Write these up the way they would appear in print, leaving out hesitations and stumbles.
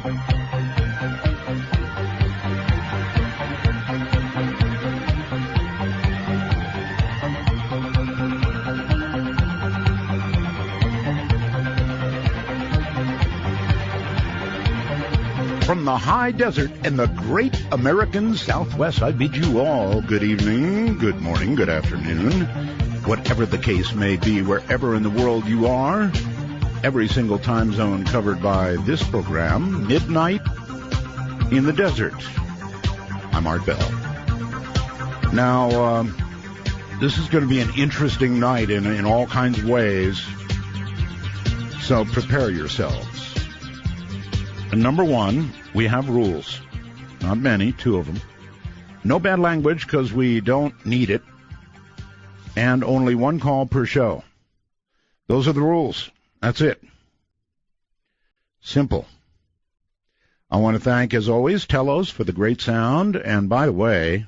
From the high desert in the great American Southwest, I bid you all good evening, good morning, good afternoon, whatever the case may be, wherever in the world you are. Every single time zone covered by this program, Midnight in the Desert. I'm Art Bell. Now, this is going to be an interesting night in all kinds of ways, so prepare yourselves. And number one, we have rules. Not many, 2 of them. No bad language because we don't need it. And only 1 call per show. Those are the rules. That's it. Simple. I want to thank, as always, Telos for the great sound. And by the way,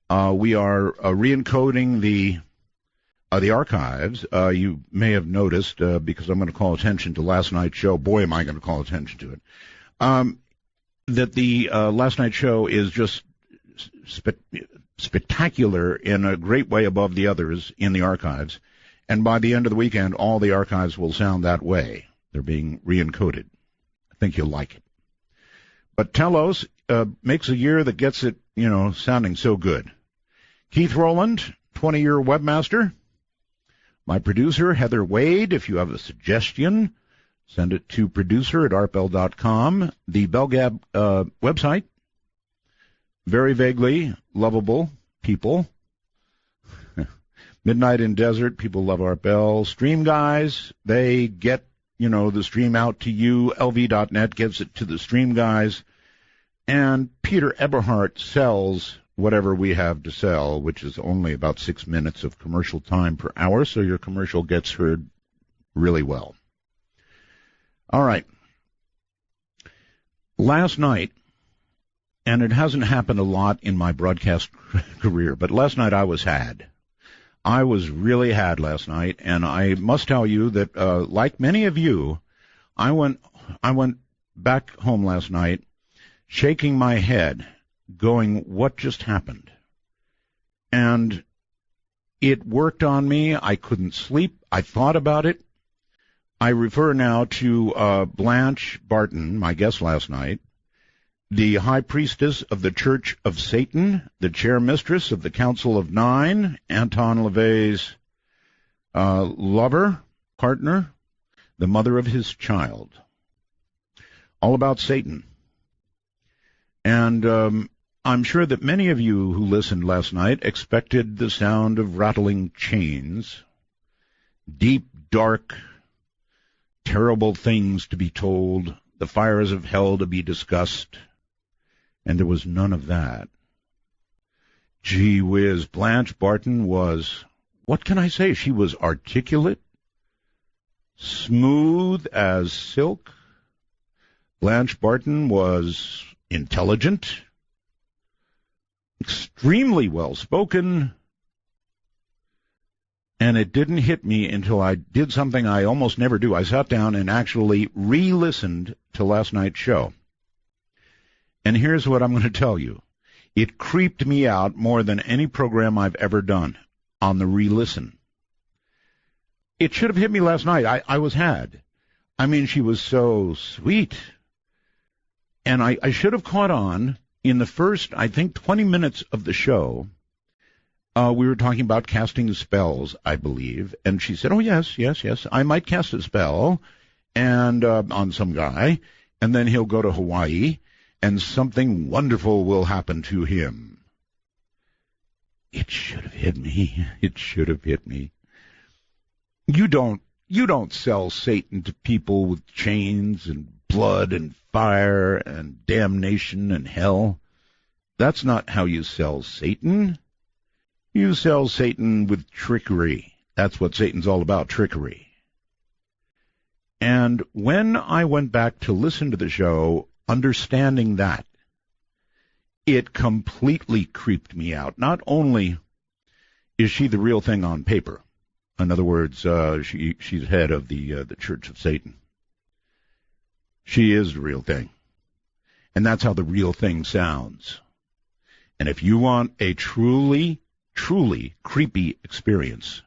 we are re-encoding the archives. You may have noticed, because I'm going to call attention to last night's show. Boy, am I going to call attention to it. That the last night's show is just spectacular in a great way above the others in the archives. And by the end of the weekend, all the archives will sound that way. They're being re-encoded. I think you'll like it. But Telos makes a year that gets it, sounding so good. Keith Rowland, 20-year webmaster. My producer, Heather Wade. If you have a suggestion, send it to producer@artbell.com. The BellGab website. Very vaguely lovable people. Midnight in Desert, people love Art Bell. Stream guys, they get, the stream out to you. LV.net gives it to the stream guys. And Peter Eberhardt sells whatever we have to sell, which is only about 6 minutes of commercial time per hour, so your commercial gets heard really well. All right. Last night, and it hasn't happened a lot in my broadcast career, but last night I was had. I was really had last night, and I must tell you that, like many of you, I went back home last night shaking my head, going, what just happened? And it worked on me. I couldn't sleep. I thought about it. I refer now to Blanche Barton, my guest last night, the high priestess of the Church of Satan, the chair mistress of the Council of Nine, Anton LaVey's lover, partner, the mother of his child. All about Satan. And I'm sure that many of you who listened last night expected the sound of rattling chains, deep, dark, terrible things to be told, the fires of hell to be discussed, and there was none of that. Gee whiz, Blanche Barton was, what can I say? She was articulate, smooth as silk. Blanche Barton was intelligent, extremely well-spoken, and it didn't hit me until I did something I almost never do. I sat down and actually re-listened to last night's show. And here's what I'm going to tell you. It creeped me out more than any program I've ever done on the re-listen. It should have hit me last night. I was had. I mean, she was so sweet. And I should have caught on in the first, I think, 20 minutes of the show. We were talking about casting spells, I believe. And she said, oh, yes, I might cast a spell and on some guy, and then he'll go to Hawaii, and something wonderful will happen to him. It should have hit me. It should have hit me. You don't sell Satan to people with chains and blood and fire and damnation and hell. That's not how you sell Satan. You sell Satan with trickery. That's what Satan's all about, trickery. And when I went back to listen to the show, understanding that, it completely creeped me out. Not only is she the real thing on paper, in other words, she's head of the Church of Satan. She is the real thing. And that's how the real thing sounds. And if you want a truly, truly creepy experience,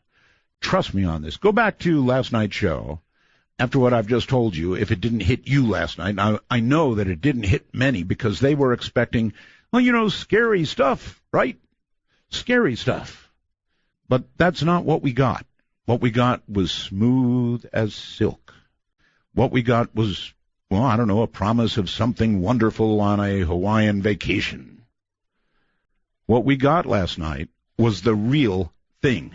trust me on this. Go back to last night's show. After what I've just told you, if it didn't hit you last night, now I know that it didn't hit many because they were expecting, well, scary stuff, right? Scary stuff. But that's not what we got. What we got was smooth as silk. What we got was, well, I don't know, a promise of something wonderful on a Hawaiian vacation. What we got last night was the real thing.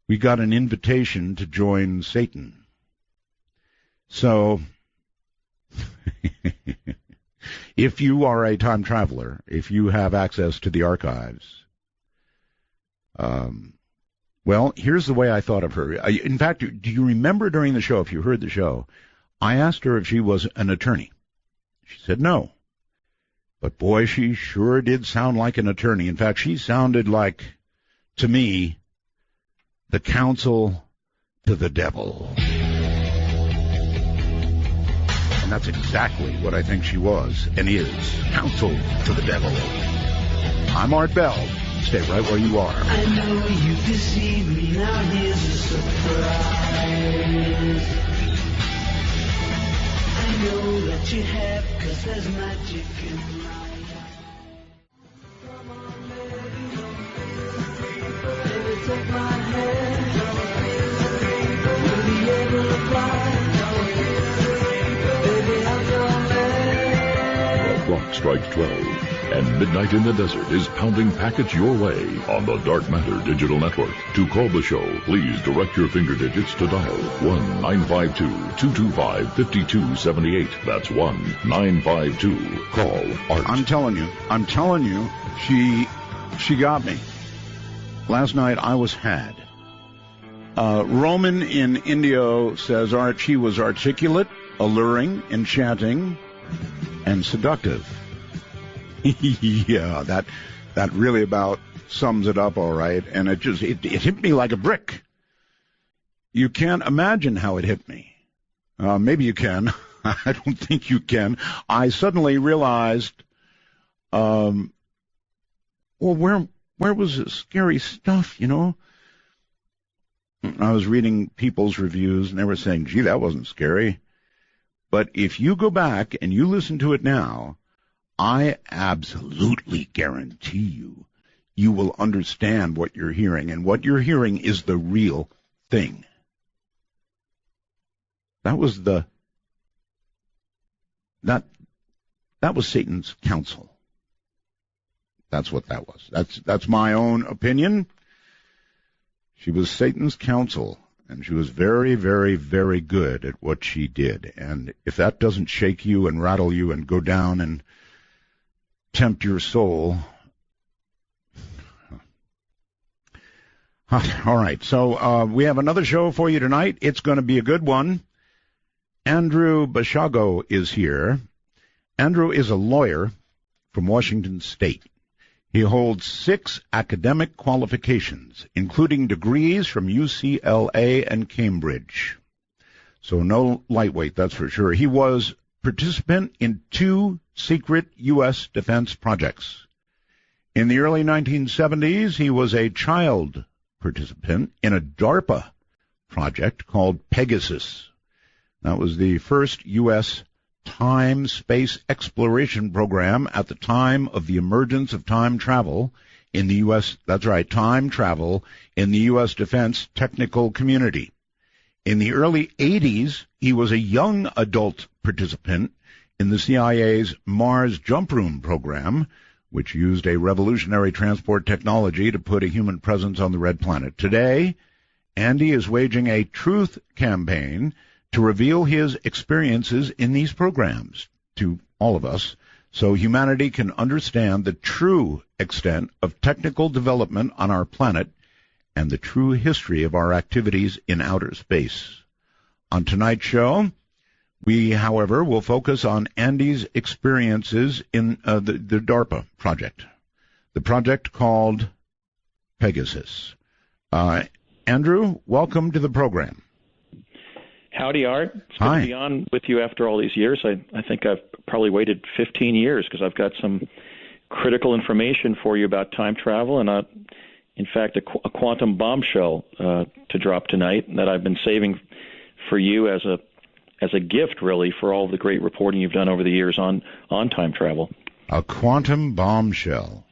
We got an invitation to join Satan. So, if you are a time traveler, if you have access to the archives, well, here's the way I thought of her. In fact, do you remember during the show, if you heard the show, I asked her if she was an attorney. She said no. But boy, she sure did sound like an attorney. In fact, she sounded like, to me, the counsel to the devil. And that's exactly what I think she was and is. Counsel to the devil. I'm Art Bell. Stay right where you are. I know you deceived me. Now here's a surprise. I know that you have, 'cause there's magic in my eyes. Come on, baby, take my hand. We'll be able to fly. Baby, I'm your man. The clock strikes 12, and Midnight in the Desert is pounding packets your way on the Dark Matter Digital Network. To call the show, please direct your finger digits to dial 1-952-225-5278. That's 1-952. Call Art. I'm telling you, she got me. Last night I was had. Roman in Indio says, Art, she was articulate, alluring, enchanting, and seductive. Yeah, that really about sums it up all right. And it hit me like a brick. You can't imagine how it hit me. Maybe you can. I don't think you can. I suddenly realized, well, where was the scary stuff, I was reading people's reviews, and they were saying, gee, that wasn't scary. But if you go back and you listen to it now, I absolutely guarantee you will understand what you're hearing, and what you're hearing is the real thing. That was that was Satan's counsel. That's what that was. That's my own opinion. She was Satan's counsel, and she was very, very, very good at what she did. And if that doesn't shake you and rattle you and go down and tempt your soul. All right, so we have another show for you tonight. It's going to be a good one. Andrew Basiago is here. Andrew is a lawyer from Washington State. He holds 6 academic qualifications, including degrees from UCLA and Cambridge. So no lightweight, that's for sure. He was participant in 2 secret U.S. defense projects. In the early 1970s, he was a child participant in a DARPA project called Pegasus. That was the first U.S. time-space exploration program at the time of the emergence of time travel in the U.S. That's right, time travel in the U.S. defense technical community. In the early 80s, he was a young adult participant in the CIA's Mars Jump Room program, which used a revolutionary transport technology to put a human presence on the red planet. Today, Andy is waging a truth campaign to reveal his experiences in these programs to all of us so humanity can understand the true extent of technical development on our planet and the true history of our activities in outer space. On tonight's show, we, however, will focus on Andy's experiences in the DARPA project, the project called Pegasus. Andrew, welcome to the program. Howdy, Art. It's good Hi. to be on with you after all these years. I think I've probably waited 15 years because I've got some critical information for you about time travel and, in fact, a quantum bombshell to drop tonight that I've been saving for you as a gift, really, for all of the great reporting you've done over the years on time travel. A quantum bombshell.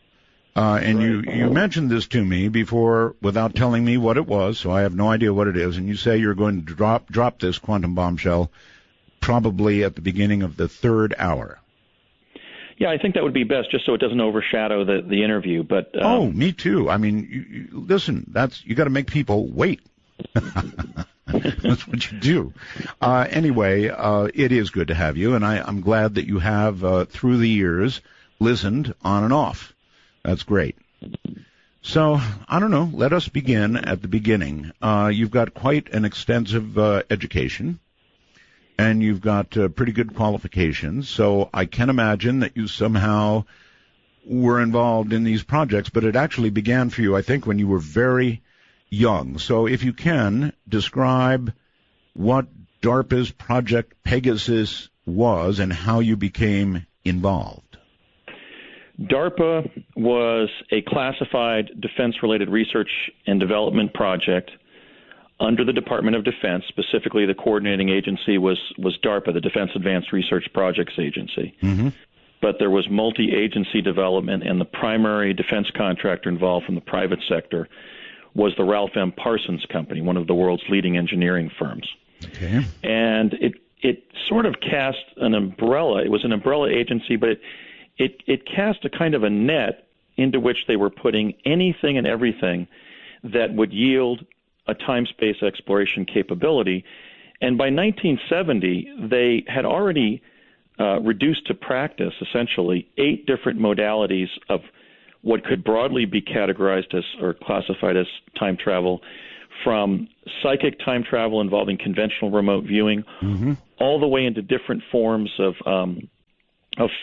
And right. you mentioned this to me before without telling me what it was, so I have no idea what it is. And you say you're going to drop this quantum bombshell probably at the beginning of the third hour. Yeah, I think that would be best, just so it doesn't overshadow the interview. But oh, me too. I mean, you listen. You got to make people wait. That's what you do. Anyway, it is good to have you, and I'm glad that you have through the years listened on and off. That's great. So, I don't know, let us begin at the beginning. You've got quite an extensive education, and you've got pretty good qualifications, so I can imagine that you somehow were involved in these projects, but it actually began for you, I think, when you were very young. So if you can, describe what DARPA's Project Pegasus was and how you became involved. DARPA was a classified defense-related research and development project under the Department of Defense. Specifically, the coordinating agency was DARPA, the Defense Advanced Research Projects Agency. Mm-hmm. But there was multi-agency development, and the primary defense contractor involved from the private sector was the Ralph M. Parsons Company, one of the world's leading engineering firms. Okay. And it sort of cast an umbrella. It was an umbrella agency, but it cast a kind of a net into which they were putting anything and everything that would yield a time-space exploration capability. And by 1970, they had already reduced to practice, essentially, 8 different modalities of what could broadly be categorized as or classified as time travel, from psychic time travel involving conventional remote viewing, mm-hmm. all the way into different forms of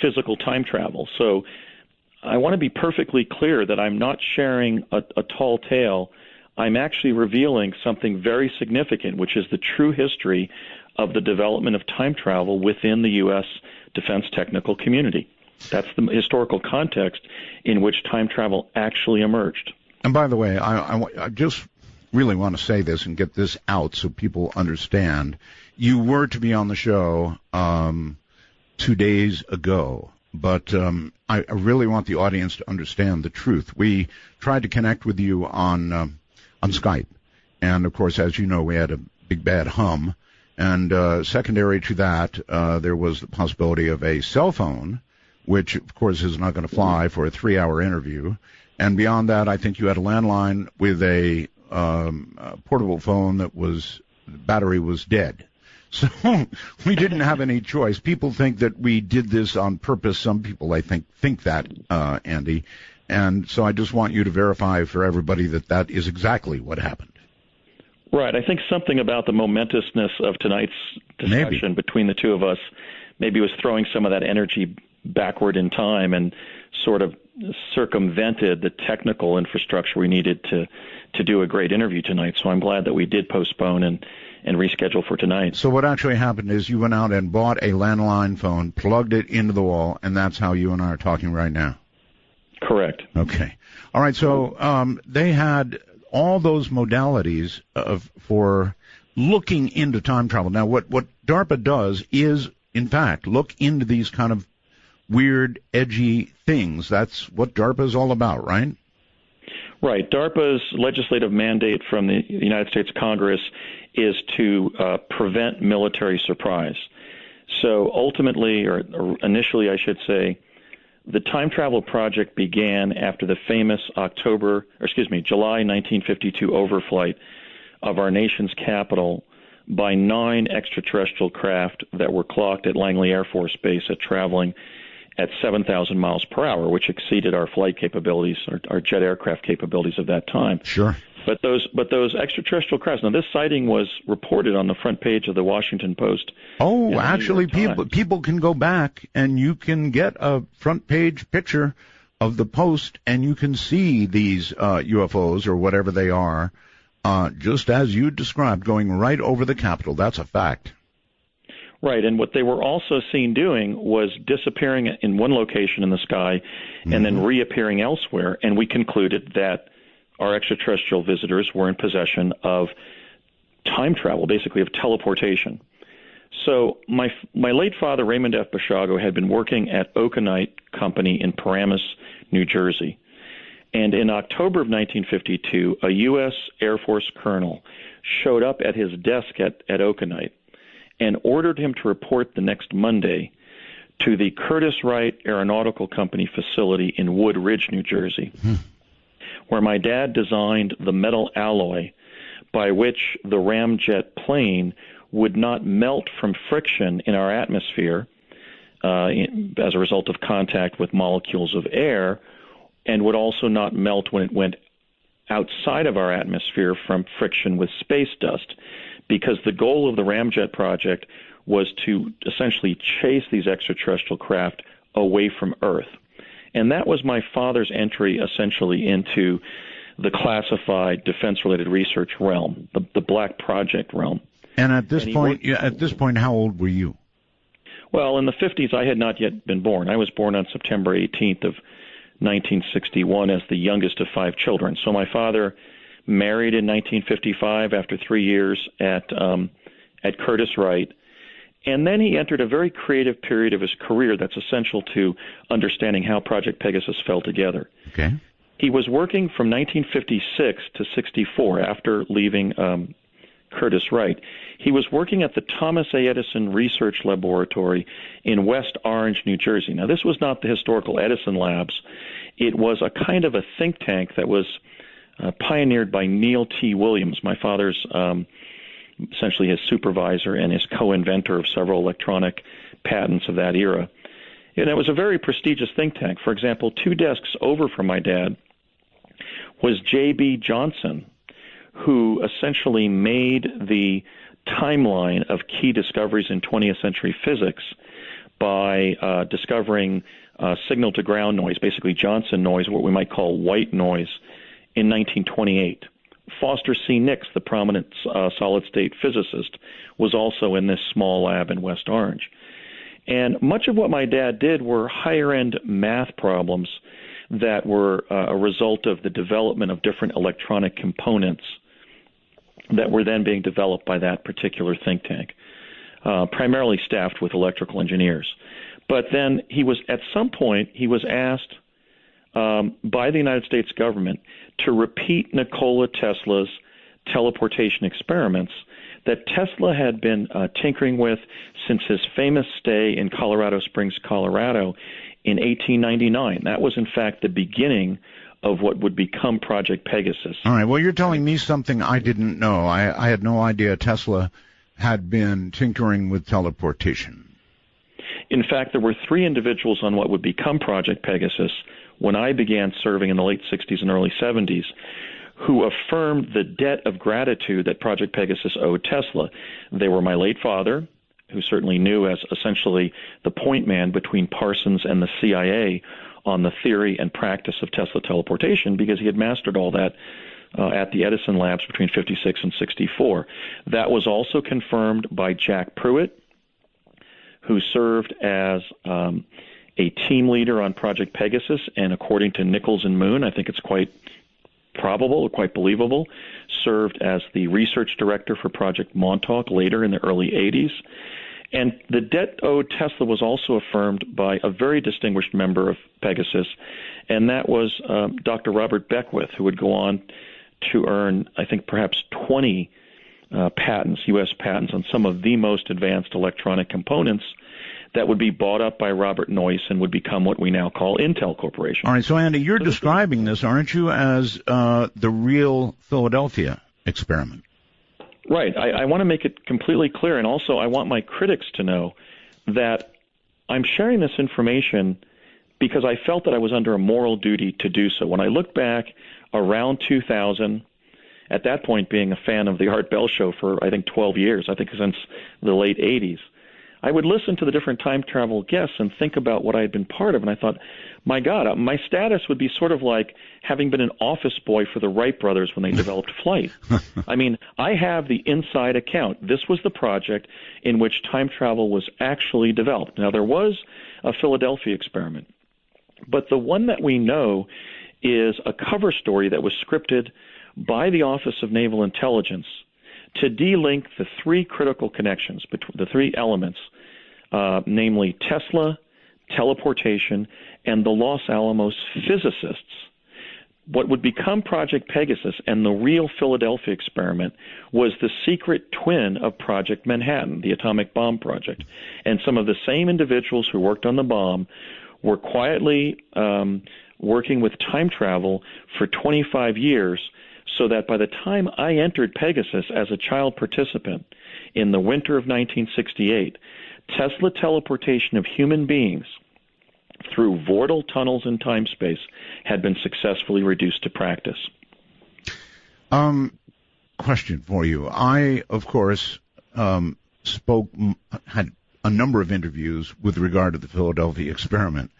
physical time travel. So I want to be perfectly clear that I'm not sharing a tall tale. I'm actually revealing something very significant, which is the true history of the development of time travel within the U.S. defense technical community. That's the historical context in which time travel actually emerged. And by the way, I just really want to say this and get this out so people understand. You were to be on the show 2 days ago, but I really want the audience to understand the truth. We tried to connect with you on Skype, and of course, as you know, we had a big bad hum. And secondary to that, there was the possibility of a cell phone, which, of course, is not going to fly for a 3-hour interview. And beyond that, I think you had a landline with a portable phone that the battery was dead. So we didn't have any choice. People think that we did this on purpose. Some people, I think that, Andy. And so I just want you to verify for everybody that is exactly what happened. Right. I think something about the momentousness of tonight's discussion between the two of us maybe was throwing some of that energy backward in time and sort of circumvented the technical infrastructure we needed to do a great interview tonight. So I'm glad that we did postpone and reschedule for tonight. So what actually happened is you went out and bought a landline phone, plugged it into the wall, and that's how you and I are talking right now. Correct. Okay. All right. So they had all those modalities for looking into time travel. Now, what DARPA does is, in fact, look into these kind of weird, edgy things. That's what DARPA is all about, right? Right. DARPA's legislative mandate from the United States Congress is to prevent military surprise. So ultimately, or initially, I should say, the time travel project began after the famous July 1952 overflight of our nation's capital by 9 extraterrestrial craft that were clocked at Langley Air Force Base at traveling at 7,000 miles per hour, which exceeded our flight capabilities, our jet aircraft capabilities of that time. Sure. But those extraterrestrial crafts. Now, this sighting was reported on the front page of the Washington Post. Oh, actually, people can go back and you can get a front page picture of the Post, and you can see these UFOs or whatever they are just as you described, going right over the Capitol. That's a fact. Right, and what they were also seen doing was disappearing in one location in the sky and then reappearing elsewhere, and we concluded that our extraterrestrial visitors were in possession of time travel, basically of teleportation. So my late father, Raymond F. Basiago, had been working at Okanite Company in Paramus, New Jersey. And in October of 1952, a U.S. Air Force colonel showed up at his desk at Okanite and ordered him to report the next Monday to the Curtiss-Wright Aeronautical Company facility in Wood Ridge, New Jersey, where my dad designed the metal alloy by which the ramjet plane would not melt from friction in our atmosphere as a result of contact with molecules of air, and would also not melt when it went outside of our atmosphere from friction with space dust, because the goal of the ramjet project was to essentially chase these extraterrestrial craft away from Earth. And that was my father's entry essentially into the classified defense-related research realm, the Black Project realm. And at this point, how old were you? Well, in the 50s, I had not yet been born. I was born on September 18th of 1961 as the youngest of 5 children. So my father married in 1955 after 3 years at Curtiss-Wright, and then he entered a very creative period of his career that's essential to understanding how Project Pegasus fell together. Okay. He was working from 1956 to 64 after leaving Curtiss-Wright. He was working at the Thomas A. Edison Research Laboratory in West Orange, New Jersey. Now, this was not the historical Edison Labs. It was a kind of a think tank that was pioneered by Neil T. Williams, my father's essentially his supervisor and his co-inventor of several electronic patents of that era. And it was a very prestigious think tank. For example, 2 desks over from my dad was J.B. Johnson, who essentially made the timeline of key discoveries in 20th century physics by discovering signal-to-ground noise, basically Johnson noise, what we might call white noise, in 1928. Foster C. Nix, the prominent solid-state physicist, was also in this small lab in West Orange. And much of what my dad did were higher-end math problems that were a result of the development of different electronic components that were then being developed by that particular think tank, primarily staffed with electrical engineers. But then at some point, he was asked by the United States government to repeat Nikola Tesla's teleportation experiments that Tesla had been tinkering with since his famous stay in Colorado Springs, Colorado in 1899. That was, in fact, the beginning of what would become Project Pegasus. All right. Well, you're telling me something I didn't know. I had no idea Tesla had been tinkering with teleportation. In fact, there were 3 individuals on what would become Project Pegasus when I began serving in the late 60s and early 70s who affirmed the debt of gratitude that Project Pegasus owed Tesla. They were my late father, who certainly knew as essentially the point man between Parsons and the CIA on the theory and practice of Tesla teleportation, because he had mastered all that at the Edison Labs between 56 and 64. That was also confirmed by Jack Pruitt, who served as a team leader on Project Pegasus, and according to Nichols and Moon, I think it's quite probable, quite believable, served as the research director for Project Montauk later in the early 80s. And the debt owed Tesla was also affirmed by a very distinguished member of Pegasus, and that was Dr. Robert Beckwith, who would go on to earn, I think, perhaps 20 patents, U.S. patents, on some of the most advanced electronic components that would be bought up by Robert Noyce and would become what we now call Intel Corporation. All right, so Andy, you're describing this, aren't you, as the real Philadelphia experiment? Right. I want to make it completely clear, and also I want my critics to know that I'm sharing this information because I felt that I was under a moral duty to do so. When I look back around 2000, at that point being a fan of the Art Bell Show for, I think, 12 years, I think since the late 80s, I would listen to the different time travel guests and think about what I had been part of, and I thought, my God, my status would be sort of like having been an office boy for the Wright brothers when they developed flight. I mean, I have the inside account. This was the project in which time travel was actually developed. Now, there was a Philadelphia experiment, but the one that we know is a cover story that was scripted by the Office of Naval Intelligence to de-link the three critical connections, between the three elements, namely Tesla, teleportation, and the Los Alamos physicists. What would become Project Pegasus and the real Philadelphia experiment was the secret twin of Project Manhattan, the atomic bomb project. And some of the same individuals who worked on the bomb were quietly working with time travel for 25 years, so that by the time I entered Pegasus as a child participant in the winter of 1968, Tesla teleportation of human beings through vortal tunnels in time-space had been successfully reduced to practice. Question for you. I, of course, had a number of interviews with regard to the Philadelphia experiment,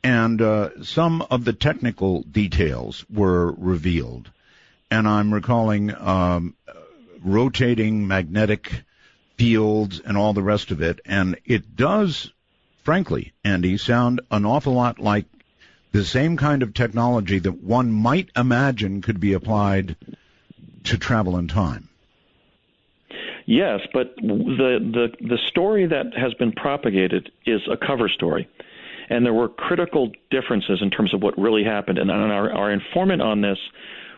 and some of the technical details were revealed. And I'm recalling rotating magnetic fields and all the rest of it, and it does, frankly, Andy, sound an awful lot like the same kind of technology that one might imagine could be applied to travel in time. Yes, but the story that has been propagated is a cover story, and there were critical differences in terms of what really happened. And our informant on this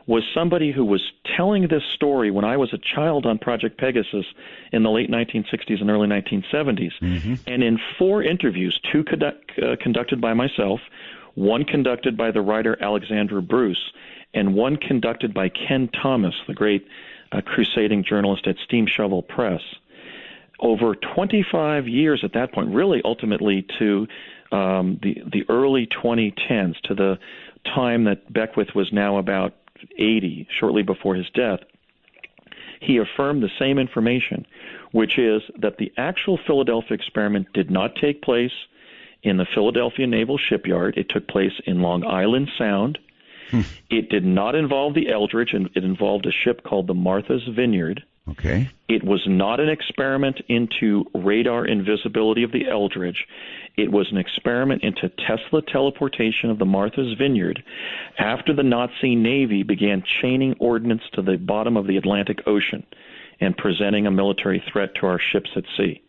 was somebody who was telling this story when I was a child on Project Pegasus in the late 1960s and early 1970s. Mm-hmm. And in 4 interviews, 2 conducted by myself, 1 conducted by the writer Alexandra Bruce, and 1 conducted by Ken Thomas, the great crusading journalist at Steam Shovel Press. Over 25 years at that point, really ultimately to the early 2010s, to the time that Beckwith was now about 80, shortly before his death, he affirmed the same information, which is that the actual Philadelphia experiment did not take place in the Philadelphia Naval Shipyard. It took place in Long Island Sound. It did not involve the Eldridge, and it involved a ship called the Martha's Vineyard. Okay. It was not an experiment into radar invisibility of the Eldridge. It was an experiment into Tesla teleportation of the Martha's Vineyard after the Nazi Navy began chaining ordnance to the bottom of the Atlantic Ocean and presenting a military threat to our ships at sea.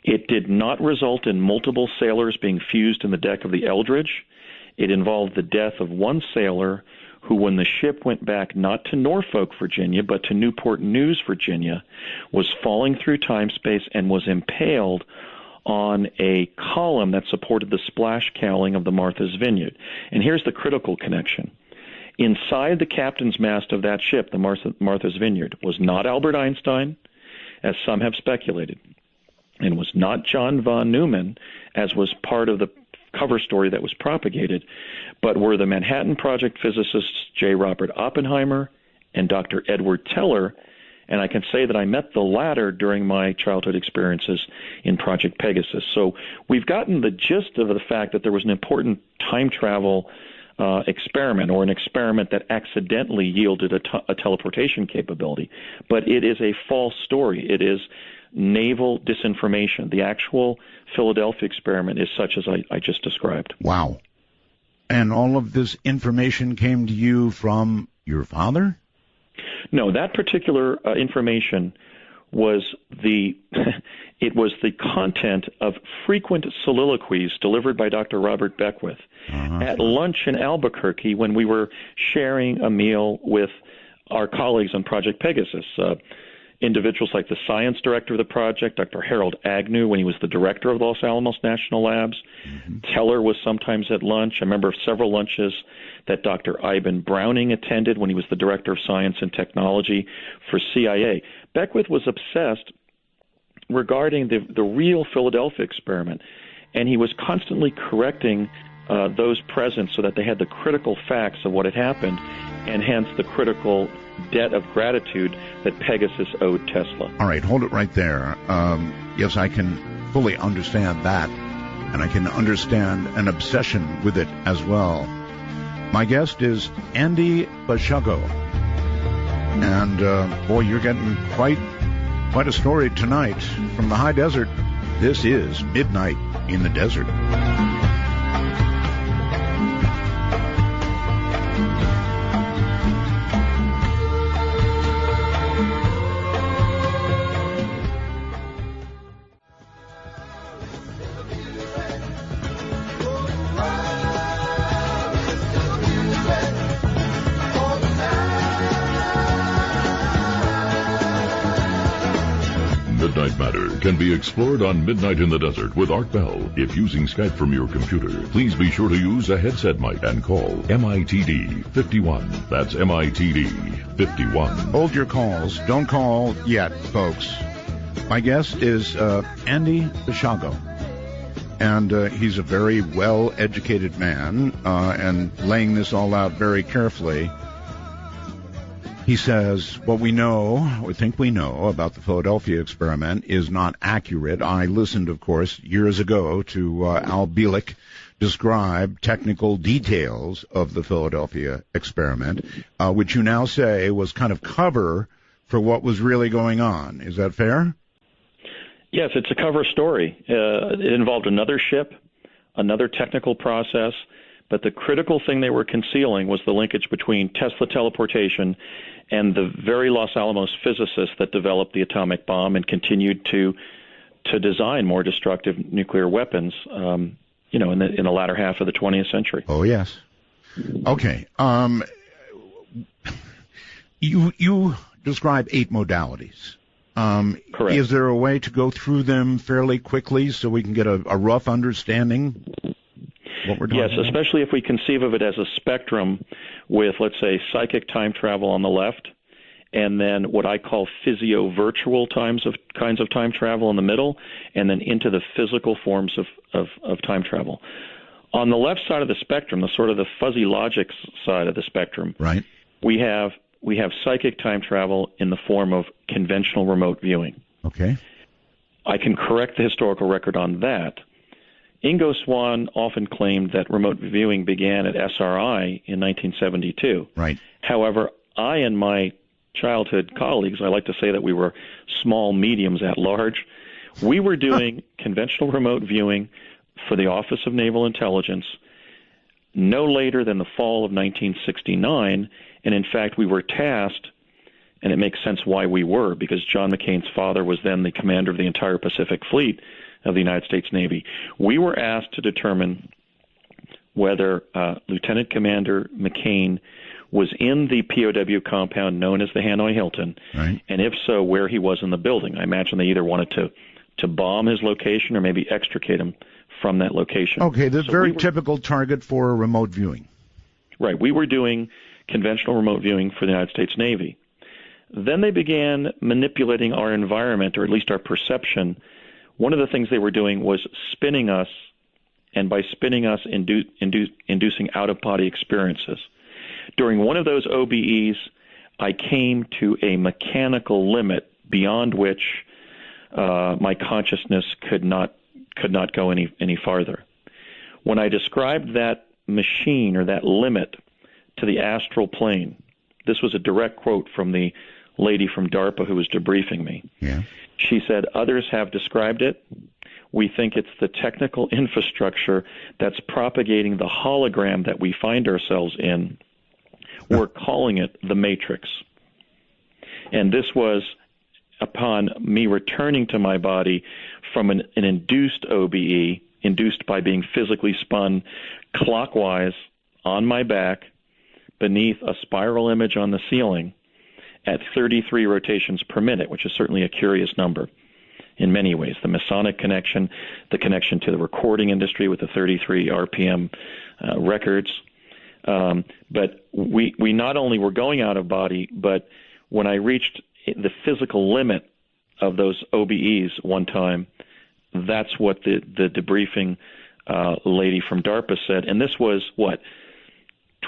It did not result in multiple sailors being fused in the deck of the Eldridge. It involved the death of one sailor who, when the ship went back not to Norfolk, Virginia, but to Newport News, Virginia, was falling through time-space and was impaled on a column that supported the splash cowling of the Martha's Vineyard. And here's the critical connection. Inside the captain's mast of that ship, the Martha's Vineyard, was not Albert Einstein, as some have speculated, and was not John von Neumann, as was part of the cover story that was propagated, but were the Manhattan Project physicists J. Robert Oppenheimer and Dr. Edward Teller, and I can say that I met the latter during my childhood experiences in Project Pegasus. So we've gotten the gist of the fact that there was an important time travel experiment, or an experiment that accidentally yielded a teleportation capability, but it is a false story. It is naval disinformation. The actual Philadelphia experiment is such as I just described. Wow. And all of this information came to you from your father? No, that particular information was it was the content of frequent soliloquies delivered by Dr. Robert Beckwith at lunch in Albuquerque when we were sharing a meal with our colleagues on Project Pegasus. Individuals like the science director of the project, Dr. Harold Agnew, when he was the director of the Los Alamos National Labs. Mm-hmm. Teller was sometimes at lunch. I remember several lunches that Dr. Ivan Browning attended when he was the director of science and technology for CIA. Beckwith was obsessed regarding the real Philadelphia experiment, and he was constantly correcting those present so that they had the critical facts of what had happened, and hence the critical debt of gratitude that Pegasus owed Tesla. All right, hold it right there. Yes, I can fully understand that, and I can understand an obsession with it as well. My guest is Andy Basiago, and boy, you're getting quite a story tonight from the high desert. This is Midnight in the Desert. Midnight Matter can be explored on Midnight in the Desert with Art Bell. If using Skype from your computer, please be sure to use a headset mic and call MITD 51. That's MITD 51. Hold your calls. Don't call yet, folks. My guest is Andy Basiago, and he's a very well-educated man, and laying this all out very carefully. He says what we know, or think we know, about the Philadelphia experiment is not accurate. I listened, of course, years ago to Al Bielek describe technical details of the Philadelphia experiment, which you now say was kind of cover for what was really going on. Is that fair? Yes, it's a cover story. It involved another ship, another technical process, but the critical thing they were concealing was the linkage between Tesla teleportation and the very Los Alamos physicists that developed the atomic bomb and continued to design more destructive nuclear weapons, in the latter half of the 20th century. Oh, yes. Okay. You describe 8 modalities. Correct. Is there a way to go through them fairly quickly so we can get a rough understanding what we're talking about? Especially if we conceive of it as a spectrum with, let's say, psychic time travel on the left, and then what I call physio-virtual kinds of time travel in the middle, and then into the physical forms of time travel. On the left side of the spectrum, the sort of the fuzzy logic side of the spectrum, right, we have psychic time travel in the form of conventional remote viewing. Okay. I can correct the historical record on that. Ingo Swann often claimed that remote viewing began at SRI in 1972. Right. However, I and my childhood colleagues, I like to say that we were small mediums at large. We were doing conventional remote viewing for the Office of Naval Intelligence no later than the fall of 1969, and in fact we were tasked, and it makes sense why we were, because John McCain's father was then the commander of the entire Pacific Fleet of the United States Navy. We were asked to determine whether Lieutenant Commander McCain was in the POW compound known as the Hanoi Hilton, right, and if so, where he was in the building. I imagine they either wanted to bomb his location or maybe extricate him from that location. Okay, the very typical target for remote viewing. Right. We were doing conventional remote viewing for the United States Navy. Then they began manipulating our environment, or at least our perception. One of the things they were doing was spinning us, and by spinning us, inducing out-of-body experiences. During one of those OBEs, I came to a mechanical limit beyond which my consciousness could not go any farther. When I described that machine or that limit to the astral plane, this was a direct quote from the lady from DARPA who was debriefing me. Yeah. She said, "Others have described it. We think it's the technical infrastructure that's propagating the hologram that we find ourselves in. We're calling it the Matrix." And this was upon me returning to my body from an induced OBE, induced by being physically spun clockwise on my back beneath a spiral image on the ceiling at 33 rotations per minute, which is certainly a curious number in many ways. The Masonic connection, the connection to the recording industry with the 33 RPM records. But we not only were going out of body, but when I reached the physical limit of those OBEs one time, that's what the debriefing lady from DARPA said. And this was,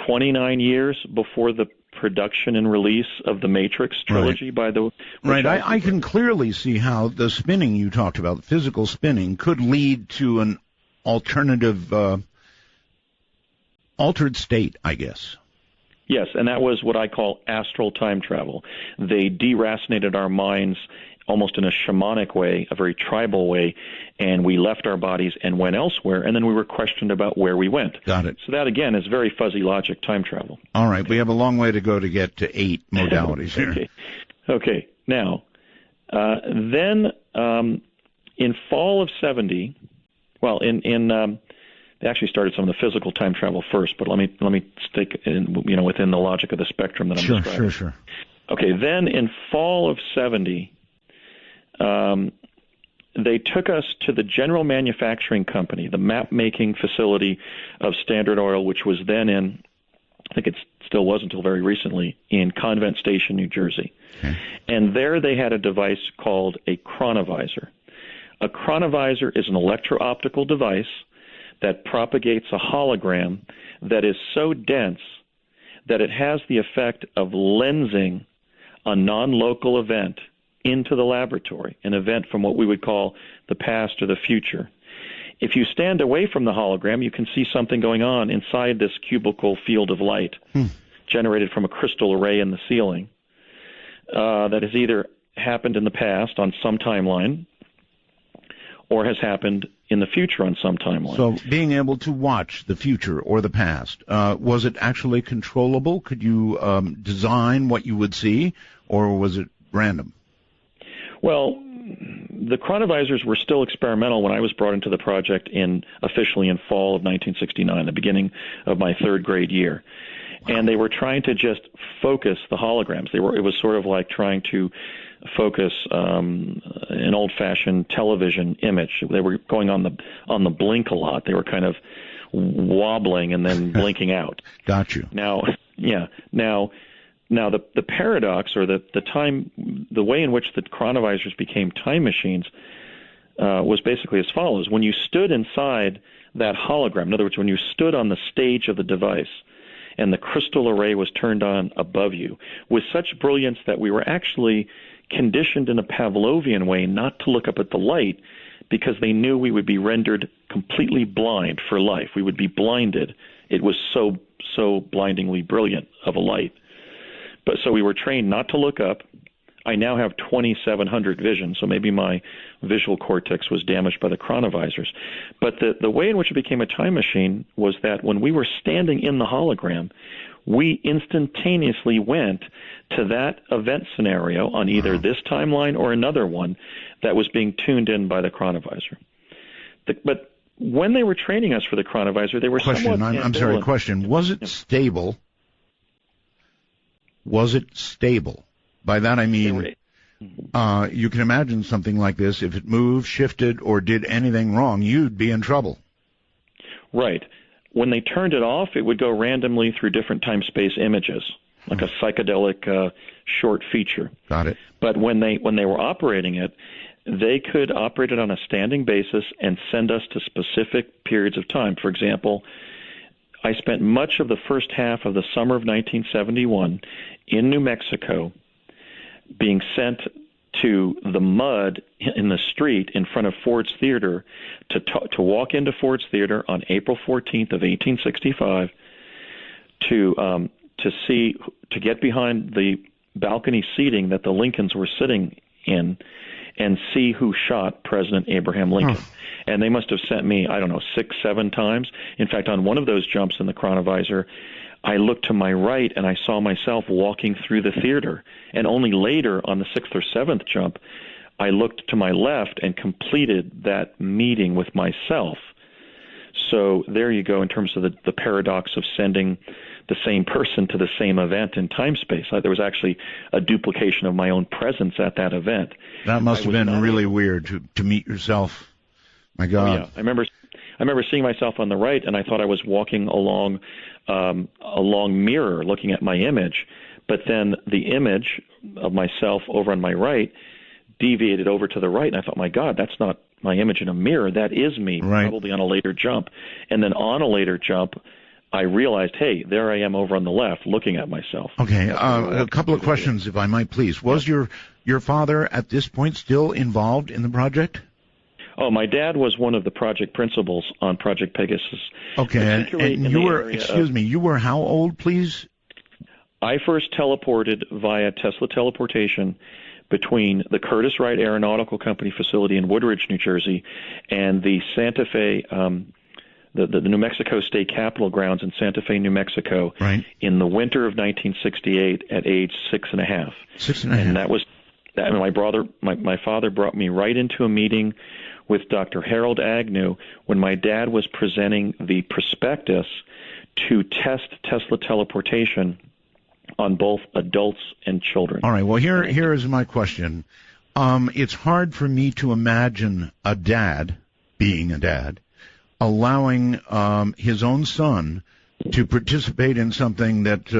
29 years before the production and release of the Matrix trilogy by the Right. I can clearly see how the spinning you talked about, the physical spinning, could lead to an alternative, altered state, I guess. Yes, and that was what I call astral time travel. They deracinated our minds almost in a shamanic way, a very tribal way, and we left our bodies and went elsewhere, and then we were questioned about where we went. Got it. So that, again, is very fuzzy logic time travel. All right, we have a long way to go to get to 8 modalities here. Okay. Now, then in fall of 70, well, they actually started some of the physical time travel first, but let me stick in, within the logic of the spectrum that I'm describing. Sure. Okay, then in fall of 70, they took us to the general manufacturing company, the map-making facility of Standard Oil, which was then in, I think it still was until very recently, in Convent Station, New Jersey. Okay. And there they had a device called a chronovisor. A chronovisor is an electro-optical device that propagates a hologram that is so dense that it has the effect of lensing a non-local event into the laboratory, an event from what we would call the past or the future. If you stand away from the hologram, you can see something going on inside this cubical field of light generated from a crystal array in the ceiling that has either happened in the past on some timeline or has happened in the future on some timeline. So being able to watch the future or the past, was it actually controllable? Could you design what you would see, or was it random? Well, the chronovisors were still experimental when I was brought into the project officially in fall of 1969, the beginning of my third grade year. Wow. And they were trying to just focus the holograms. It was sort of like trying to focus an old-fashioned television image. They were going on the blink a lot. They were kind of wobbling and then blinking out. Got you. Now, the paradox, or the way in which the chronovisors became time machines, was basically as follows: when you stood inside that hologram, in other words, when you stood on the stage of the device, and the crystal array was turned on above you with such brilliance that we were actually conditioned in a Pavlovian way not to look up at the light, because they knew we would be rendered completely blind for life. We would be blinded. It was so blindingly brilliant of a light. But so we were trained not to look up. I now have 2700 vision, so maybe my visual cortex was damaged by the chronovisors. But the way in which it became a time machine was that when we were standing in the hologram, we instantaneously went to that event scenario on either this timeline or another one that was being tuned in by the chronovisor. But when they were training us for the chronovisor, they were I'm sorry, question. Was it stable? Was it stable? By that I mean, you can imagine something like this. If it moved, shifted, or did anything wrong, you'd be in trouble. Right. When they turned it off, it would go randomly through different time-space images, like a psychedelic short feature. Got it. But when they were operating it, they could operate it on a standing basis and send us to specific periods of time. For example, I spent much of the first half of the summer of 1971 in New Mexico being sent to the mud in the street in front of Ford's Theater to walk into Ford's Theater on April 14th of 1865 to get behind the balcony seating that the Lincolns were sitting in and see who shot President Abraham Lincoln. And they must have sent me, 6, 7 times. In fact, on one of those jumps in the chronovisor, I looked to my right and I saw myself walking through the theater. And only later, on the 6th or 7th jump, I looked to my left and completed that meeting with myself. So there you go in terms of the paradox of sending the same person to the same event in time-space. There was actually a duplication of my own presence at that event. That must have been really weird to meet yourself. My God. Oh, yeah. I remember seeing myself on the right, and I thought I was walking along a long mirror looking at my image, but then the image of myself over on my right deviated over to the right, and I thought, my God, that's not my image in a mirror. That is me, right. Probably on a later jump. And then on a later jump, I realized, hey, there I am over on the left looking at myself. Okay, a couple of questions, if I might, please. Was your father at this point still involved in the project? Oh, my dad was one of the project principals on Project Pegasus. Okay, and you were, you were how old, please? I first teleported via Tesla Teleportation between the Curtiss-Wright Aeronautical Company facility in Woodridge, New Jersey, and the Santa Fe, the New Mexico State Capitol grounds in Santa Fe, New Mexico, right, in the winter of 1968 at age 6.5. 6.5. And that was, my father brought me right into a meeting with Dr. Harold Agnew when my dad was presenting the prospectus to test Tesla teleportation on both adults and children. All right, well, here is my question. It's hard for me to imagine a dad, being a dad, allowing his own son to participate in something that,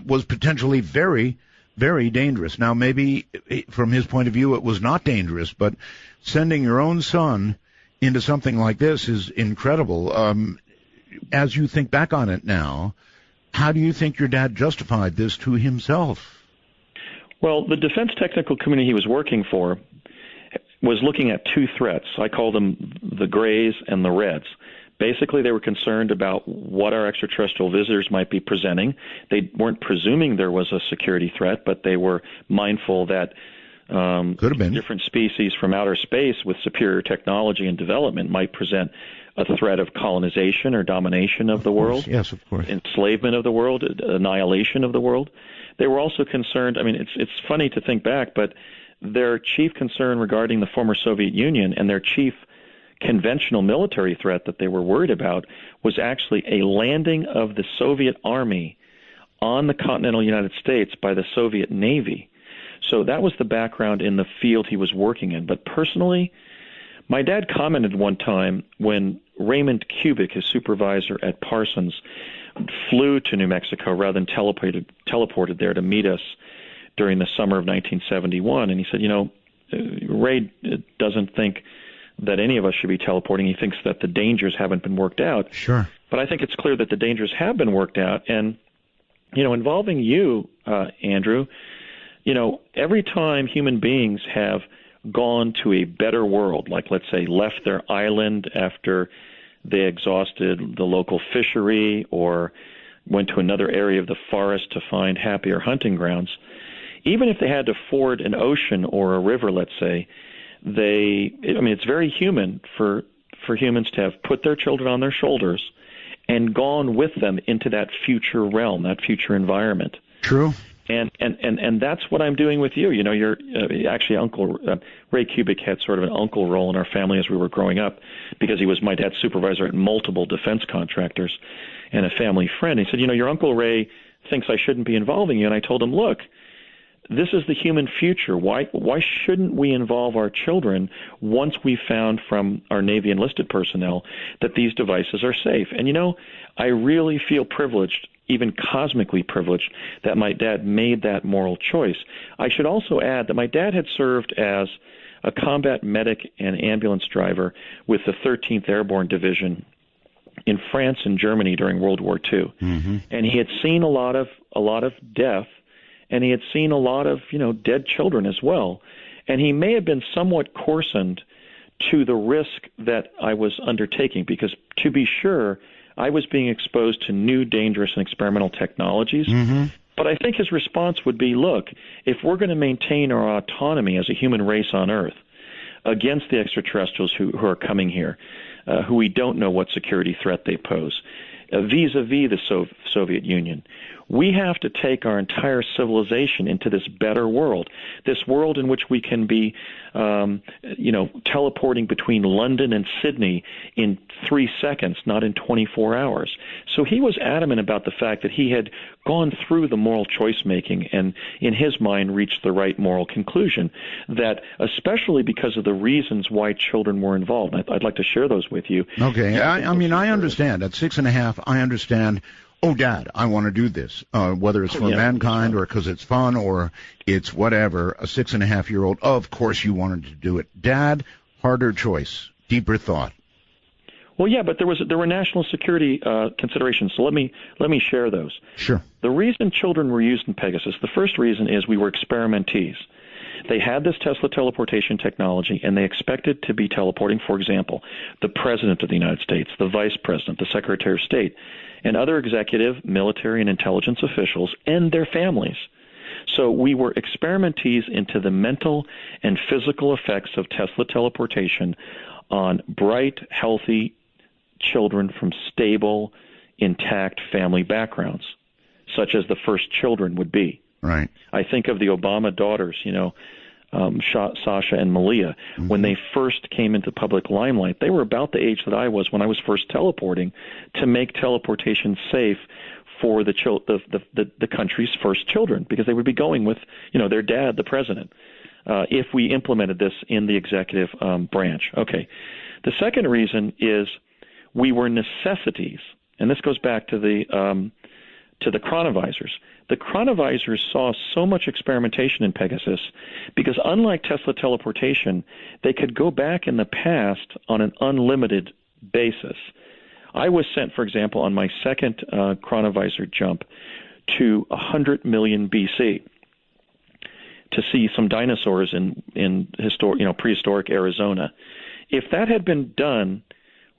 was potentially very, very dangerous. Now, maybe from his point of view it was not dangerous, but sending your own son into something like this is incredible. As you think back on it now, how do you think your dad justified this to himself? Well, the Defense Technical Committee he was working for was looking at two threats. I call them the grays and the reds. Basically, they were concerned about what our extraterrestrial visitors might be presenting. They weren't presuming there was a security threat, but they were mindful that could have been different species from outer space with superior technology and development might present a threat of colonization or domination of the world. Yes, of course. Enslavement of the world, annihilation of the world. They were also concerned, it's funny to think back, but their chief concern regarding the former Soviet Union and their chief conventional military threat that they were worried about was actually a landing of the Soviet Army on the continental United States by the Soviet Navy. So that was the background in the field he was working in. But personally, my dad commented one time when Raymond Kubik, his supervisor at Parsons, flew to New Mexico rather than teleported there to meet us during the summer of 1971. And he said, Ray doesn't think that any of us should be teleporting. He thinks that the dangers haven't been worked out. Sure. But I think it's clear that the dangers have been worked out. And, involving you, Andrew, every time human beings have gone to a better world, like let's say left their island after they exhausted the local fishery or went to another area of the forest to find happier hunting grounds, even if they had to ford an ocean or a river, let's say, it's very human for humans to have put their children on their shoulders and gone with them into that future realm, that future environment. True. And that's what I'm doing with you. You're actually Uncle Ray Kubik had sort of an uncle role in our family as we were growing up because he was my dad's supervisor at multiple defense contractors and a family friend. He said, your Uncle Ray thinks I shouldn't be involving you. And I told him, look, this is the human future. Why shouldn't we involve our children once we found from our Navy enlisted personnel that these devices are safe? And, I really feel privileged, even cosmically privileged, that my dad made that moral choice. I should also add that my dad had served as a combat medic and ambulance driver with the 13th Airborne Division in France and Germany during World War II. Mm-hmm. And he had seen a lot of death, and he had seen a lot of, dead children as well. And he may have been somewhat coarsened to the risk that I was undertaking because, to be sure, I was being exposed to new, dangerous, and experimental technologies. Mm-hmm. But I think his response would be, look, if we're going to maintain our autonomy as a human race on Earth against the extraterrestrials who are coming here, who we don't know what security threat they pose, vis-a-vis the Soviet Union, we have to take our entire civilization into this better world, this world in which we can be, teleporting between London and Sydney in 3 seconds, not in 24 hours. So he was adamant about the fact that he had gone through the moral choice making and, in his mind, reached the right moral conclusion, that especially because of the reasons why children were involved. I'd like to share those with you. Okay. I understand. At 6.5, I understand. Oh, Dad, I want to do this, whether it's for mankind or because it's fun or it's whatever. A 6.5-year-old, of course you wanted to do it. Dad, harder choice, deeper thought. Well, yeah, but there were national security considerations. So let me share those. Sure. The reason children were used in Pegasus, the first reason is we were experimentees. They had this Tesla teleportation technology, and they expected to be teleporting, for example, the President of the United States, the Vice President, the Secretary of State, and other executive, military, and intelligence officials and their families. So we were experimentees into the mental and physical effects of Tesla teleportation on bright, healthy children from stable, intact family backgrounds, such as the first children would be. Right. I think of the Obama daughters, Sasha and Malia. Mm-hmm. When they first came into public limelight, they were about the age that I was when I was first teleporting, to make teleportation safe for the country's first children, because they would be going with, their dad, the president, if we implemented this in the executive branch. Okay. The second reason is we were necessities, and this goes back to the chronovisors. The chronovisors saw so much experimentation in Pegasus because, unlike Tesla teleportation, they could go back in the past on an unlimited basis. I was sent, for example, on my second chronovisor jump to 100 million BC to see some dinosaurs in prehistoric Arizona. If that had been done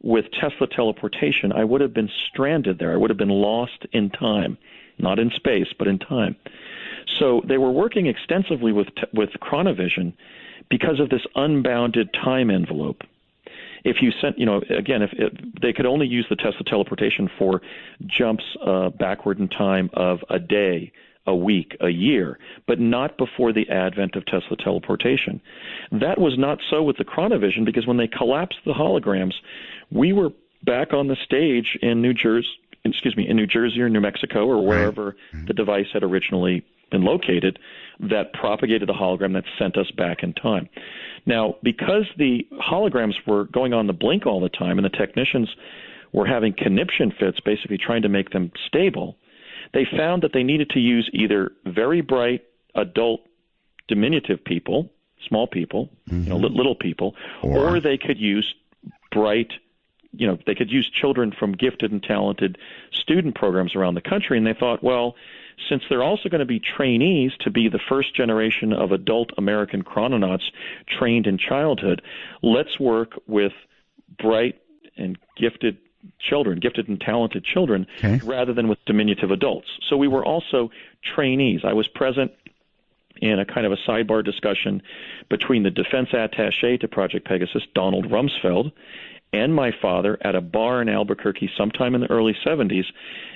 with Tesla teleportation, I would have been stranded there. I would have been lost in time. Not in space, but in time. So they were working extensively with chronovision because of this unbounded time envelope. If you sent, if they could only use the Tesla teleportation for jumps backward in time of a day, a week, a year, but not before the advent of Tesla teleportation. That was not so with the chronovision, because when they collapsed the holograms, we were back on the stage in New Jersey or New Mexico or wherever the device had originally been located that propagated the hologram that sent us back in time. Now, because the holograms were going on the blink all the time and the technicians were having conniption fits, basically trying to make them stable, they found that they needed to use either very bright adult diminutive people, small people, little people, or they could use bright, they could use children from gifted and talented student programs around the country. And they thought, well, since they're also going to be trainees to be the first generation of adult American chrononauts trained in childhood, let's work with bright and gifted children, gifted and talented children, rather than with diminutive adults. So we were also trainees. I was present in a kind of a sidebar discussion between the defense attaché to Project Pegasus, Donald Rumsfeld, and my father at a bar in Albuquerque sometime in the early 70s,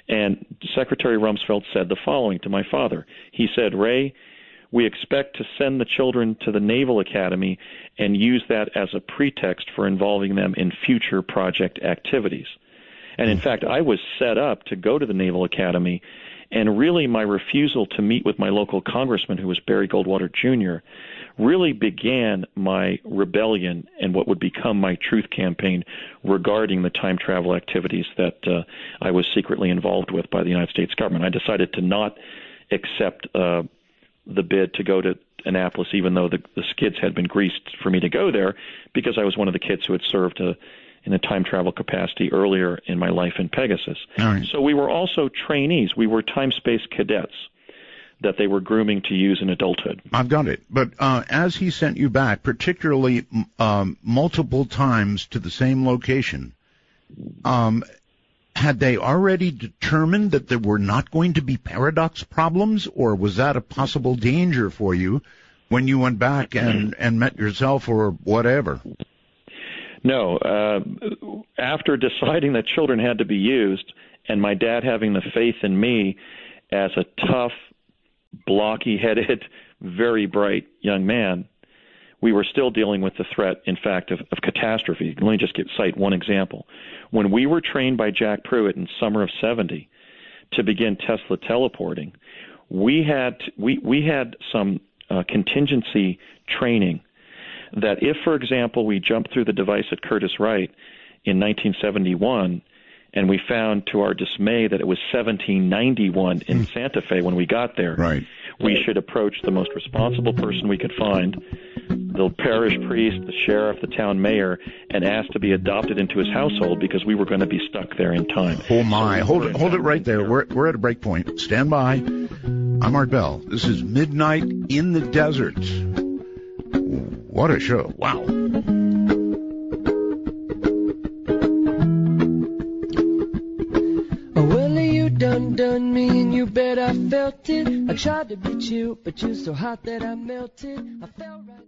and Secretary Rumsfeld said the following to my father. He said, "Ray, we expect to send the children to the Naval Academy and use that as a pretext for involving them in future project activities." And in fact, I was set up to go to the Naval Academy, and really my refusal to meet with my local congressman, who was Barry Goldwater Jr., really began my rebellion and what would become my truth campaign regarding the time travel activities that I was secretly involved with by the United States government. I decided to not accept the bid to go to Annapolis, even though the skids had been greased for me to go there, because I was one of the kids who had served in a time travel capacity earlier in my life in Pegasus. Right. So we were also trainees. We were time-space cadets that they were grooming to use in adulthood. I've got it. But as he sent you back, particularly multiple times to the same location, had they already determined that there were not going to be paradox problems, or was that a possible danger for you when you went back and met yourself or whatever? No. After deciding that children had to be used, and my dad having the faith in me as a tough, blocky-headed, very bright young man, we were still dealing with the threat, in fact, of catastrophe. Let me just cite one example. When we were trained by Jack Pruitt in summer of 70 to begin Tesla teleporting, we had some contingency training that if, for example, we jumped through the device at Curtiss Wright in 1971 and we found to our dismay that it was 1791 in Santa Fe when we got there, right, we should approach the most responsible person we could find, the parish priest, the sheriff, the town mayor, and ask to be adopted into his household because we were going to be stuck there in time. Oh my! Hold it right there. We're at a break point. Stand by. I'm Art Bell. This is Midnight in the Desert. What a show! Wow. Done me and you bet I felt it. I tried to beat you, but you're so hot that I melted. I fell right.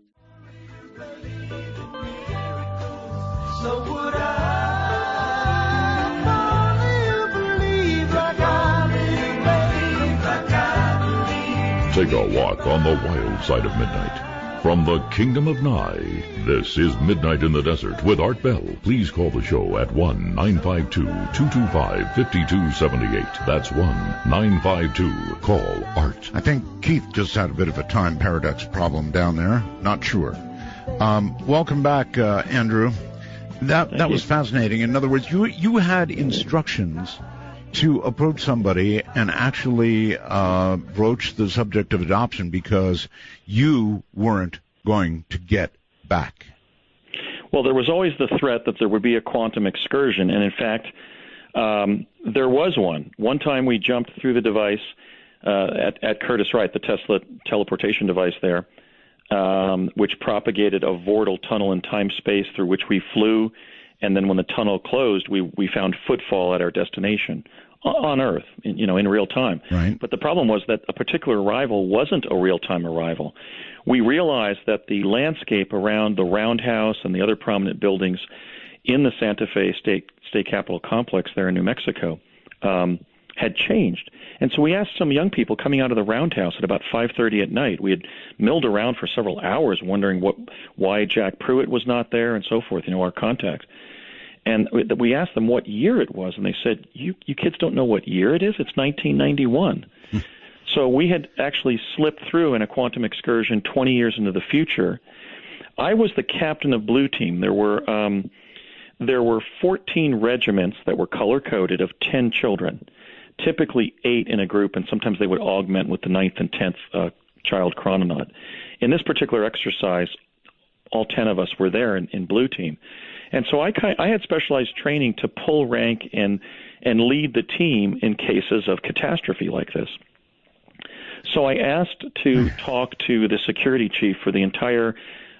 So would I believe like I believe. Take a walk on the wild side of midnight. From the Kingdom of Nye, this is Midnight in the Desert with Art Bell. Please call the show at 1-952-225-5278. That's 1-952-CALL-ART. I think Keith just had a bit of a time paradox problem down there. Not sure. Welcome back, Andrew. That was fascinating. In other words, you had instructions to approach somebody and actually broach the subject of adoption because you weren't going to get back. Well, there was always the threat that there would be a quantum excursion, and in fact, there was one. One time we jumped through the device at Curtiss Wright, the Tesla teleportation device there, which propagated a vortal tunnel in time-space through which we flew, and then when the tunnel closed, we found footfall at our destination on Earth, in real time. Right. But the problem was that a particular arrival wasn't a real-time arrival. We realized that the landscape around the Roundhouse and the other prominent buildings in the Santa Fe State Capitol complex there in New Mexico had changed. And so we asked some young people coming out of the Roundhouse at about 5:30 at night. We had milled around for several hours wondering why Jack Pruitt was not there and so forth, our contact. And we asked them what year it was, and they said, you kids don't know what year it is? It's 1991. So we had actually slipped through in a quantum excursion 20 years into the future. I was the captain of Blue Team. There were 14 regiments that were color-coded of 10 children, typically 8 in a group, and sometimes they would augment with the 9th and 10th child chrononaut. In this particular exercise, all 10 of us were there in Blue Team. And so I had specialized training to pull rank and lead the team in cases of catastrophe like this. So I asked to talk to the security chief for the entire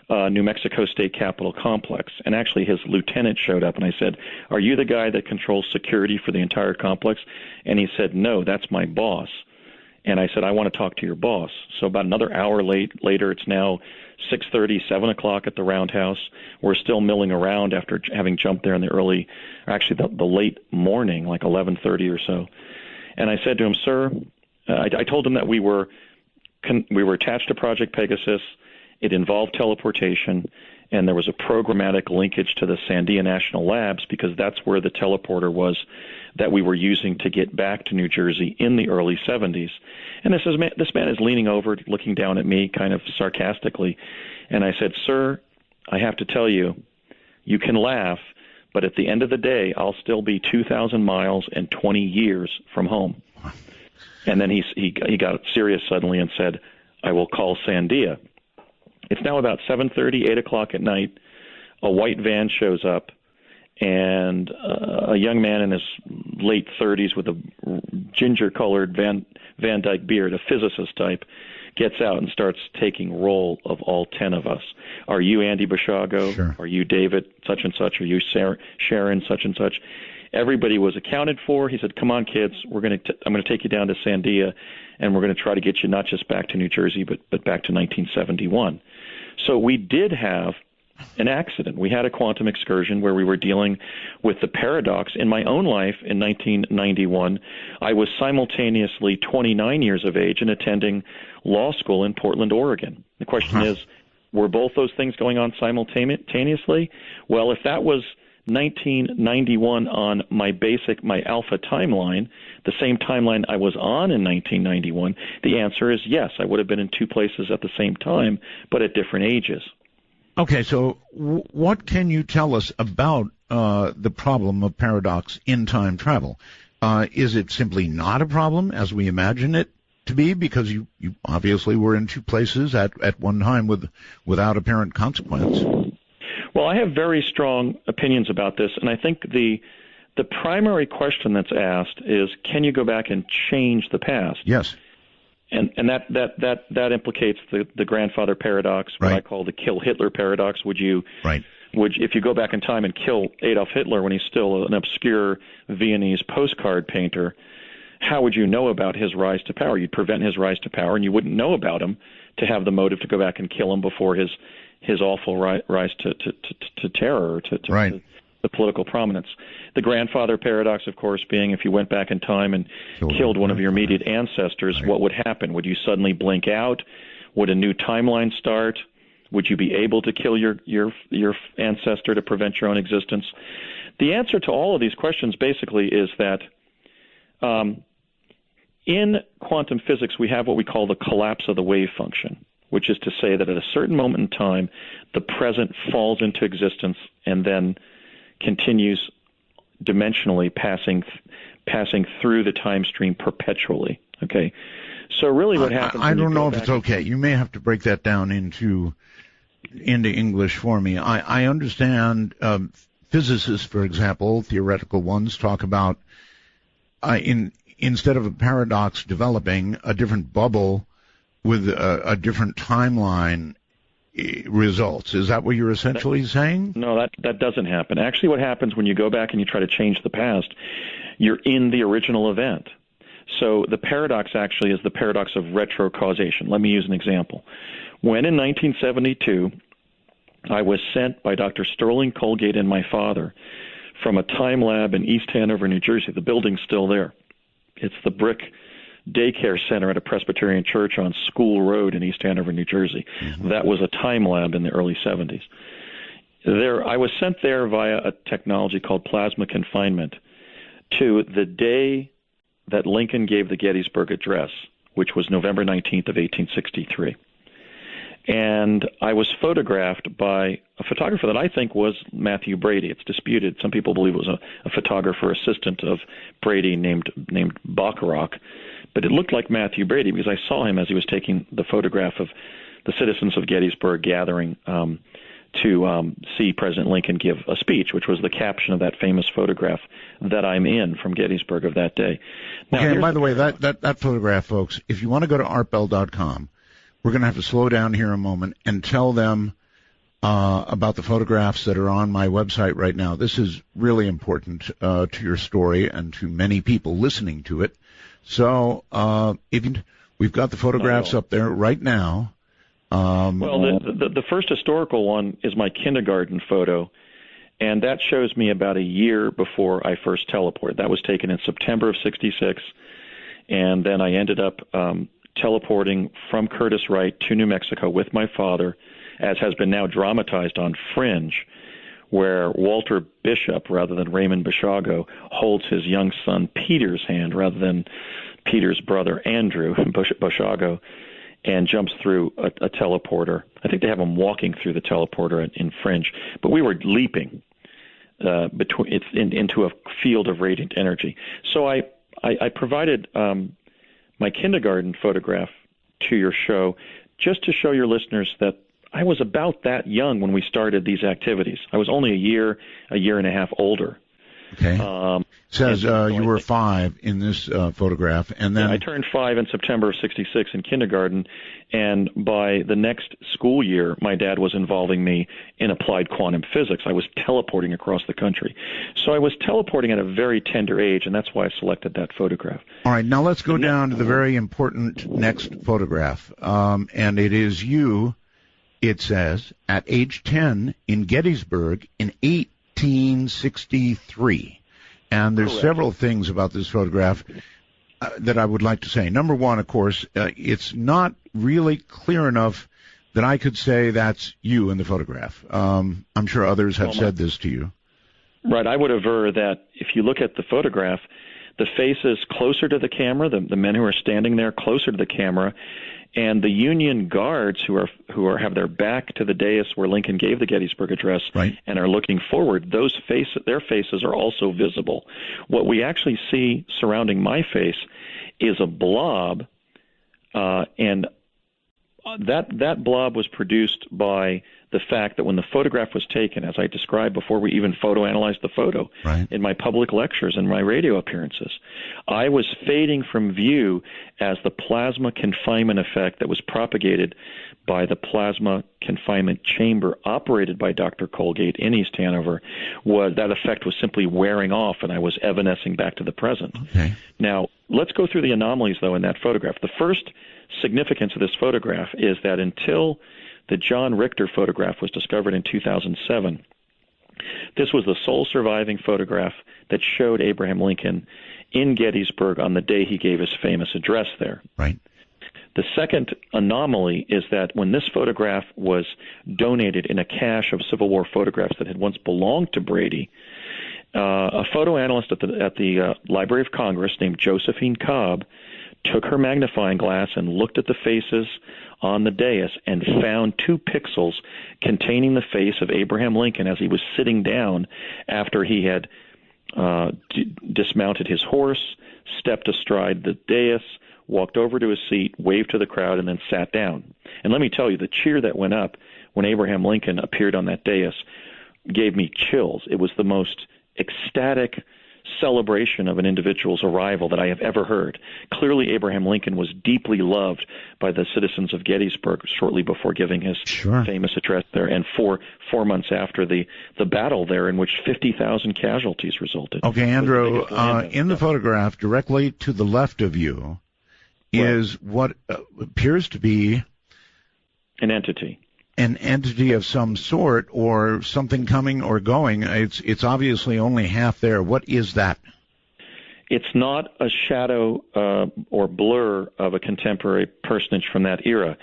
New Mexico State Capitol complex, and actually his lieutenant showed up, and I said, "Are you the guy that controls security for the entire complex?" And he said, "No, that's my boss." And I said, "I want to talk to your boss." So about another hour later, it's now 6:30, 7 o'clock at the Roundhouse. We're still milling around after having jumped there in the the late morning, like 11:30 or so. And I said to him, "Sir," I told him that we were attached to Project Pegasus. It involved teleportation, and there was a programmatic linkage to the Sandia National Labs because that's where the teleporter was that we were using to get back to New Jersey in the early 70s. And this man is leaning over, looking down at me kind of sarcastically. And I said, "Sir, I have to tell you, you can laugh, but at the end of the day, I'll still be 2,000 miles and 20 years from home." And then he got serious suddenly and said, "I will call Sandia." It's now about 7:30, 8 o'clock at night. A white van shows up, and a young man in his late 30s with a ginger-colored Van Dyke beard, a physicist type, gets out and starts taking roll of all 10 of us. "Are you Andy Basiago? Sure. Are you David such and such? Are you Sharon such and such?" Everybody was accounted for. He said, "Come on, kids. I'm going to take you down to Sandia, and we're going to try to get you not just back to New Jersey, but back to 1971. So we did have an accident. We had a quantum excursion where we were dealing with the paradox. In my own life, in 1991, I was simultaneously 29 years of age and attending law school in Portland, Oregon. The question is, were both those things going on simultaneously? Well, if that was 1991 on my alpha timeline, the same timeline I was on in 1991, the answer is yes. I would have been in two places at the same time, but at different ages. Okay, so what can you tell us about the problem of paradox in time travel? Is it simply not a problem as we imagine it to be? Because you obviously were in two places at one time without apparent consequence. Well, I have very strong opinions about this, and I think the primary question that's asked is, can you go back and change the past? Yes. And that implicates the grandfather paradox, what I call the kill Hitler paradox. Would if you go back in time and kill Adolf Hitler when he's still an obscure Viennese postcard painter, how would you know about his rise to power? You'd prevent his rise to power, and you wouldn't know about him to have the motive to go back and kill him before his awful rise to terror, to the political prominence. The grandfather paradox, of course, being if you went back in time and killed one of your immediate ancestors, what would happen? Would you suddenly blink out? Would a new timeline start? Would you be able to kill your ancestor to prevent your own existence? The answer to all of these questions basically is that in quantum physics we have what we call the collapse of the wave function, which is to say that at a certain moment in time, the present falls into existence and then continues dimensionally passing through the time stream perpetually. Okay, so really what happens? I don't know if it's okay. You may have to break that down into English for me. I understand physicists, for example, theoretical ones, talk about instead of a paradox developing, a different bubble with a different timeline results. Is that what you're essentially saying? No, that doesn't happen. Actually, what happens when you go back and you try to change the past, you're in the original event. So the paradox actually is the paradox of retrocausation. Let me use an example. When in 1972, I was sent by Dr. Sterling Colgate and my father from a time lab in East Hanover, New Jersey. The building's still there. It's the brick daycare center at a Presbyterian church on School Road in East Hanover, New Jersey. Mm-hmm. That was a time lab in the early 70s. I was sent there via a technology called plasma confinement to the day that Lincoln gave the Gettysburg Address, which was November 19th of 1863. And I was photographed by a photographer that I think was Matthew Brady. It's disputed. Some people believe it was a photographer assistant of Brady named Bacharach. But it looked like Matthew Brady because I saw him as he was taking the photograph of the citizens of Gettysburg gathering to see President Lincoln give a speech, which was the caption of that famous photograph that I'm in from Gettysburg of that day. Now, okay, and by the way, that photograph, folks, if you want to go to artbell.com, we're going to have to slow down here a moment and tell them about the photographs that are on my website right now. This is really important to your story and to many people listening to it. So we've got the photographs up there right now. Well, the first historical one is my kindergarten photo, and that shows me about a year before I first teleported. That was taken in September of '66, and then I ended up teleporting from Curtiss-Wright to New Mexico with my father, as has been now dramatized on Fringe, where Walter Bishop, rather than Raymond Basiago, holds his young son Peter's hand rather than Peter's brother Andrew Basiago, and jumps through a teleporter. I think they have him walking through the teleporter in Fringe, but we were leaping into a field of radiant energy. So I provided my kindergarten photograph to your show just to show your listeners that I was about that young when we started these activities. I was only a year and a half older. Okay. Says you were 5 in this photograph, and then I turned 5 in September of '66 in kindergarten, and by the next school year, my dad was involving me in applied quantum physics. I was teleporting across the country, so I was teleporting at a very tender age, and that's why I selected that photograph. All right, now let's go down to the very important next photograph, and it is you. It says at age 10 in Gettysburg in 1863. And there's Correct. Several things about this photograph that I would like to say. Number one, of course, it's not really clear enough that I could say that's you in the photograph. I'm sure others have said this to you. Right. I would aver that if you look at the photograph, the face is closer to the camera, the men who are standing there closer to the camera, and the Union guards who have their back to the dais where Lincoln gave the Gettysburg Address, right, and are looking forward, their faces are also visible. What we actually see surrounding my face is a blob And that blob was produced by the fact that when the photograph was taken, as I described before we even photoanalyzed the photo in my public lectures and my radio appearances, I was fading from view as the plasma confinement effect that was propagated by the plasma confinement chamber operated by Dr. Colgate in East Hanover. That effect was simply wearing off, and I was evanescing back to the present. Okay. Now, let's go through the anomalies, though, in that photograph. The first significance of this photograph is that until the John Richter photograph was discovered in 2007, this was the sole surviving photograph that showed Abraham Lincoln in Gettysburg on the day he gave his famous address there. Right. The second anomaly is that when this photograph was donated in a cache of Civil War photographs that had once belonged to Brady, a photo analyst at the Library of Congress named Josephine Cobb took her magnifying glass and looked at the faces on the dais and found 2 pixels containing the face of Abraham Lincoln as he was sitting down after he had dismounted his horse, stepped astride the dais, walked over to his seat, waved to the crowd, and then sat down. And let me tell you, the cheer that went up when Abraham Lincoln appeared on that dais gave me chills. It was the most ecstatic celebration of an individual's arrival that I have ever heard. Clearly, Abraham Lincoln was deeply loved by the citizens of Gettysburg shortly before giving his famous address there, and four months after the battle there, in which 50,000 casualties resulted. Okay, Andrew, in the photograph directly to the left of you is what appears to be an entity. An entity of some sort, or something coming or going. It's obviously only half there. What is that? It's not a shadow or blur of a contemporary personage from that era.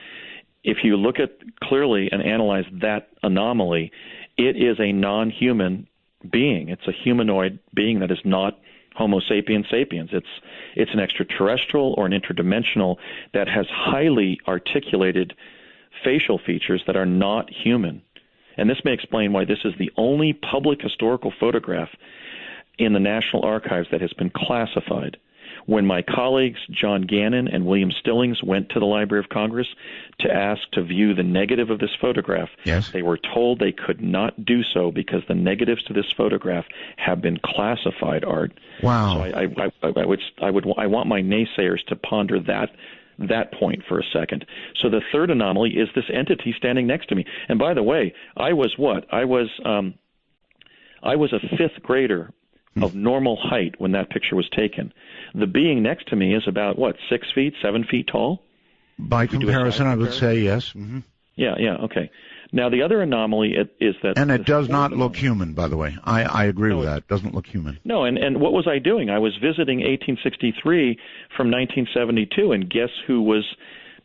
If you look at clearly and analyze that anomaly, it is a non-human being. It's a humanoid being that is not Homo sapiens sapiens. It's an extraterrestrial or an interdimensional that has highly articulated facial features that are not human. And this may explain why this is the only public historical photograph in the National Archives that has been classified. When my colleagues John Gannon and William Stillings went to the Library of Congress to ask to view the negative of this photograph, they were told they could not do so because the negatives to this photograph have been classified, Art. Wow. So I want my naysayers to ponder that point for a second. So the third anomaly is this entity standing next to me. And by the way, I was a 5th grader of normal height when that picture was taken. The being next to me is about 6 feet, 7 feet tall? By comparison, I would say yes. Mm-hmm. Yeah, okay. Now, the other anomaly is that... And it does not look human, by the way. I agree with that. It doesn't look human. No, and what was I doing? I was visiting 1863 from 1972, and guess who was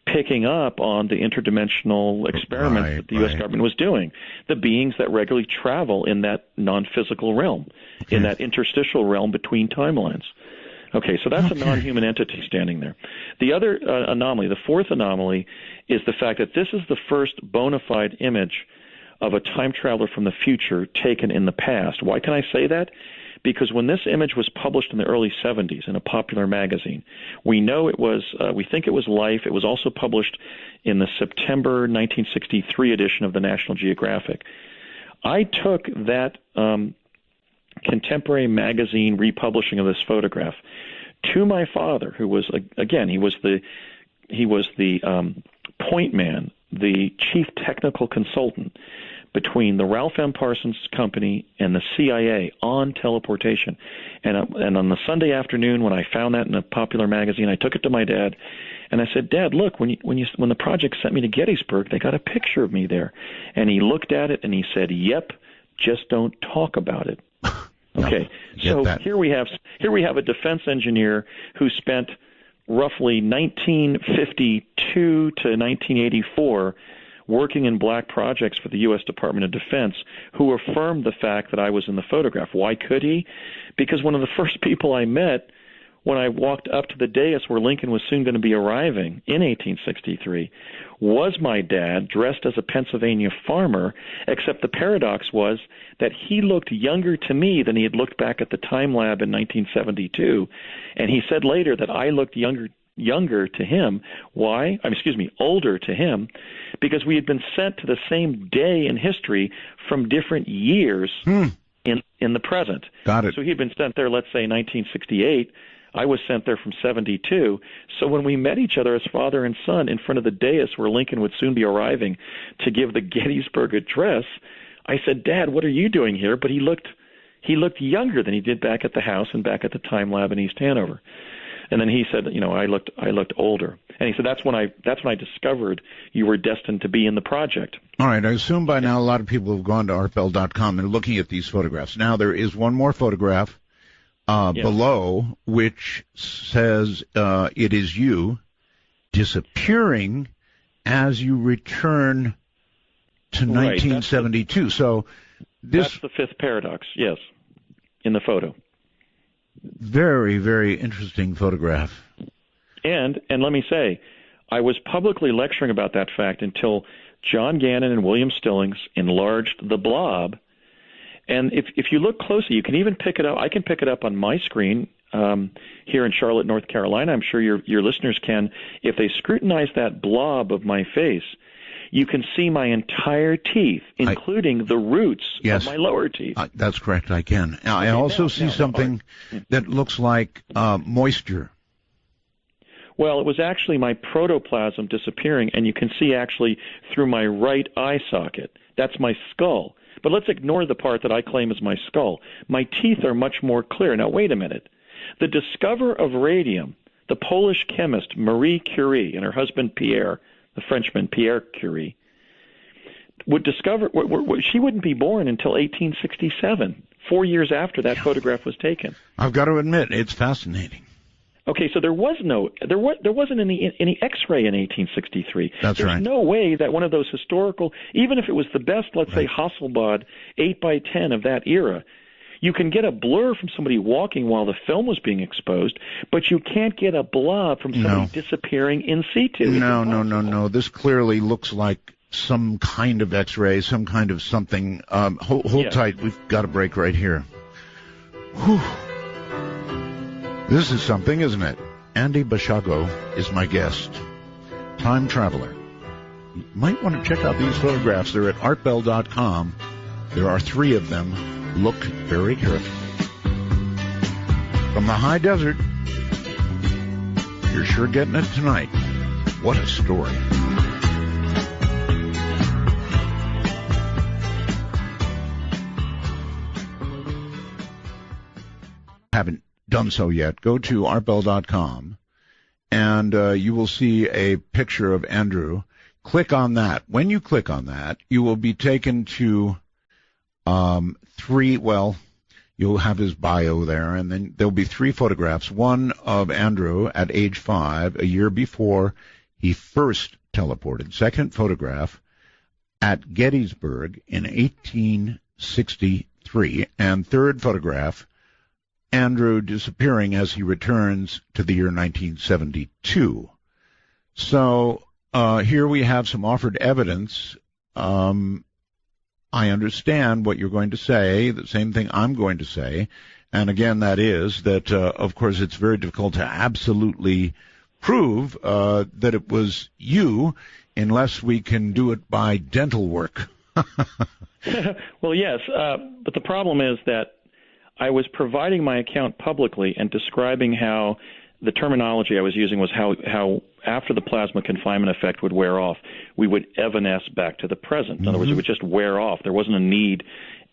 picking up on the interdimensional experiments that the U.S. government was doing? The beings that regularly travel in that non-physical realm, in that interstitial realm between timelines. Okay, so that's a non-human entity standing there. The other anomaly, the fourth anomaly, is the fact that this is the first bona fide image of a time traveler from the future taken in the past. Why can I say that? Because when this image was published in the early 70s in a popular magazine, we know it was, we think it was Life. It was also published in the September 1963 edition of the National Geographic. I took that contemporary magazine republishing of this photograph to my father, who was, again, he was the point man, the chief technical consultant between the Ralph M. Parsons Company and the CIA on teleportation. And on the Sunday afternoon when I found that in a popular magazine, I took it to my dad, and I said, "Dad, look, when the project sent me to Gettysburg, they got a picture of me there." And he looked at it and he said, "Yep, just don't talk about it." Okay, so here we have a defense engineer who spent roughly 1952 to 1984 working in black projects for the U.S. Department of Defense, who affirmed the fact that I was in the photograph. Why could he? Because one of the first people I met when I walked up to the dais where Lincoln was soon going to be arriving in 1863 was my dad, dressed as a Pennsylvania farmer, except the paradox was that he looked younger to me than he had looked back at the Time Lab in 1972, and he said later that I looked younger younger to him. Why? Older to him, because we had been sent to the same day in history from different years in the present. Got it. So he'd been sent there, let's say, 1968. I was sent there from 72. So when we met each other as father and son in front of the dais where Lincoln would soon be arriving to give the Gettysburg Address, I said, "Dad, what are you doing here?" But he looked younger than he did back at the house and back at the Time Lab in East Hanover. And then he said, I looked older. And he said, that's when I discovered you were destined to be in the project. All right. I assume by now a lot of people have gone to artbell.com and are looking at these photographs. Now there is one more photograph below, which says it is you disappearing as you return to 1972. So that's the fifth paradox, yes, in the photo. Very, very interesting photograph. And let me say, I was publicly lecturing about that fact until John Gannon and William Stillings enlarged the blob. And if you look closely, you can even pick it up. I can pick it up on my screen here in Charlotte, North Carolina. I'm sure your listeners can. If they scrutinize that blob of my face, you can see my entire teeth, including the roots of my lower teeth. That's correct, I can. I also see something that looks like moisture. Well, it was actually my protoplasm disappearing, and you can see actually through my right eye socket. That's my skull. But let's ignore the part that I claim is my skull. My teeth are much more clear. Now, wait a minute. The discoverer of radium, the Polish chemist Marie Curie and her husband Pierre, the Frenchman Pierre Curie, would discover she wouldn't be born until 1867, 4 years after that photograph was taken. I've got to admit, it's fascinating. Okay, so there wasn't any X-ray in 1863. That's right. There's no way that one of those historical, even if it was the best, let's say Hasselblad 8x10 of that era, you can get a blur from somebody walking while the film was being exposed, but you can't get a blob from somebody disappearing in situ. No. This clearly looks like some kind of X-ray, some kind of something. Hold tight. We've got a break right here. Whew. This is something, isn't it? Andy Basiago is my guest. Time traveler. You might want to check out these photographs. They're at artbell.com. There are 3 of them. Look very carefully. From the high desert, you're sure getting it tonight. What a story. Haven't done so yet, go to artbell.com and you will see a picture of Andrew. Click on that. When you click on that, you will be taken to you'll have his bio there, and then there'll be 3 photographs. One of Andrew at age 5, a year before he first teleported. Second photograph at Gettysburg in 1863. And third photograph, Andrew disappearing as he returns to the year 1972. So here we have some offered evidence. I understand what you're going to say, the same thing I'm going to say. And again, that is that, of course, it's very difficult to absolutely prove that it was you unless we can do it by dental work. Well, yes, but the problem is that I was providing my account publicly and describing how the terminology I was using was how after the plasma confinement effect would wear off, we would evanesce back to the present. In other words, it would just wear off. There wasn't a need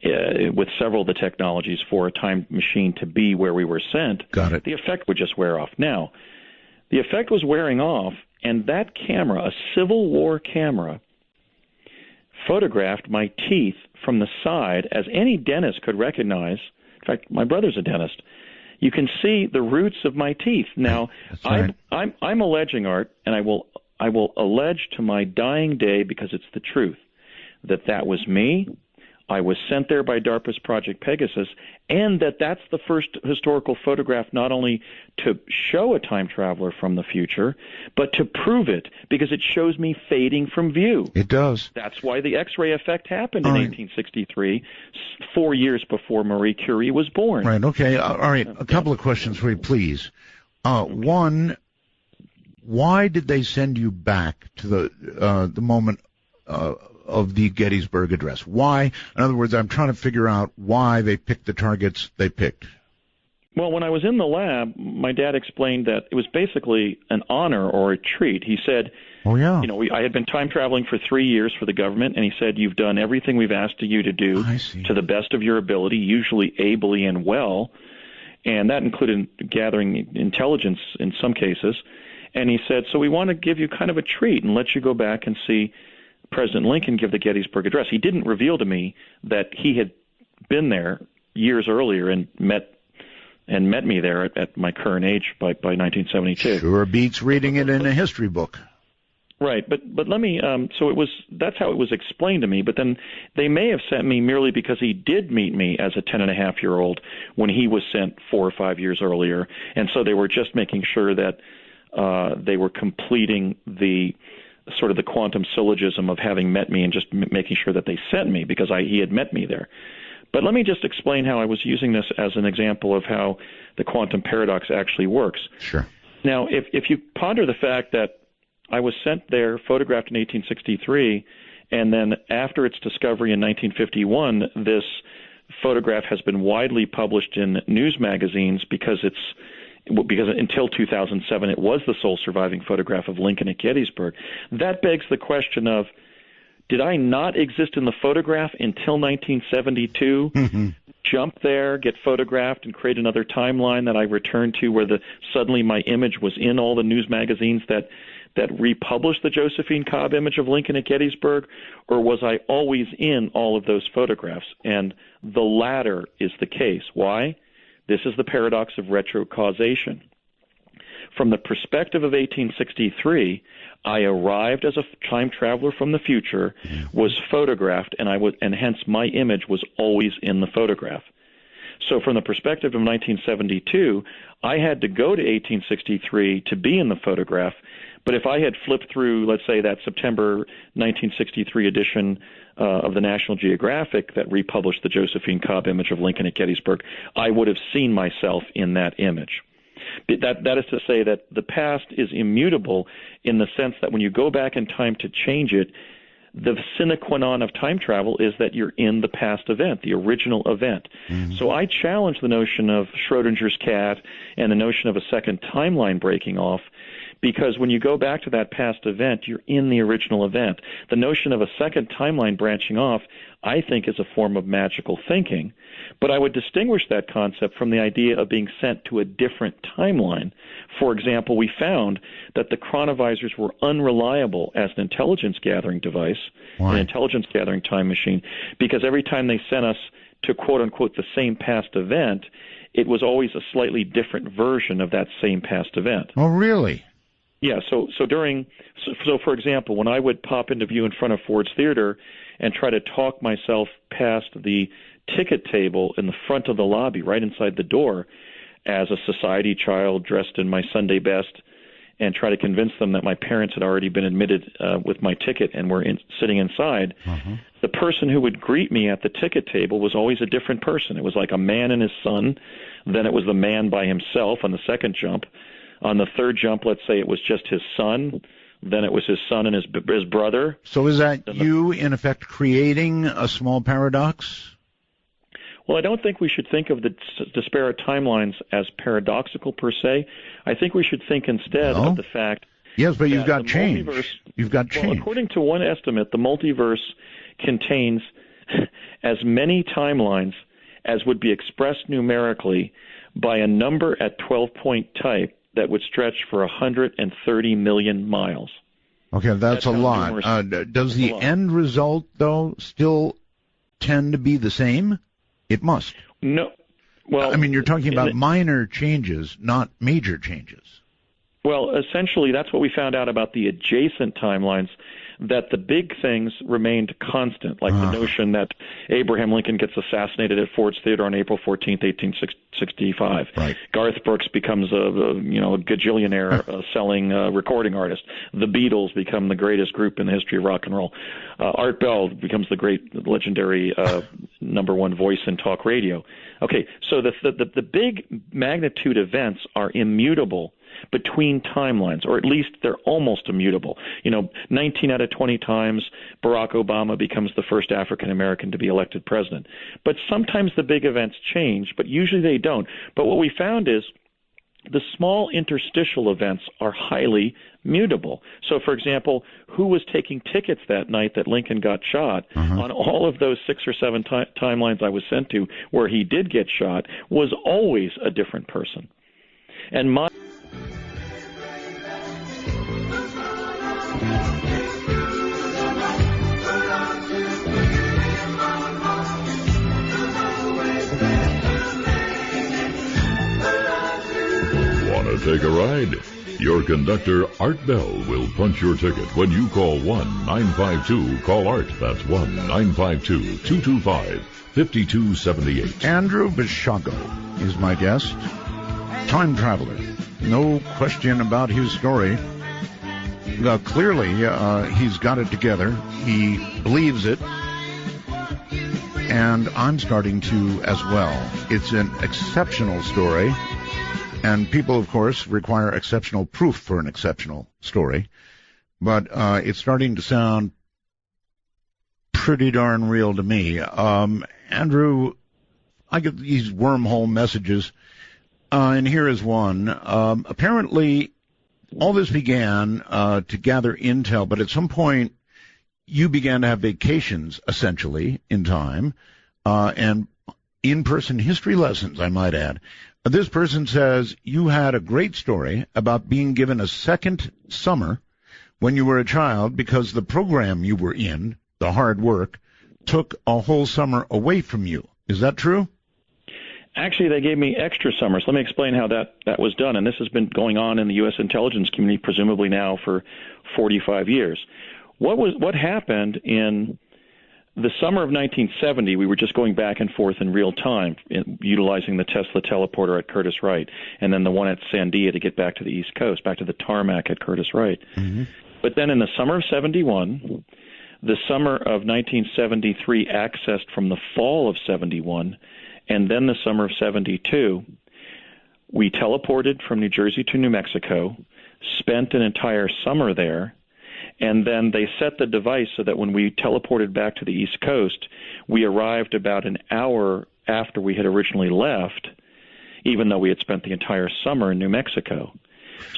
with several of the technologies for a time machine to be where we were sent. Got it. The effect would just wear off. Now, the effect was wearing off, and that camera, a Civil War camera, photographed my teeth from the side, as any dentist could recognize. In fact, my brother's a dentist. You can see the roots of my teeth. Now, right. I'm alleging, Art, and I will allege to my dying day, because it's the truth, that was me. I was sent there by DARPA's Project Pegasus, and that's the first historical photograph not only to show a time traveler from the future, but to prove it, because it shows me fading from view. It does. That's why the X-ray effect happened in 1863, 4 years before Marie Curie was born. Right, okay. All right, a couple of questions for you, please. One, why did they send you back to the moment of the Gettysburg Address? Why? In other words, I'm trying to figure out why they picked the targets they picked. Well, when I was in the lab, my dad explained that it was basically an honor or a treat. He said, "Oh yeah, I had been time traveling for 3 years for the government, and he said, you've done everything we've asked you to do to the best of your ability, usually ably and well, and that included gathering intelligence in some cases. And he said, so we want to give you kind of a treat and let you go back and see President Lincoln give the Gettysburg Address." He didn't reveal to me that he had been there years earlier and met me there at my current age by 1972. Sure beats reading it in a history book. Right, but let me. That's how it was explained to me. But then they may have sent me merely because he did meet me as a 10-and-a-half-year-old when he was sent 4 or 5 years earlier, and so they were just making sure that they were completing the sort of the quantum syllogism of having met me and just making sure that they sent me because he had met me there. But let me just explain how I was using this as an example of how the quantum paradox actually works. Sure. Now, if you ponder the fact that I was sent there, photographed in 1863, and then after its discovery in 1951, this photograph has been widely published in news magazines because until 2007 it was the sole surviving photograph of Lincoln at Gettysburg. That begs the question of, did I not exist in the photograph until 1972? Mm-hmm. Jump there, get photographed, and create another timeline that I returned to where suddenly my image was in all the news magazines that republished the Josephine Cobb image of Lincoln at Gettysburg, or was I always in all of those photographs? And the latter is the case. Why? This is the paradox of retrocausation. From the perspective of 1863, I arrived as a time traveler from the future, was photographed, and hence my image was always in the photograph. So from the perspective of 1972, I had to go to 1863 to be in the photograph, but if I had flipped through, let's say, that September 1963 edition of the National Geographic that republished the Josephine Cobb image of Lincoln at Gettysburg, I would have seen myself in that image. That is to say that the past is immutable in the sense that when you go back in time to change it, the sine qua non of time travel is that you're in the past event, the original event. Mm-hmm. So I challenge the notion of Schrodinger's cat and the notion of a second timeline breaking off, because when you go back to that past event, you're in the original event. The notion of a second timeline branching off, I think, is a form of magical thinking. But I would distinguish that concept from the idea of being sent to a different timeline. For example, we found that the chronovisors were unreliable as an intelligence-gathering device, an intelligence-gathering time machine, because every time they sent us to, quote-unquote, the same past event, it was always a slightly different version of that same past event. Oh, really? Yeah, so for example, when I would pop into view in front of Ford's Theater and try to talk myself past the ticket table in the front of the lobby, right inside the door, as a society child dressed in my Sunday best, and try to convince them that my parents had already been admitted with my ticket and were sitting inside, the person who would greet me at the ticket table was always a different person. It was like a man and his son. Then it was the man by himself on the second jump. On the third jump, let's say it was just his son. Then it was his son and his brother. So is that you, in effect, creating a small paradox? Well, I don't think we should think of the disparate timelines as paradoxical per se. I think we should think instead of the fact yes, but you've got change. You've got change. Well, according to one estimate, the multiverse contains as many timelines as would be expressed numerically by a number at 12-point type that would stretch for 130 million miles. Okay, that's a lot. Does the end result, though, still tend to be the same? It must. No. Well, I mean, you're talking about minor changes, not major changes. Well, essentially, that's what we found out about the adjacent timelines, that the big things remained constant, like the notion that Abraham Lincoln gets assassinated at Ford's Theater on April 14th, 1865. Right. Garth Brooks becomes a gajillionaire selling recording artist. The Beatles become the greatest group in the history of rock and roll. Art Bell becomes the great, legendary number one voice in talk radio. Okay, so the big magnitude events are immutable. between timelines, or at least they're almost immutable. 19 out of 20 times Barack Obama becomes the first African American to be elected president. But sometimes the big events change, but usually they don't. But what we found is the small interstitial events are highly mutable. So, for example, who was taking tickets that night that Lincoln got shot? On all of those 6 or 7 timelines I was sent to where he did get shot was always a different person. And my Take a ride? Your conductor, Art Bell, will punch your ticket when you call 1-952-CALL-ART. That's 1-952-225-5278. Andrew Basiago is my guest. Time traveler. No question about his story. Clearly, he's got it together. He believes it. And I'm starting to as well. It's an exceptional story. And people, of course, require exceptional proof for an exceptional story. But it's starting to sound pretty darn real to me. Andrew, I get these wormhole messages, and here is one. Apparently, all this began to gather intel, but at some point, you began to have vacations, essentially, in time, and in-person history lessons, I might add. This person says you had a great story about being given a second summer when you were a child because the program you were in, the hard work, took a whole summer away from you. Is that true? Actually, they gave me extra summers. Let me explain how that was done. And this has been going on in the U.S. intelligence community, presumably now for 45 years. What happened in the summer of 1970, we were just going back and forth in real time, utilizing the Tesla teleporter at Curtis Wright, and then the one at Sandia to get back to the East Coast, back to the tarmac at Curtis Wright. But then in the summer of 71, the summer of 1973 accessed from the fall of 71, and then the summer of 72, we teleported from New Jersey to New Mexico, spent an entire summer there, and then they set the device so that when we teleported back to the East Coast, we arrived about an hour after we had originally left, even though we had spent the entire summer in New Mexico.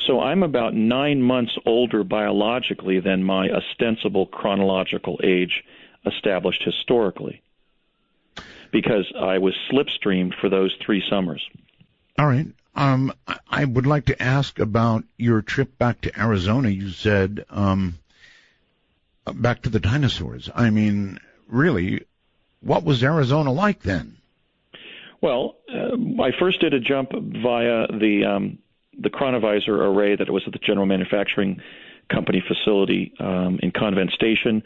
So I'm about 9 months older biologically than my ostensible chronological age established historically, because I was slipstreamed for those 3 summers. All right. I would like to ask about your trip back to Arizona. You said back to the dinosaurs. I mean, really, what was Arizona like then? Well, I first did a jump via the chronovisor array that was at the General Manufacturing Company facility in Convent Station.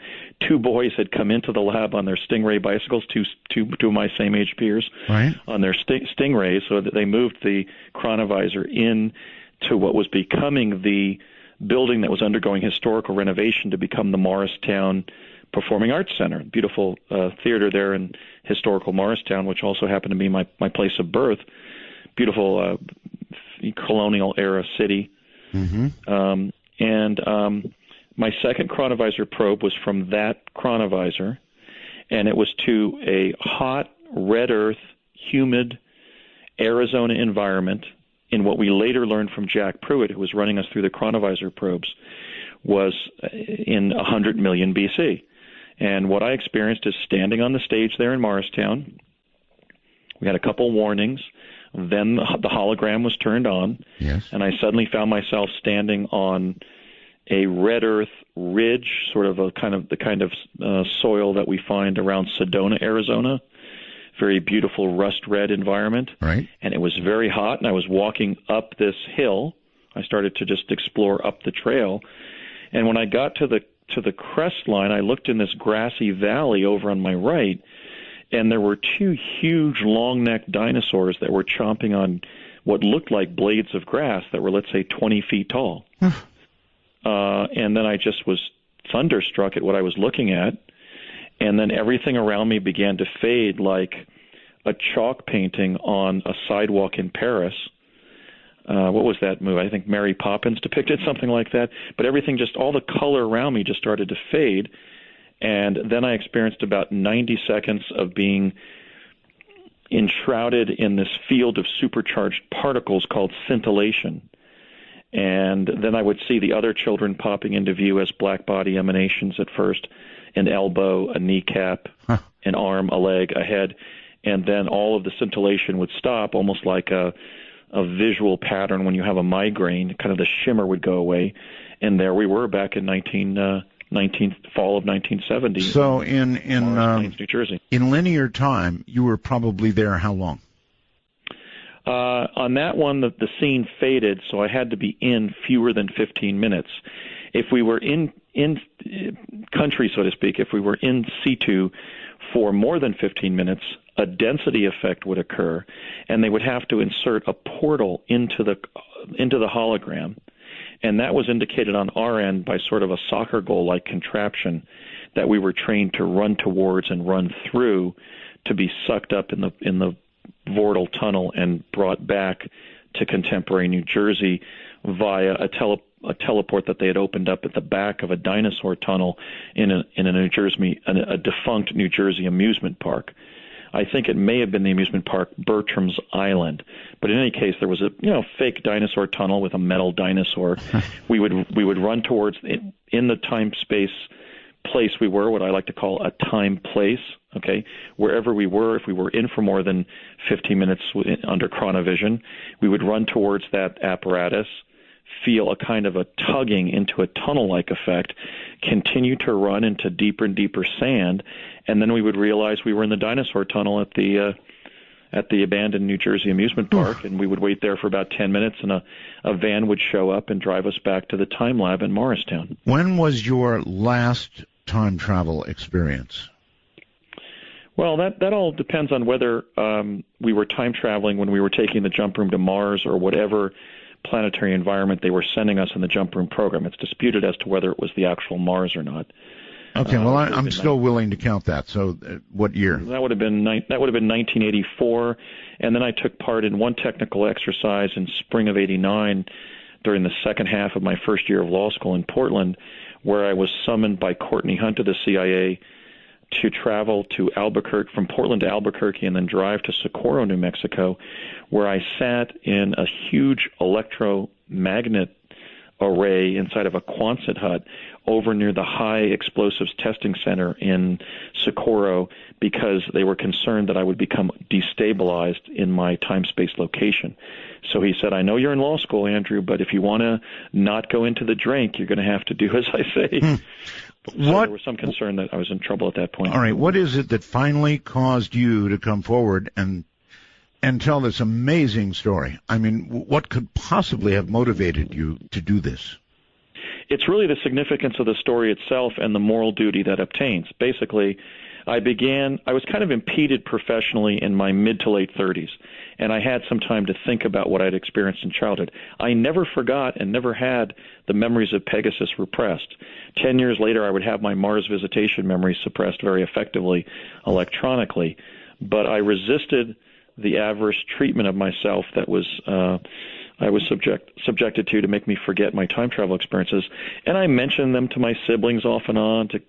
2 boys had come into the lab on their Stingray bicycles, two of my same age peers, right, on their Stingrays, so that they moved the chronovisor in to what was becoming the building that was undergoing historical renovation to become the Morristown Performing Arts Center, beautiful theater there in historical Morristown, which also happened to be my place of birth. Beautiful colonial era city. And my second chronovisor probe was from that chronovisor, and it was to a hot, red earth, humid Arizona environment in what we later learned from Jack Pruitt, who was running us through the chronovisor probes, was in 100 million BC. And what I experienced is standing on the stage there in Morristown. We had a couple warnings. Then the hologram was turned on, yes, and I suddenly found myself standing on a red earth ridge, sort of the kind of soil that we find around Sedona, Arizona. Very beautiful rust red environment, right? And it was very hot, and I was walking up this hill. I started to just explore up the trail, and when I got to the crest line, I looked in this grassy valley over on my right, and there were 2 huge long-necked dinosaurs that were chomping on what looked like blades of grass that were, let's say, 20 feet tall. And then I just was thunderstruck at what I was looking at, and then everything around me began to fade like a chalk painting on a sidewalk in Paris. what was that movie? I think Mary Poppins depicted something like that. But everything, just all the color around me just started to fade. And then I experienced about 90 seconds of being enshrouded in this field of supercharged particles called scintillation. And then I would see the other children popping into view as black body emanations at first, an elbow, a kneecap, an arm, a leg, a head, and then all of the scintillation would stop, almost like a visual pattern when you have a migraine. Kind of the shimmer would go away, and there we were back in fall of 1970. So in New Jersey. In linear time, you were probably there how long? On that one, the scene faded, so I had to be in fewer than 15 minutes. If we were in country, so to speak, if we were in situ for more than 15 minutes, a density effect would occur, and they would have to insert a portal into the hologram, and that was indicated on our end by sort of a soccer goal-like contraption that we were trained to run towards and run through to be sucked up in the Vortal tunnel and brought back to contemporary New Jersey via a teleport that they had opened up at the back of a dinosaur tunnel in a defunct New Jersey amusement park. I think it may have been the amusement park Bertram's Island, but in any case, there was a fake dinosaur tunnel with a metal dinosaur. we would run towards in the time space place we were, what I like to call a time place. Okay, wherever we were, if we were in for more than 15 minutes under chronovision, we would run towards that apparatus, feel a kind of a tugging into a tunnel-like effect, continue to run into deeper and deeper sand, and then we would realize we were in the dinosaur tunnel at the abandoned New Jersey amusement park, and we would wait there for about 10 minutes, and a van would show up and drive us back to the time lab in Morristown. When was your last time travel experience? Well, that all depends on whether we were time traveling when we were taking the jump room to Mars or whatever planetary environment they were sending us in the jump room program. It's disputed as to whether it was the actual Mars or not. Okay, well, I'm still willing to count that. So, what year? That would have been 1984, and then I took part in one technical exercise in spring of '89 during the second half of my first year of law school in Portland, where I was summoned by Courtney Hunt of the CIA to travel to Albuquerque, from Portland to Albuquerque, and then drive to Socorro, New Mexico, where I sat in a huge electromagnet array inside of a Quonset hut over near the high explosives testing center in Socorro, because they were concerned that I would become destabilized in my time-space location. So he said, I know you're in law school, Andrew, but if you want to not go into the drink, you're going to have to do as I say. So there was some concern that I was in trouble at that point. All right, what is it that finally caused you to come forward and tell this amazing story? I mean, what could possibly have motivated you to do this? It's really the significance of the story itself and the moral duty that obtains. Basically, I was kind of impeded professionally in my mid to late 30s, and I had some time to think about what I'd experienced in childhood. I never forgot and never had the memories of Pegasus repressed. 10 years later, I would have my Mars visitation memories suppressed very effectively electronically, but I resisted the adverse treatment of myself that was I was subjected to make me forget my time travel experiences, and I mentioned them to my siblings off and on, to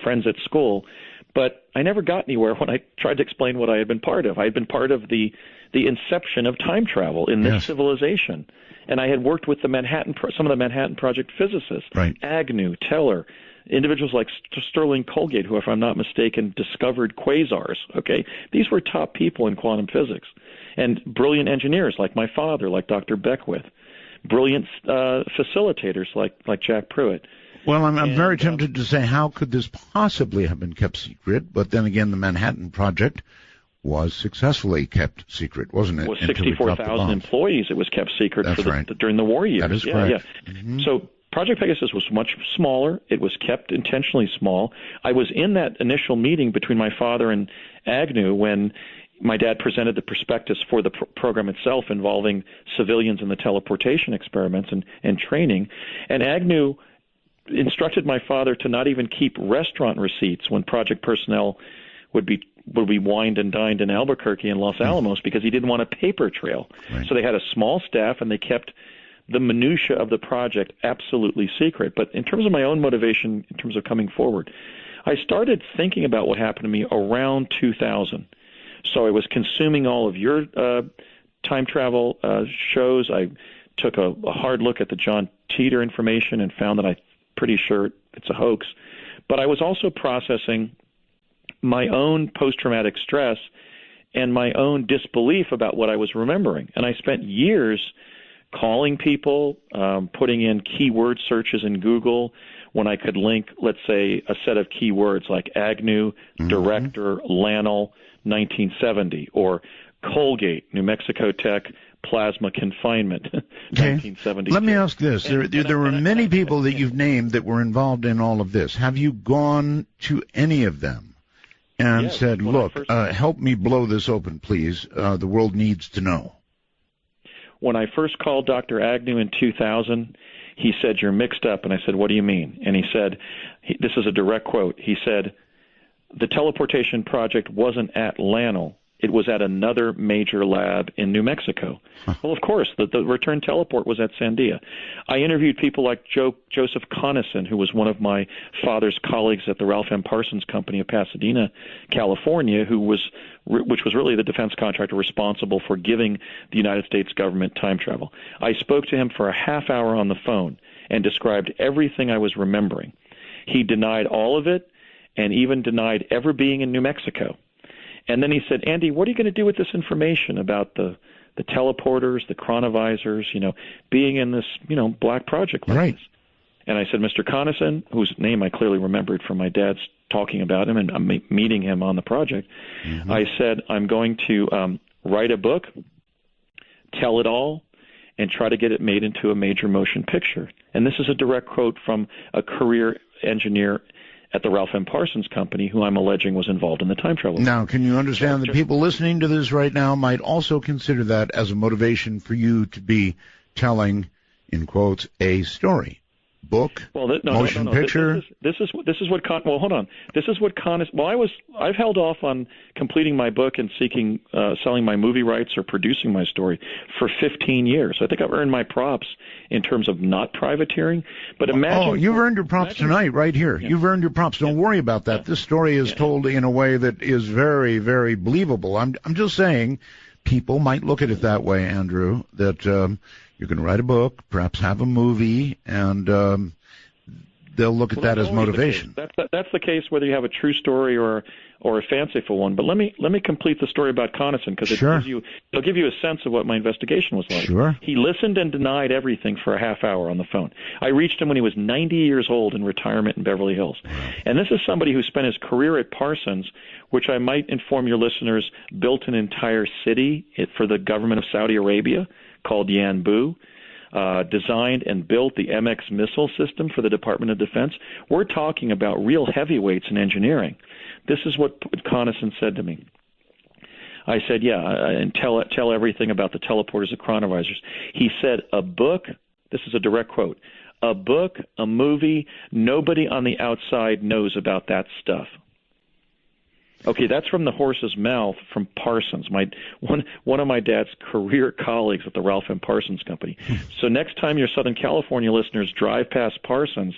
friends at school, but I never got anywhere when I tried to explain what I had been part of. I had been part of the inception of time travel in this civilization, and I had worked with some of the Manhattan Project physicists, right. Agnew, Teller, individuals like Sterling Colgate, who, if I'm not mistaken, discovered quasars. Okay, these were top people in quantum physics, and brilliant engineers like my father, like Dr. Beckwith, brilliant facilitators like Jack Pruitt. Well, I'm very tempted to say, how could this possibly have been kept secret? But then again, the Manhattan Project was successfully kept secret, wasn't it? It was 64,000 employees. It was kept secret during the war years. That is correct. Yeah. Mm-hmm. So Project Pegasus was much smaller. It was kept intentionally small. I was in that initial meeting between my father and Agnew when my dad presented the prospectus for the program itself involving civilians in the teleportation experiments and training. And Agnew instructed my father to not even keep restaurant receipts when project personnel would be we wined and dined in Albuquerque and Los Alamos because he didn't want a paper trail. Right. So they had a small staff, and they kept the minutia of the project absolutely secret. But in terms of my own motivation, in terms of coming forward, I started thinking about what happened to me around 2000. So I was consuming all of your time travel shows. I took a hard look at the John Teeter information and found that I'm pretty sure it's a hoax. But I was also processing my own post-traumatic stress and my own disbelief about what I was remembering. And I spent years calling people, putting in keyword searches in Google when I could link, let's say, a set of keywords like Agnew, director, Lannel, 1970, or Colgate, New Mexico Tech, plasma confinement, 1970. Let me ask this. There were many people that you've named that were involved in all of this. Have you gone to any of them and said, look, help me blow this open, please. The world needs to know. When I first called Dr. Agnew in 2000, he said, you're mixed up. And I said, what do you mean? And he said, this is a direct quote. He said, the teleportation project wasn't at Lannel. It was at another major lab in New Mexico. Well, of course, the return teleport was at Sandia. I interviewed people like Joseph Conason, who was one of my father's colleagues at the Ralph M. Parsons Company of Pasadena, California, which was really the defense contractor responsible for giving the United States government time travel. I spoke to him for a half hour on the phone and described everything I was remembering. He denied all of it and even denied ever being in New Mexico. And then he said, Andy, what are you going to do with this information about the teleporters, the chronovisors, being in this, black project like this? And I said, Mr. Conason, whose name I clearly remembered from my dad's talking about him, and I'm meeting him on the project, I said, I'm going to write a book, tell it all, and try to get it made into a major motion picture. And this is a direct quote from a career engineer at the Ralph M. Parsons Company, who I'm alleging was involved in the time travel. Now, can you understand that people listening to this right now might also consider that as a motivation for you to be telling, in quotes, a story? Book, motion picture. This is what. Well, hold on. This is what I've held off on completing my book and seeking selling my movie rights or producing my story for 15 years. I think I've earned my props in terms of not privateering. But imagine. Oh, you've earned your props tonight, right here. Yeah. You've earned your props. Don't worry about that. This story is told in a way that is very, very believable. I'm just saying, people might look at it that way, Andrew. That. You can write a book, perhaps have a movie, and they'll look at that as motivation. That's the case whether you have a true story or a fanciful one. But let me complete the story about Conason, because it'll give you a sense of what my investigation was like. Sure. He listened and denied everything for a half hour on the phone. I reached him when he was 90 years old in retirement in Beverly Hills. And this is somebody who spent his career at Parsons, which I might inform your listeners built an entire city for the government of Saudi Arabia, called Yanbu, designed and built the MX missile system for the Department of Defense. We're talking about real heavyweights in engineering. This is what Conason said to me. I said, and tell everything about the teleporters, the chronovisors. He said, a book, this is a direct quote, a book, a movie, nobody on the outside knows about that stuff. Okay, that's from the horse's mouth from Parsons, one of my dad's career colleagues at the Ralph M. Parsons Company. So next time your Southern California listeners drive past Parsons,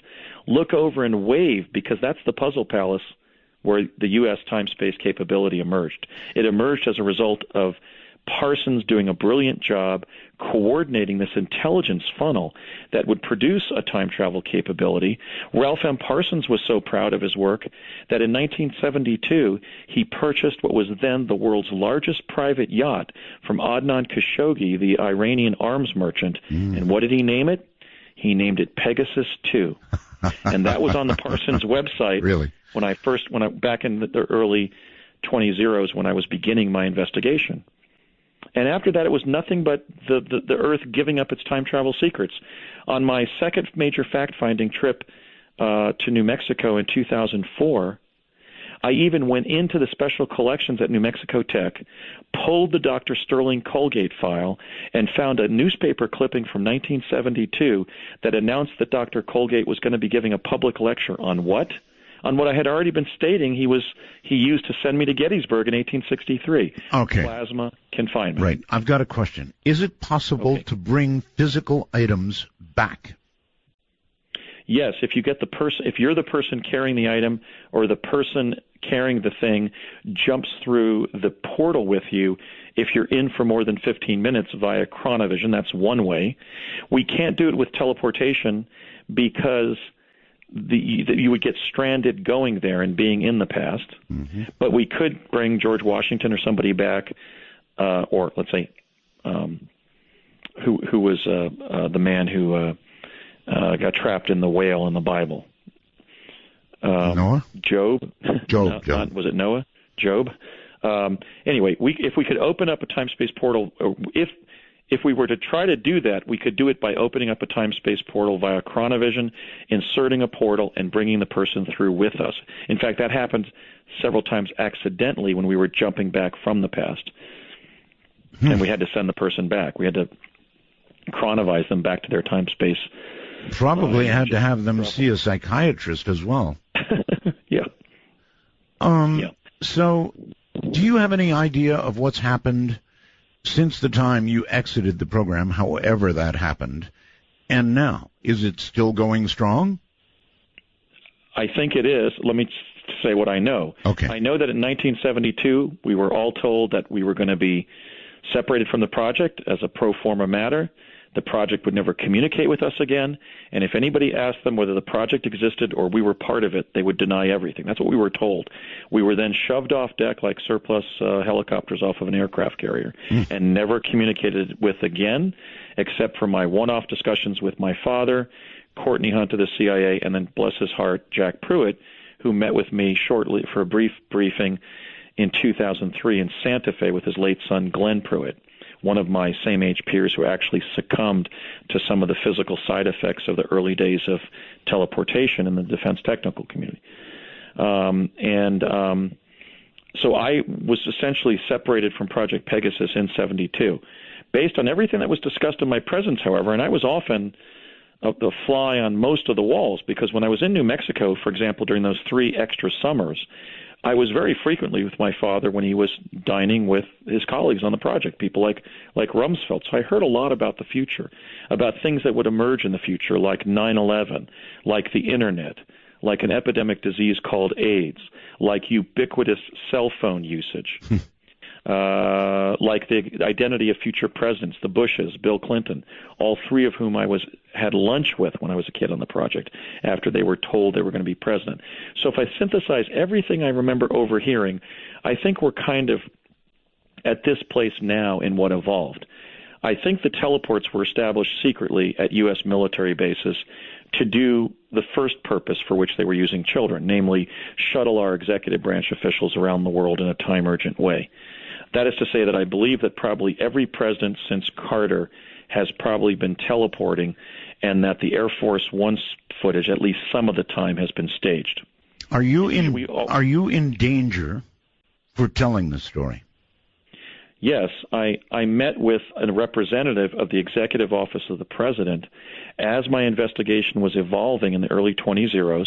look over and wave, because that's the puzzle palace where the U.S. time-space capability emerged. It emerged as a result of Parsons doing a brilliant job coordinating this intelligence funnel that would produce a time travel capability. Ralph M. Parsons was so proud of his work that in 1972 he purchased what was then the world's largest private yacht from Adnan Khashoggi, the Iranian arms merchant. And what did he name it? He named it Pegasus 2. And that was on the Parsons website. Really? Back in the early 20s when I was beginning my investigation. And after that, it was nothing but the Earth giving up its time travel secrets. On my second major fact-finding trip to New Mexico in 2004, I even went into the special collections at New Mexico Tech, pulled the Dr. Sterling Colgate file, and found a newspaper clipping from 1972 that announced that Dr. Colgate was going to be giving a public lecture on what? on what I had already been stating he used to send me to Gettysburg in 1863. Okay. Plasma confinement. Right. I've got a question. Is it possible to bring physical items back? Yes, if you're the person carrying the item, or the person carrying the thing jumps through the portal with you, if you're in for more than 15 minutes via chronovision, that's one way. We can't do it with teleportation because you would get stranded going there and being in the past. Mm-hmm. But we could bring George Washington or somebody back, or let's say who was the man who got trapped in the whale in the Bible. Noah? Job. Job. Was it Noah? Job. Anyway, if we could open up a time-space portal, if we were to try to do that, we could do it by opening up a time-space portal via chronovision, inserting a portal, and bringing the person through with us. In fact, that happened several times accidentally when we were jumping back from the past. And we had to send the person back. We had to chronovize them back to their time-space. Probably had to have them see a psychiatrist as well. Yeah. So, do you have any idea of what's happened since the time you exited the program, however that happened, and now? Is it still going strong? I think it is. Let me say what I know. Okay. I know that in 1972, we were all told that we were going to be separated from the project as a pro forma matter. The project would never communicate with us again, and if anybody asked them whether the project existed or we were part of it, they would deny everything. That's what we were told. We were then shoved off deck like surplus helicopters off of an aircraft carrier and never communicated with again, except for my one-off discussions with my father, Courtney Hunt of the CIA, and then, bless his heart, Jack Pruitt, who met with me shortly for a brief briefing in 2003 in Santa Fe with his late son, Glenn Pruitt, one of my same-age peers who actually succumbed to some of the physical side effects of the early days of teleportation in the defense technical community. So I was essentially separated from Project Pegasus in 72. Based on everything that was discussed in my presence, however, and I was often the fly on most of the walls, because when I was in New Mexico, for example, during those 3 extra summers, I was very frequently with my father when he was dining with his colleagues on the project, people like Rumsfeld. So I heard a lot about the future, about things that would emerge in the future, like 9/11, like the Internet, like an epidemic disease called AIDS, like ubiquitous cell phone usage, like the identity of future presidents, the Bushes, Bill Clinton, all 3 of whom I had lunch with when I was a kid on the project after they were told they were going to be president. So if I synthesize everything I remember overhearing, I think we're kind of at this place now in what evolved. I think the teleports were established secretly at U.S. military bases to do the first purpose for which they were using children, namely shuttle our executive branch officials around the world in a time-urgent way. That is to say that I believe that probably every president since Carter has probably been teleporting, and that the Air Force One footage, at least some of the time, has been staged. Are you in danger for telling the story? Yes, I met with a representative of the Executive Office of the President as my investigation was evolving in the early 2000s.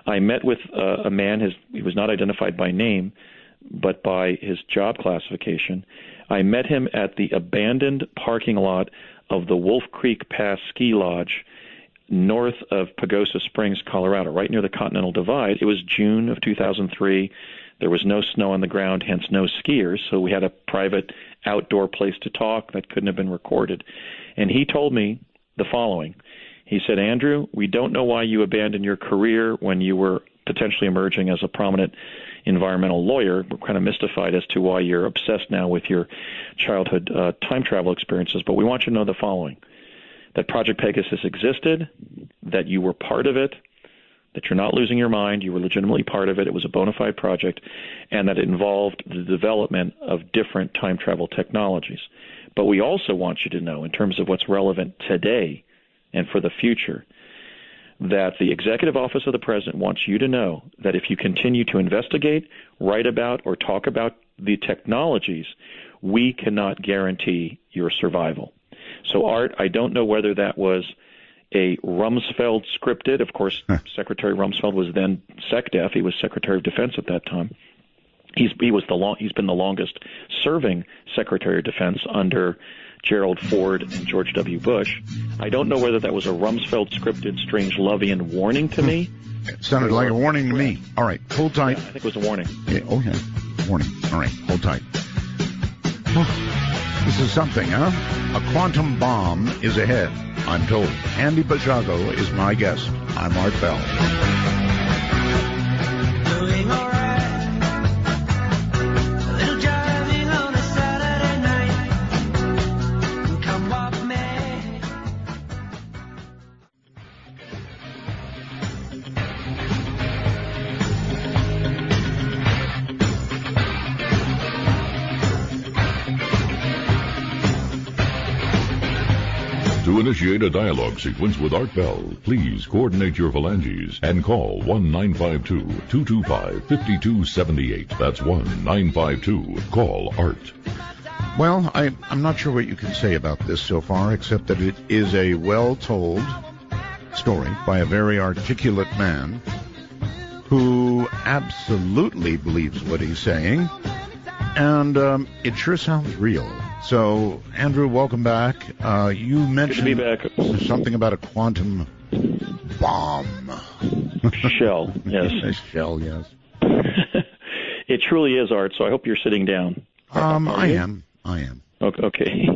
I met with a man, he was not identified by name, but by his job classification. I met him at the abandoned parking lot of the Wolf Creek Pass Ski Lodge north of Pagosa Springs, Colorado, right near the Continental Divide. It was June of 2003. There was no snow on the ground, hence no skiers, so we had a private outdoor place to talk that couldn't have been recorded. And he told me the following. He said, Andrew, we don't know why you abandoned your career when you were potentially emerging as a prominent environmental lawyer. We're kind of mystified as to why you're obsessed now with your childhood time travel experiences, but we want you to know the following, that Project Pegasus existed, that you were part of it, that you're not losing your mind, you were legitimately part of it, it was a bona fide project, and that it involved the development of different time travel technologies. But we also want you to know, in terms of what's relevant today and for the future, that the Executive Office of the President wants you to know that if you continue to investigate, write about, or talk about the technologies, we cannot guarantee your survival. So, Art, I don't know whether that was a Rumsfeld scripted. Of course, Secretary Rumsfeld was then SecDef. He was Secretary of Defense at that time. He's been the longest serving Secretary of Defense under Gerald Ford and George W. Bush. I don't know whether that was a Rumsfeld scripted Strange-Lovian warning to me. It sounded like a warning to me. All right, hold tight. Yeah, I think it was a warning. Yeah, warning. All right, hold tight. This is something, huh? A quantum bomb is ahead, I'm told. Andy Basiago is my guest. I'm Art Bell. Doing all right. A little driving on a Saturday night. Come walk me. To initiate a dialogue sequence with Art Bell, please coordinate your phalanges and call 1-952-225-5278. That's 1-952-CALL-ART. Well, I'm not sure what you can say about this so far, except that it is a well-told story by a very articulate man who absolutely believes what he's saying, and it sure sounds real. So, Andrew, welcome back. You mentioned Good to be back. Something about a quantum bomb. Shell, yes. A shell, yes. It truly is, Art, so I hope you're sitting down. I am. Okay.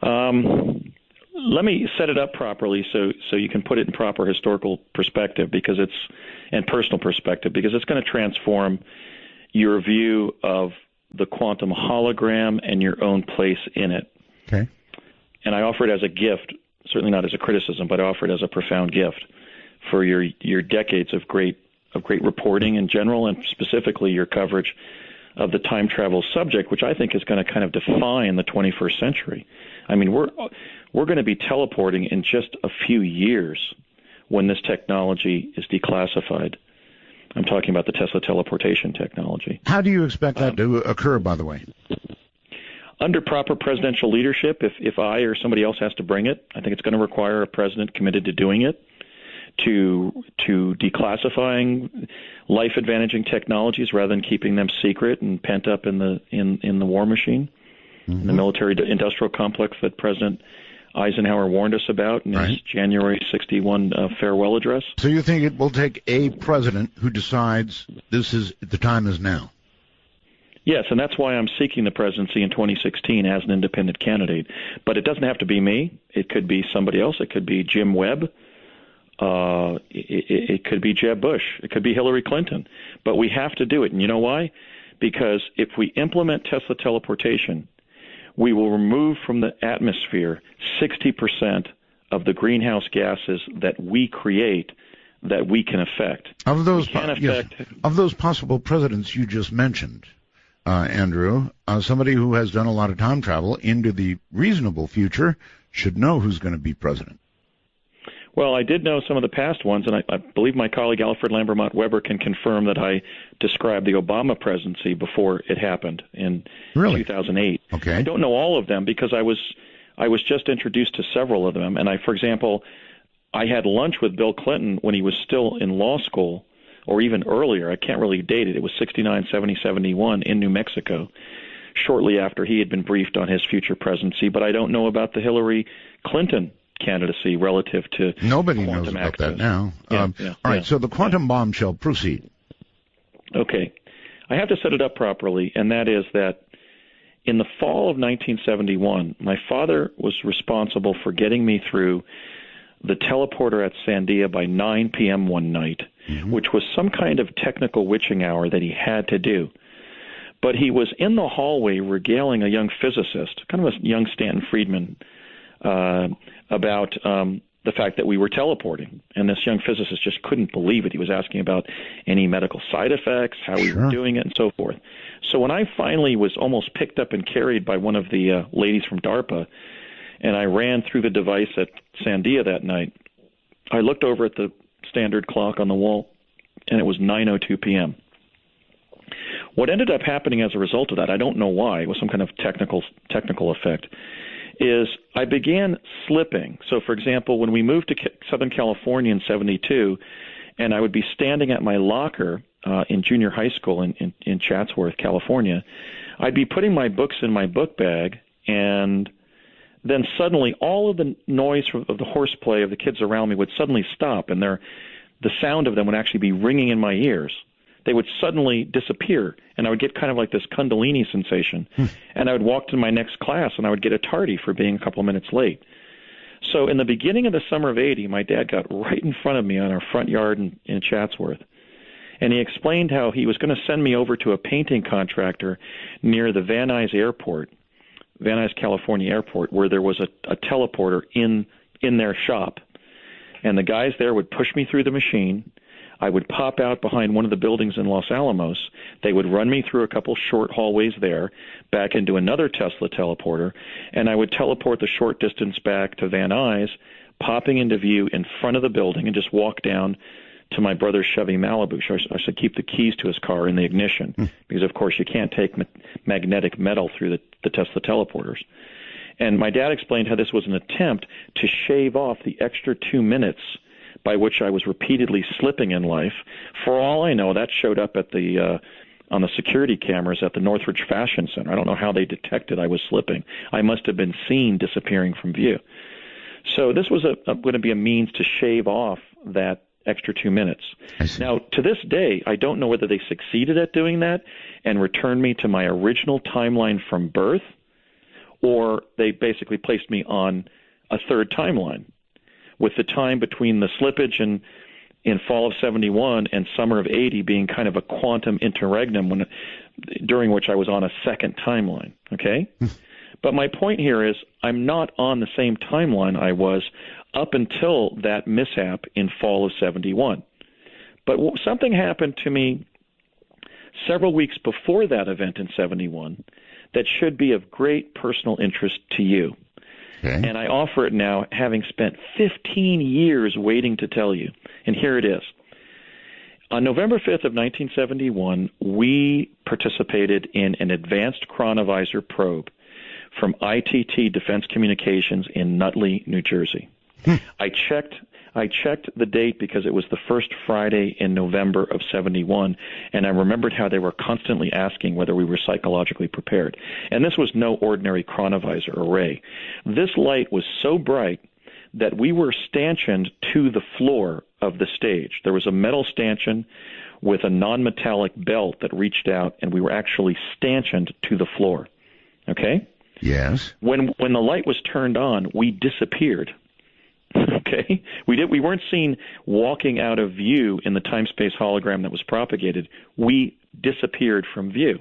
Let me set it up properly so you can put it in proper historical perspective and personal perspective, because it's going to transform your view of the quantum hologram and your own place in it. Okay. And I offer it as a gift, certainly not as a criticism, but I offer it as a profound gift for your decades of great reporting in general, and specifically your coverage of the time travel subject, which I think is going to kind of define the 21st century. I mean, we're going to be teleporting in just a few years when this technology is declassified. I'm talking about the Tesla teleportation technology. How do you expect that to occur, by the way? Under proper presidential leadership, if I or somebody else has to bring it, I think it's going to require a president committed to doing it, to declassifying life-advantaging technologies rather than keeping them secret and pent up in the war machine, in the military-industrial complex that President Eisenhower warned us about in his January 61 farewell address. So you think it will take a president who decides the time is now? Yes, and that's why I'm seeking the presidency in 2016 as an independent candidate. But it doesn't have to be me. It could be somebody else. It could be Jim Webb. It could be Jeb Bush. It could be Hillary Clinton. But we have to do it. And you know why? Because if we implement Tesla teleportation, we will remove from the atmosphere 60% of the greenhouse gases that we create that we can affect. Of those possible presidents you just mentioned, Andrew, somebody who has done a lot of time travel into the reasonable future should know who's going to be president. Well, I did know some of the past ones, and I believe my colleague Alfred Lambermont Weber can confirm that I described the Obama presidency before it happened in 2008. Okay. I don't know all of them because I was just introduced to several of them. And for example, I had lunch with Bill Clinton when he was still in law school, or even earlier. I can't really date it. It was 69, 70, 71 in New Mexico, shortly after he had been briefed on his future presidency. But I don't know about the Hillary Clinton candidacy relative to nobody knows about that now. All right, so the quantum bomb shall proceed. Okay. I have to set it up properly, and that is that in the fall of 1971, my father was responsible for getting me through the teleporter at Sandia by 9 p.m. one night, which was some kind of technical witching hour that he had to do. But he was in the hallway regaling a young physicist, kind of a young Stanton Friedman, about the fact that we were teleporting. And this young physicist just couldn't believe it. He was asking about any medical side effects, how we were doing it, and so forth. So when I finally was almost picked up and carried by one of the ladies from DARPA, and I ran through the device at Sandia that night, I looked over at the standard clock on the wall, and it was 9:02 p.m. What ended up happening as a result of that, I don't know why, it was some kind of technical effect, is I began slipping. So, for example, when we moved to Southern California in 72, and I would be standing at my locker in junior high school in Chatsworth, California, I'd be putting my books in my book bag, and then suddenly all of the noise of the horseplay of the kids around me would suddenly stop, and the sound of them would actually be ringing in my ears. They would suddenly disappear, and I would get kind of like this Kundalini sensation. And I would walk to my next class, and I would get a tardy for being a couple of minutes late. So in the beginning of the summer of 80, my dad got right in front of me on our front yard in Chatsworth, and he explained how he was going to send me over to a painting contractor near the Van Nuys Airport, Van Nuys, California Airport, where there was a teleporter in their shop. And the guys there would push me through the machine. I would pop out behind one of the buildings in Los Alamos. They would run me through a couple short hallways there, back into another Tesla teleporter, and I would teleport the short distance back to Van Nuys, popping into view in front of the building, and just walk down to my brother's Chevy Malibu. So I should keep the keys to his car in the ignition, because, of course, you can't take magnetic metal through the Tesla teleporters. And my dad explained how this was an attempt to shave off the extra 2 minutes by which I was repeatedly slipping in life. For all I know, that showed up at on the security cameras at the Northridge Fashion Center. I don't know how they detected I was slipping. I must have been seen disappearing from view. So this was going to be a means to shave off that extra 2 minutes. Now, to this day, I don't know whether they succeeded at doing that and returned me to my original timeline from birth, or they basically placed me on a third timeline, with the time between the slippage in fall of 71 and summer of 80 being kind of a quantum interregnum during which I was on a second timeline, okay? But my point here is I'm not on the same timeline I was up until that mishap in fall of 71. But something happened to me several weeks before that event in 71 that should be of great personal interest to you. Okay. And I offer it now, having spent 15 years waiting to tell you. And here it is. On November 5th of 1971, we participated in an advanced chronovisor probe from ITT Defense Communications in Nutley, New Jersey. I checked the date because it was the first Friday in November of 71, and I remembered how they were constantly asking whether we were psychologically prepared. And this was no ordinary chronovisor array. This light was so bright that we were stanchioned to the floor of the stage. There was a metal stanchion with a non-metallic belt that reached out, and we were actually stanchioned to the floor. Okay? Yes. When the light was turned on, we disappeared. Okay, we weren't seen walking out of view in the time-space hologram that was propagated. We disappeared from view.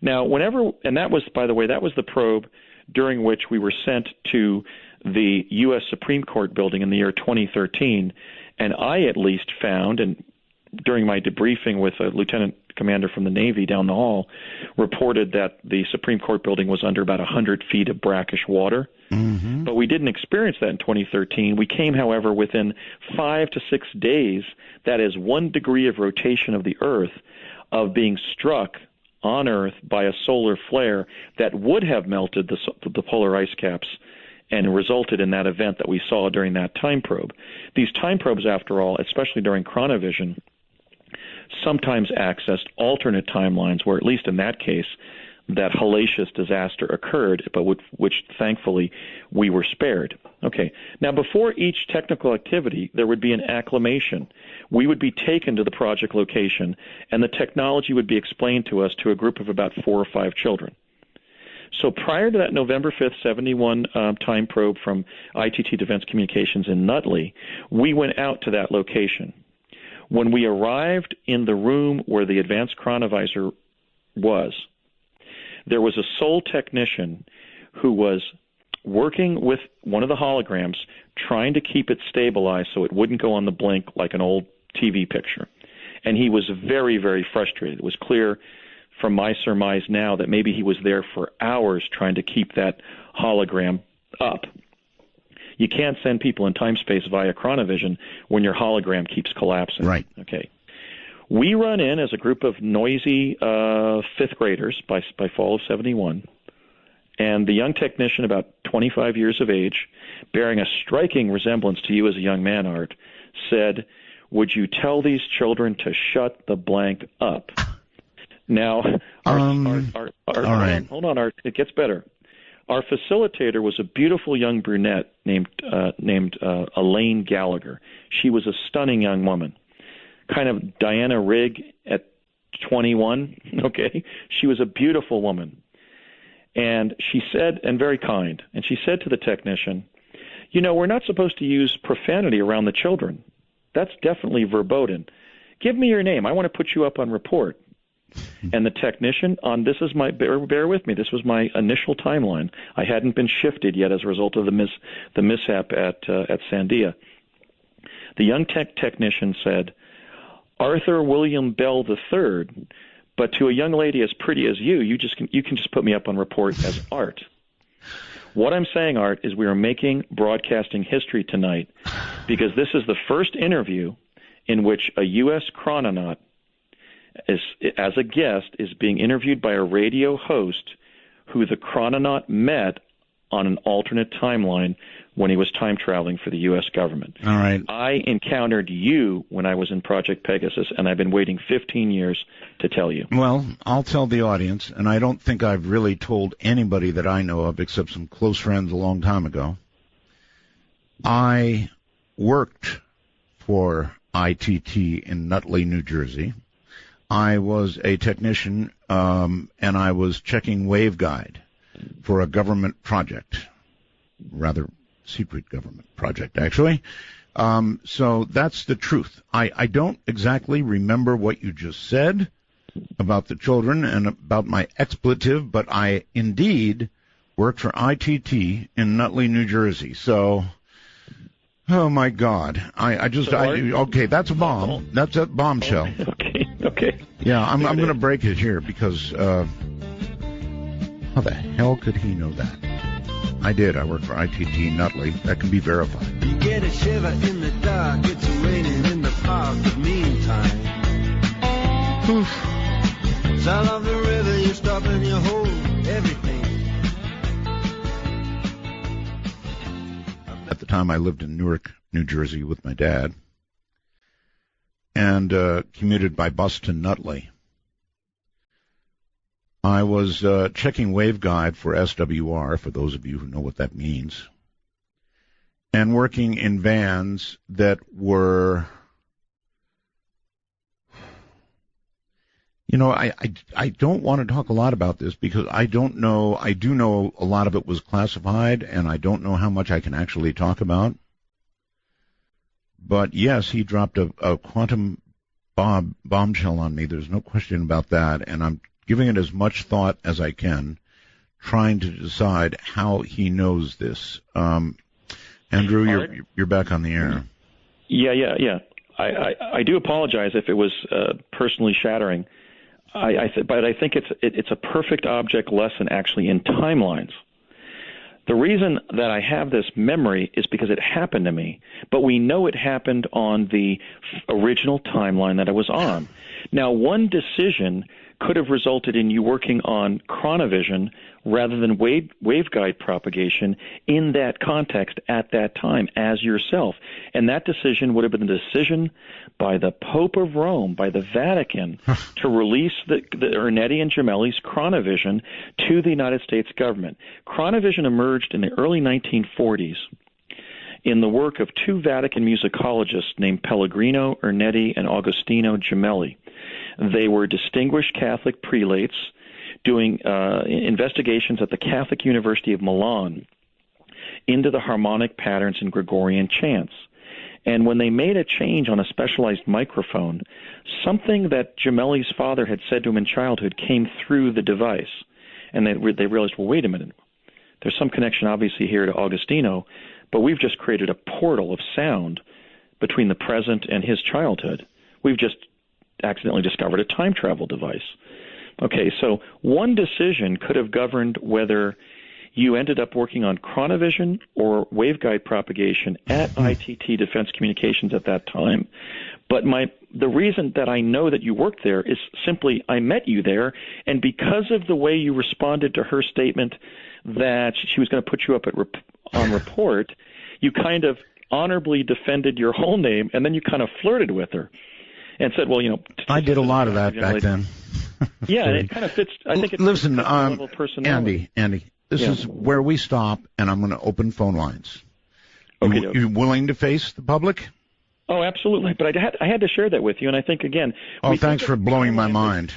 Now, and that was, by the way, that was the probe during which we were sent to the U.S. Supreme Court building in the year 2013, and I at least found, and during my debriefing with a lieutenant commander from the Navy down the hall, reported that the Supreme Court building was under about 100 feet of brackish water. Mm-hmm. But we didn't experience that in 2013. We came, however, within 5 to 6 days, that is 1 degree of rotation of the Earth, of being struck on Earth by a solar flare that would have melted the polar ice caps and resulted in that event that we saw during that time probe. These time probes, after all, especially during chronovision, sometimes accessed alternate timelines where, at least in that case, that hellacious disaster occurred, but which thankfully we were spared. Okay. Now, before each technical activity, there would be an acclimation. We would be taken to the project location, and the technology would be explained to us to a group of about 4 or 5 children. So prior to that November 5th, 71 time probe from ITT Defense Communications in Nutley, we went out to that location. When we arrived in the room where the advanced chronovisor was, there was a sole technician who was working with one of the holograms, trying to keep it stabilized so it wouldn't go on the blink like an old TV picture. And he was very, very frustrated. It was clear from my surmise now that maybe he was there for hours trying to keep that hologram up. You can't send people in time-space via chronovision when your hologram keeps collapsing. Right. Okay. We run in as a group of noisy fifth graders by fall of 71, and the young technician, about 25 years of age, bearing a striking resemblance to you as a young man, Art, said, "Would you tell these children to shut the blank up?" Now, hold on, Art. It gets better. Our facilitator was a beautiful young brunette named Elaine Gallagher. She was a stunning young woman, kind of Diana Rigg at 21. Okay, she was a beautiful woman, and she said, and very kind, and she said to the technician, "We're not supposed to use profanity around the children. That's definitely verboten. Give me your name. I want to put you up on report." And the technician, bear with me, this was my initial timeline. I hadn't been shifted yet as a result of the mishap at Sandia. The young technician said, "Arthur William Bell III, but to a young lady as pretty as you can just put me up on report as Art." What I'm saying, Art, is we are making broadcasting history tonight because this is the first interview in which a U.S. chrononaut as a guest is being interviewed by a radio host who the chrononaut met on an alternate timeline when he was time traveling for the U.S. government. All right. I encountered you when I was in Project Pegasus, and I've been waiting 15 years to tell you. Well, I'll tell the audience, and I don't think I've really told anybody that I know of except some close friends a long time ago. I worked for ITT in Nutley, New Jersey. I was a technician, and I was checking waveguide for a government project, rather secret government project, actually. So that's the truth. I don't exactly remember what you just said about the children and about my expletive, but I indeed worked for ITT in Nutley, New Jersey. So, oh my God, okay, that's a bomb. That's a bombshell. Okay. Yeah, I'm going to break it here because how the hell could he know that? I did. I worked for ITT Nutley. That can be verified. You get a shiver in the dark. It's raining in the park. But meantime, sound of the river. You stop and you hold everything. At the time, I lived in Newark, New Jersey with my dad, and commuted by bus to Nutley. I was checking waveguide for SWR, for those of you who know what that means, and working in vans that were, I don't want to talk a lot about this because I don't know. I do know a lot of it was classified, and I don't know how much I can actually talk about. But yes, he dropped a quantum bombshell on me. There's no question about that, and I'm giving it as much thought as I can, trying to decide how he knows this. Andrew, you're back on the air. Yeah. I do apologize if it was personally shattering. But I think it's a perfect object lesson actually in timelines. The reason that I have this memory is because it happened to me, but we know it happened on the original timeline that I was on. Now, one decision could have resulted in you working on chronovision rather than waveguide propagation in that context at that time as yourself. And that decision would have been the decision by the Pope of Rome, by the Vatican, to release the Ernetti and Gemelli's chronovision to the United States government. Chronovision emerged in the early 1940s in the work of two Vatican musicologists named Pellegrino Ernetti and Agostino Gemelli. They were distinguished Catholic prelates doing investigations at the Catholic University of Milan into the harmonic patterns in Gregorian chants. And when they made a change on a specialized microphone, something that Gemelli's father had said to him in childhood came through the device. And they realized, well, wait a minute. There's some connection, obviously, here to Agostino, but we've just created a portal of sound between the present and his childhood. We've just accidentally discovered a time travel device. Okay, so one decision could have governed whether you ended up working on chronovision or waveguide propagation at ITT Defense Communications at that time. But the reason that I know that you worked there is simply I met you there, and because of the way you responded to her statement that she was going to put you up on report, you kind of honorably defended your whole name, and then you kind of flirted with her and said, well, I did a lot of that back then. Yeah, and it kind of fits. I think it listen, fits the level of personality. Andy, this is where we stop, and I'm going to open phone lines. Okay, You willing to face the public? Oh, absolutely. But I had to share that with you, and I think, again... Oh, thanks for blowing my mind.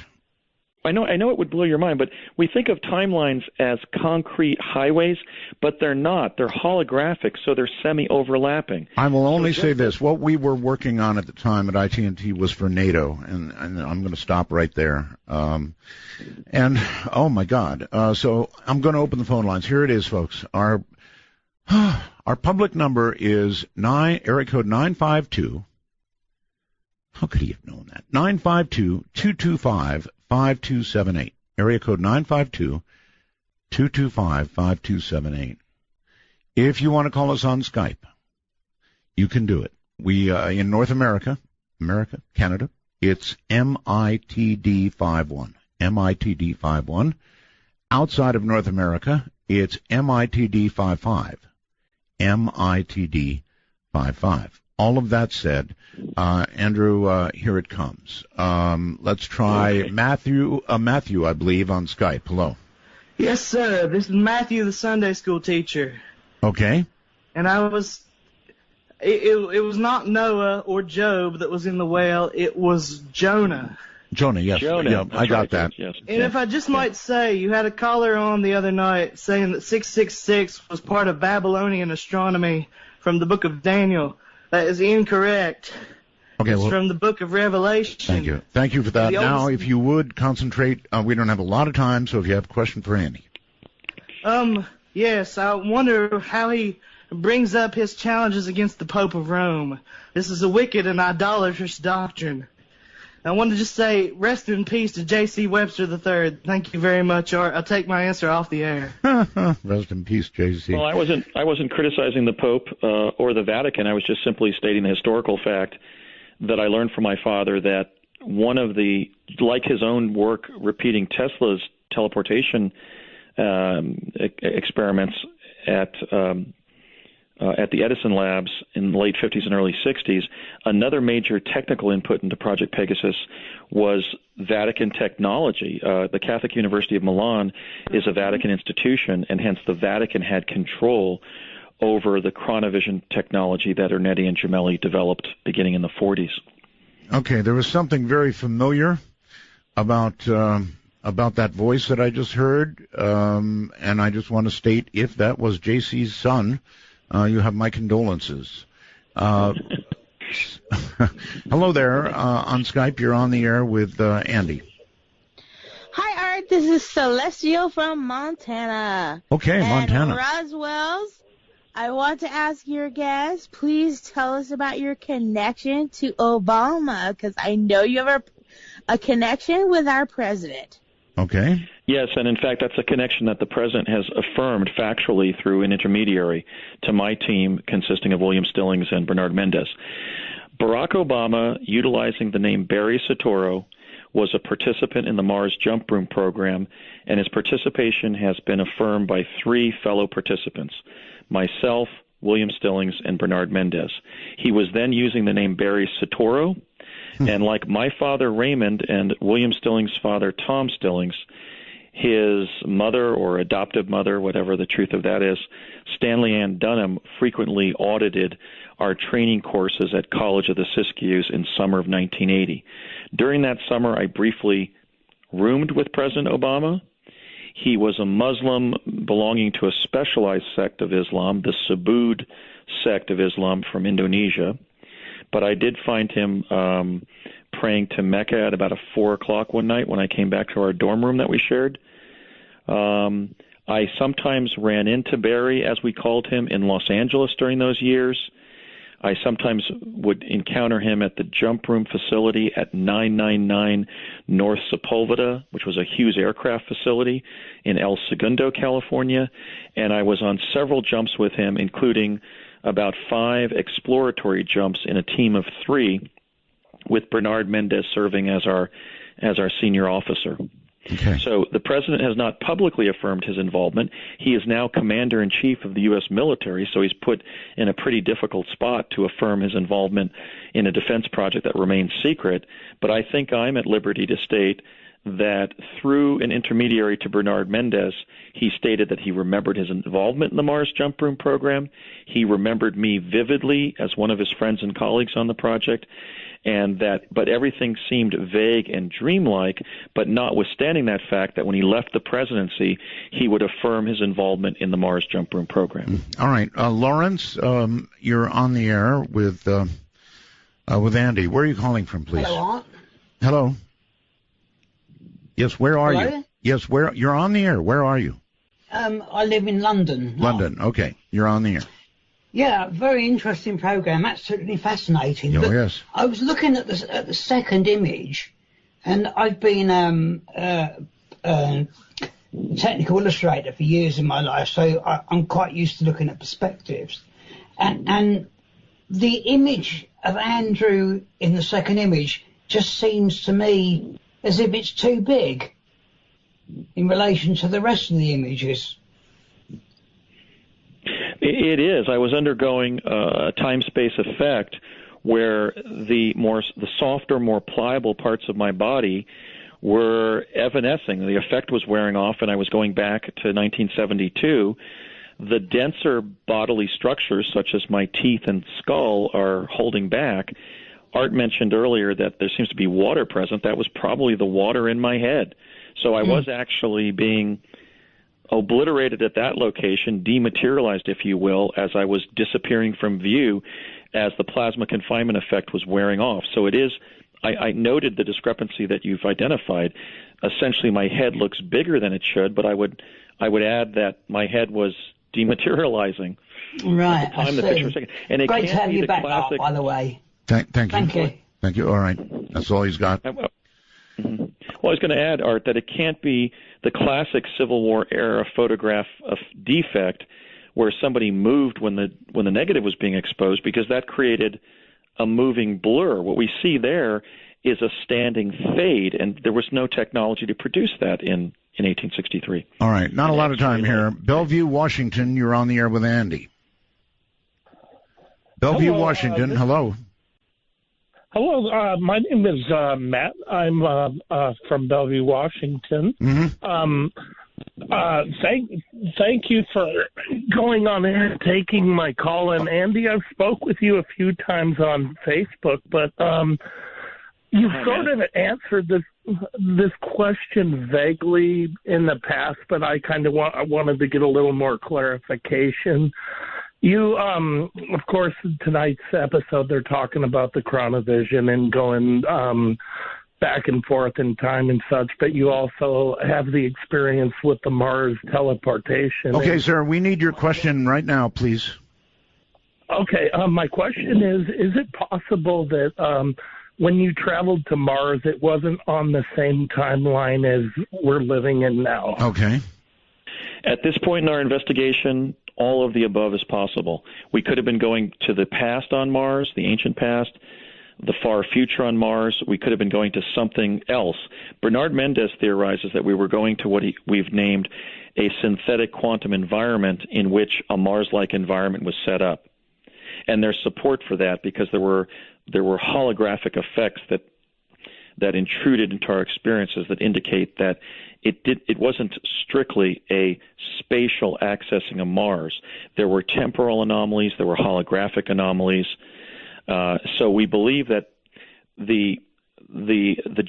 I know it would blow your mind, but we think of timelines as concrete highways, but they're not. They're holographic, so they're semi-overlapping. I will only say this. What we were working on at the time at IT&T was for NATO, and I'm going to stop right there. And, oh, my God. So I'm going to open the phone lines. Here it is, folks. Our public number is area code 952. How could he have known that? 952-225-5278. Area code 952-225-5278. If you want to call us on Skype, you can do it. We in North America, Canada, it's MITD51. MITD51. Outside of North America, it's MITD55. MITD55. All of that said, Andrew, here it comes. Let's try Matthew, I believe, on Skype. Hello. Yes, sir. This is Matthew, the Sunday school teacher. Okay. And it was not Noah or Job that was in the whale. It was Jonah. Jonah, yes. Jonah. Yeah, I got that. Yes. And if I just might say, you had a caller on the other night saying that 666 was part of Babylonian astronomy from the book of Daniel. That is incorrect. Okay, it's from the book of Revelation. Thank you. Thank you for that. Now, if you would concentrate, we don't have a lot of time, so if you have a question for Andy. Yes, I wonder how he brings up his challenges against the Pope of Rome. This is a wicked and idolatrous doctrine. I want to just say, rest in peace to J.C. Webster III. Thank you very much, Art. I'll take my answer off the air. Rest in peace, J.C. Well, I wasn't criticizing the Pope or the Vatican. I was just simply stating the historical fact that I learned from my father that one of the, like his own work repeating Tesla's teleportation experiments at the Edison labs in the late 50s and early 60s, another major technical input into Project Pegasus was Vatican technology. The Catholic University of Milan is a Vatican institution, and hence the Vatican had control over the chronovision technology that Ernetti and Gemelli developed beginning in the 40s. Okay, there was something very familiar about that voice that I just heard, and I just want to state, if that was JC's son, you have my condolences. Hello there, on Skype. You're on the air with Andy. Hi, Art. This is Celestial from Montana. Okay, Montana. Roswell's. I want to ask your guest, please tell us about your connection to Obama, because I know you have a connection with our president. Okay. Yes, and in fact, that's a connection that the president has affirmed factually through an intermediary to my team consisting of William Stillings and Bernard Mendez. Barack Obama, utilizing the name Barry Soetoro, was a participant in the Mars Jump Room program, and his participation has been affirmed by 3 fellow participants, myself, William Stillings, and Bernard Mendez. He was then using the name Barry Soetoro, and like my father Raymond and William Stillings' father Tom Stillings, his mother or adoptive mother, whatever the truth of that is, Stanley Ann Dunham, frequently audited our training courses at College of the Siskiyous in summer of 1980. During that summer, I briefly roomed with President Obama. He was a Muslim belonging to a specialized sect of Islam, the Subud sect of Islam from Indonesia. But I did find him praying to Mecca at about 4 o'clock one night when I came back to our dorm room that we shared. I sometimes ran into Barry, as we called him, in Los Angeles during those years. I sometimes would encounter him at the jump room facility at 999 North Sepulveda, which was a Hughes aircraft facility in El Segundo, California. And I was on several jumps with him, including about 5 exploratory jumps in a team of 3, with Bernard Mendez serving as our senior officer. Okay. So the president has not publicly affirmed his involvement. He is now commander-in-chief of the U.S. military, so he's put in a pretty difficult spot to affirm his involvement in a defense project that remains secret. But I think I'm at liberty to state that through an intermediary to Bernard Mendez, he stated that he remembered his involvement in the Mars Jump Room program. He remembered me vividly as one of his friends and colleagues on the project, but everything seemed vague and dreamlike, but notwithstanding that fact that when he left the presidency, he would affirm his involvement in the Mars Jump Room program. All right. Lawrence, you're on the air with Andy. Where are you calling from, please? Hello, Art. Hello. Yes, where are Hello? you? Yes, where you're on the air. Where are you? I live in London. London. Okay, you're on the air. Yeah, very interesting program. Absolutely fascinating. Oh, But yes. I was looking at the second image, and I've been technical illustrator for years in my life, so I'm quite used to looking at perspectives. And the image of Andrew in the second image just seems to me as if it's too big in relation to the rest of the images. It is. I was undergoing a time-space effect where the softer, more pliable parts of my body were evanescing. The effect was wearing off, and I was going back to 1972. The denser bodily structures, such as my teeth and skull, are holding back. Art mentioned earlier that there seems to be water present. That was probably the water in my head. So I was actually being obliterated at that location, dematerialized, if you will, as I was disappearing from view as the plasma confinement effect was wearing off. So it is, I noted the discrepancy that you've identified. Essentially, my head looks bigger than it should, but I would add that my head was dematerializing. Right, at the time I the see. picture was taken. And it Great can't to have be you the back, classic. Art, by the way. Thank you. Thank you. Thank you. All right. That's all he's got. Well, I was going to add, Art, that it can't be the classic Civil War era photograph of defect where somebody moved when the negative was being exposed, because that created a moving blur. What we see there is a standing fade, and there was no technology to produce that in 1863. All right. Not a lot of time here. Bellevue, Washington, you're on the air with Andy. Bellevue, Hello, Washington. Hello. Hello, my name is Matt. I'm from Bellevue, Washington. Mm-hmm. Thank you for going on air and taking my call. And Andy, I've spoke with you a few times on Facebook, but you've sort of answered this question vaguely in the past, but I kind of wanted to get a little more clarification. You, of course, in tonight's episode, they're talking about the chronovision and going back and forth in time and such, but you also have the experience with the Mars teleportation. Okay, sir, we need your question right now, please. Okay, my question is it possible that when you traveled to Mars, it wasn't on the same timeline as we're living in now? Okay. At this point in our investigation, all of the above is possible. We could have been going to the past on Mars, the ancient past, the far future on Mars. We could have been going to something else. Bernard Mendez theorizes that we were going to what we've named a synthetic quantum environment in which a Mars-like environment was set up. And there's support for that because there were holographic effects that intruded into our experiences that indicate that it wasn't strictly a spatial accessing of Mars. There were temporal anomalies, there were holographic anomalies. So we believe that the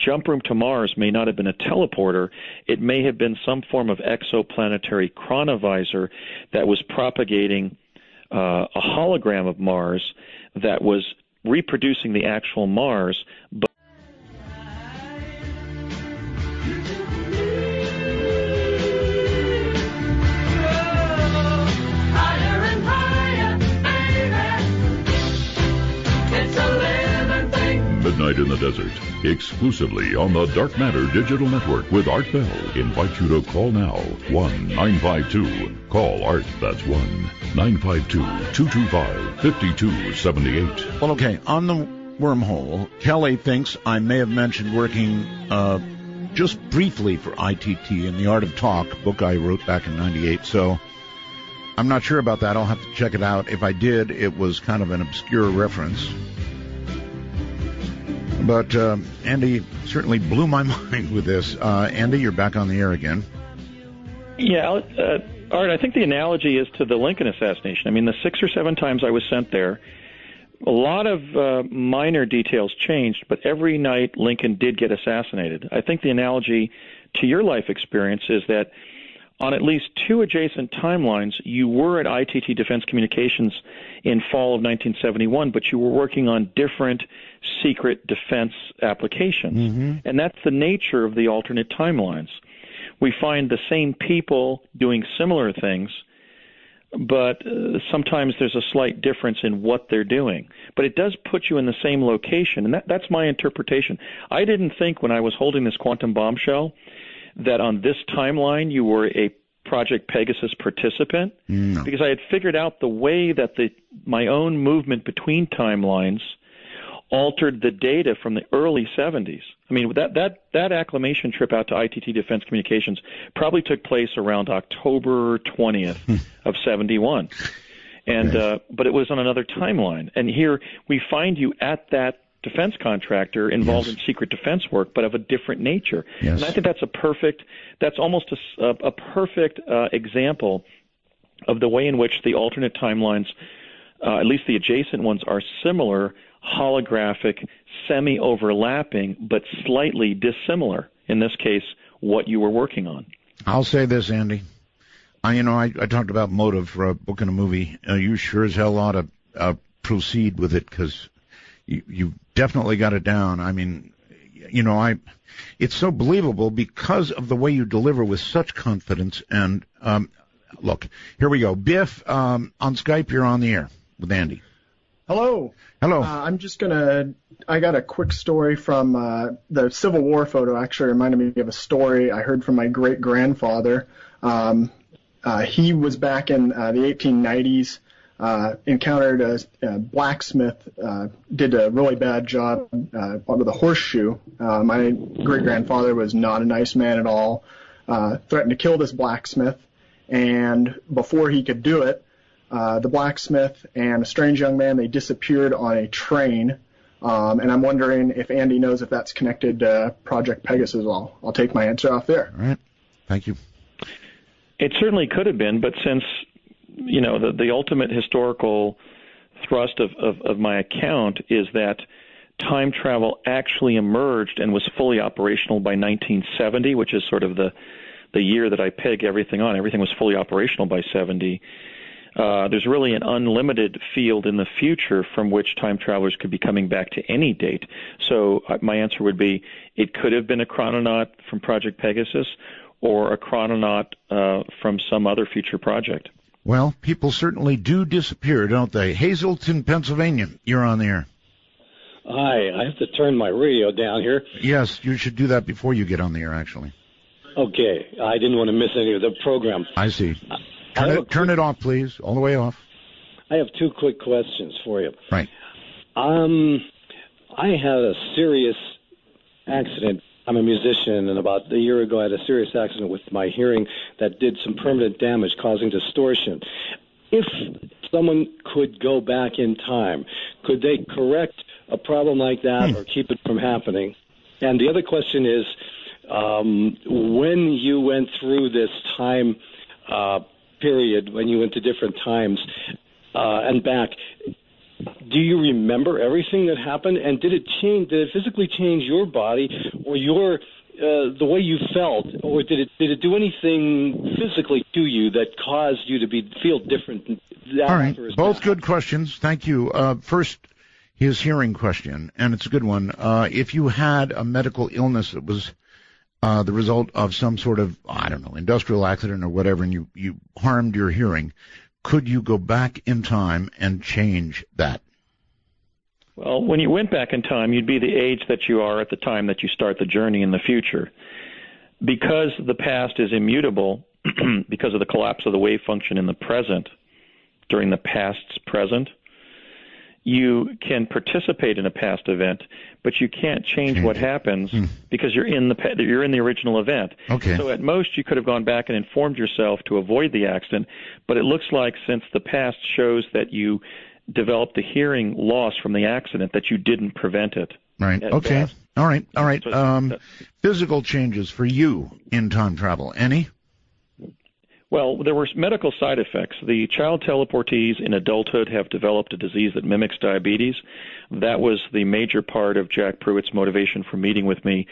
jump room to Mars may not have been a teleporter. It may have been some form of exoplanetary chronovisor that was propagating a hologram of Mars that was reproducing the actual Mars, but Midnight in the Desert, exclusively on the Dark Matter Digital Network with Art Bell. Invite you to call now, 1-952. Call Art, that's 1-952-225-5278. Well, okay, on the wormhole, Kelly thinks I may have mentioned working just briefly for ITT in The Art of Talk, book I wrote back in 98. So I'm not sure about that. I'll have to check it out. If I did, it was kind of an obscure reference. But Andy certainly blew my mind with this. Andy, you're back on the air again. Yeah, Art, I think the analogy is to the Lincoln assassination. I mean, the 6 or 7 times I was sent there, a lot of minor details changed, but every night Lincoln did get assassinated. I think the analogy to your life experience is that on at least 2 adjacent timelines, you were at ITT Defense Communications in fall of 1971, but you were working on different secret defense applications. Mm-hmm. And that's the nature of the alternate timelines. We find the same people doing similar things, but sometimes there's a slight difference in what they're doing. But it does put you in the same location, and that's my interpretation. I didn't think when I was holding this quantum bombshell that on this timeline you were a Project Pegasus participant, because I had figured out the way that my own movement between timelines altered the data from the early 70s. I mean, that acclimation trip out to ITT Defense Communications probably took place around October 20th of 71. And but it was on another timeline. And here we find you at that defense contractor involved in secret defense work, but of a different nature. Yes. And I think that's almost a perfect example of the way in which the alternate timelines, at least the adjacent ones, are similar, holographic, semi-overlapping, but slightly dissimilar, in this case, what you were working on. I'll say this, Andy. I talked about motive for a book and a movie. You sure as hell ought to proceed with it, because you definitely got it down. I mean, it's so believable because of the way you deliver with such confidence. And look, here we go. Biff, on Skype, you're on the air with Andy. Hello. Hello. I got a quick story from the Civil War photo. Actually reminded me of a story I heard from my great-grandfather. He was back in the 1890s, encountered a blacksmith, did a really bad job with a horseshoe. My great-grandfather was not a nice man at all, threatened to kill this blacksmith, and before he could do it, the blacksmith and a strange young man, they disappeared on a train, and I'm wondering if Andy knows if that's connected to Project Pegasus at all. I'll take my answer off there. All right. Thank you. It certainly could have been, but since, the ultimate historical thrust of my account is that time travel actually emerged and was fully operational by 1970, which is sort of the year that I peg everything on. Everything was fully operational by 70. There's really an unlimited field in the future from which time travelers could be coming back to any date. So my answer would be it could have been a chrononaut from Project Pegasus or a chrononaut from some other future project. Well, people certainly do disappear, don't they? Hazleton, Pennsylvania, you're on the air. Hi, I have to turn my radio down here. Yes, you should do that before you get on the air, actually. Okay, I didn't want to miss any of the program. I see. Turn it off, please, all the way off. I have 2 quick questions for you. Right. I had a serious accident. I'm a musician, and about a year ago I had a serious accident with my hearing that did some permanent damage, causing distortion. If someone could go back in time, could they correct a problem like that or keep it from happening? And the other question is, when you went through this time period, when you went to different times and back, do you remember everything that happened? And did it physically change your body or the way you felt, or did it do anything physically to you that caused you to feel different? All right, both good questions. Thank you. First, his hearing question, and it's a good one. If you had a medical illness that was the result of some sort of, industrial accident or whatever, and you harmed your hearing, could you go back in time and change that? Well, when you went back in time, you'd be the age that you are at the time that you start the journey in the future. Because the past is immutable, because of the collapse of the wave function in the present, during the past's present, you can participate in a past event, but you can't change what happens because you're in the original event. Okay. So at most you could have gone back and informed yourself to avoid the accident, but it looks like since the past shows that you developed the hearing loss from the accident, that you didn't prevent it. Right. Okay. best. All right. Physical changes for you in time travel. Any? Well, there were medical side effects. The child teleportees in adulthood have developed a disease that mimics diabetes. That was the major part of Jack Pruitt's motivation for meeting with me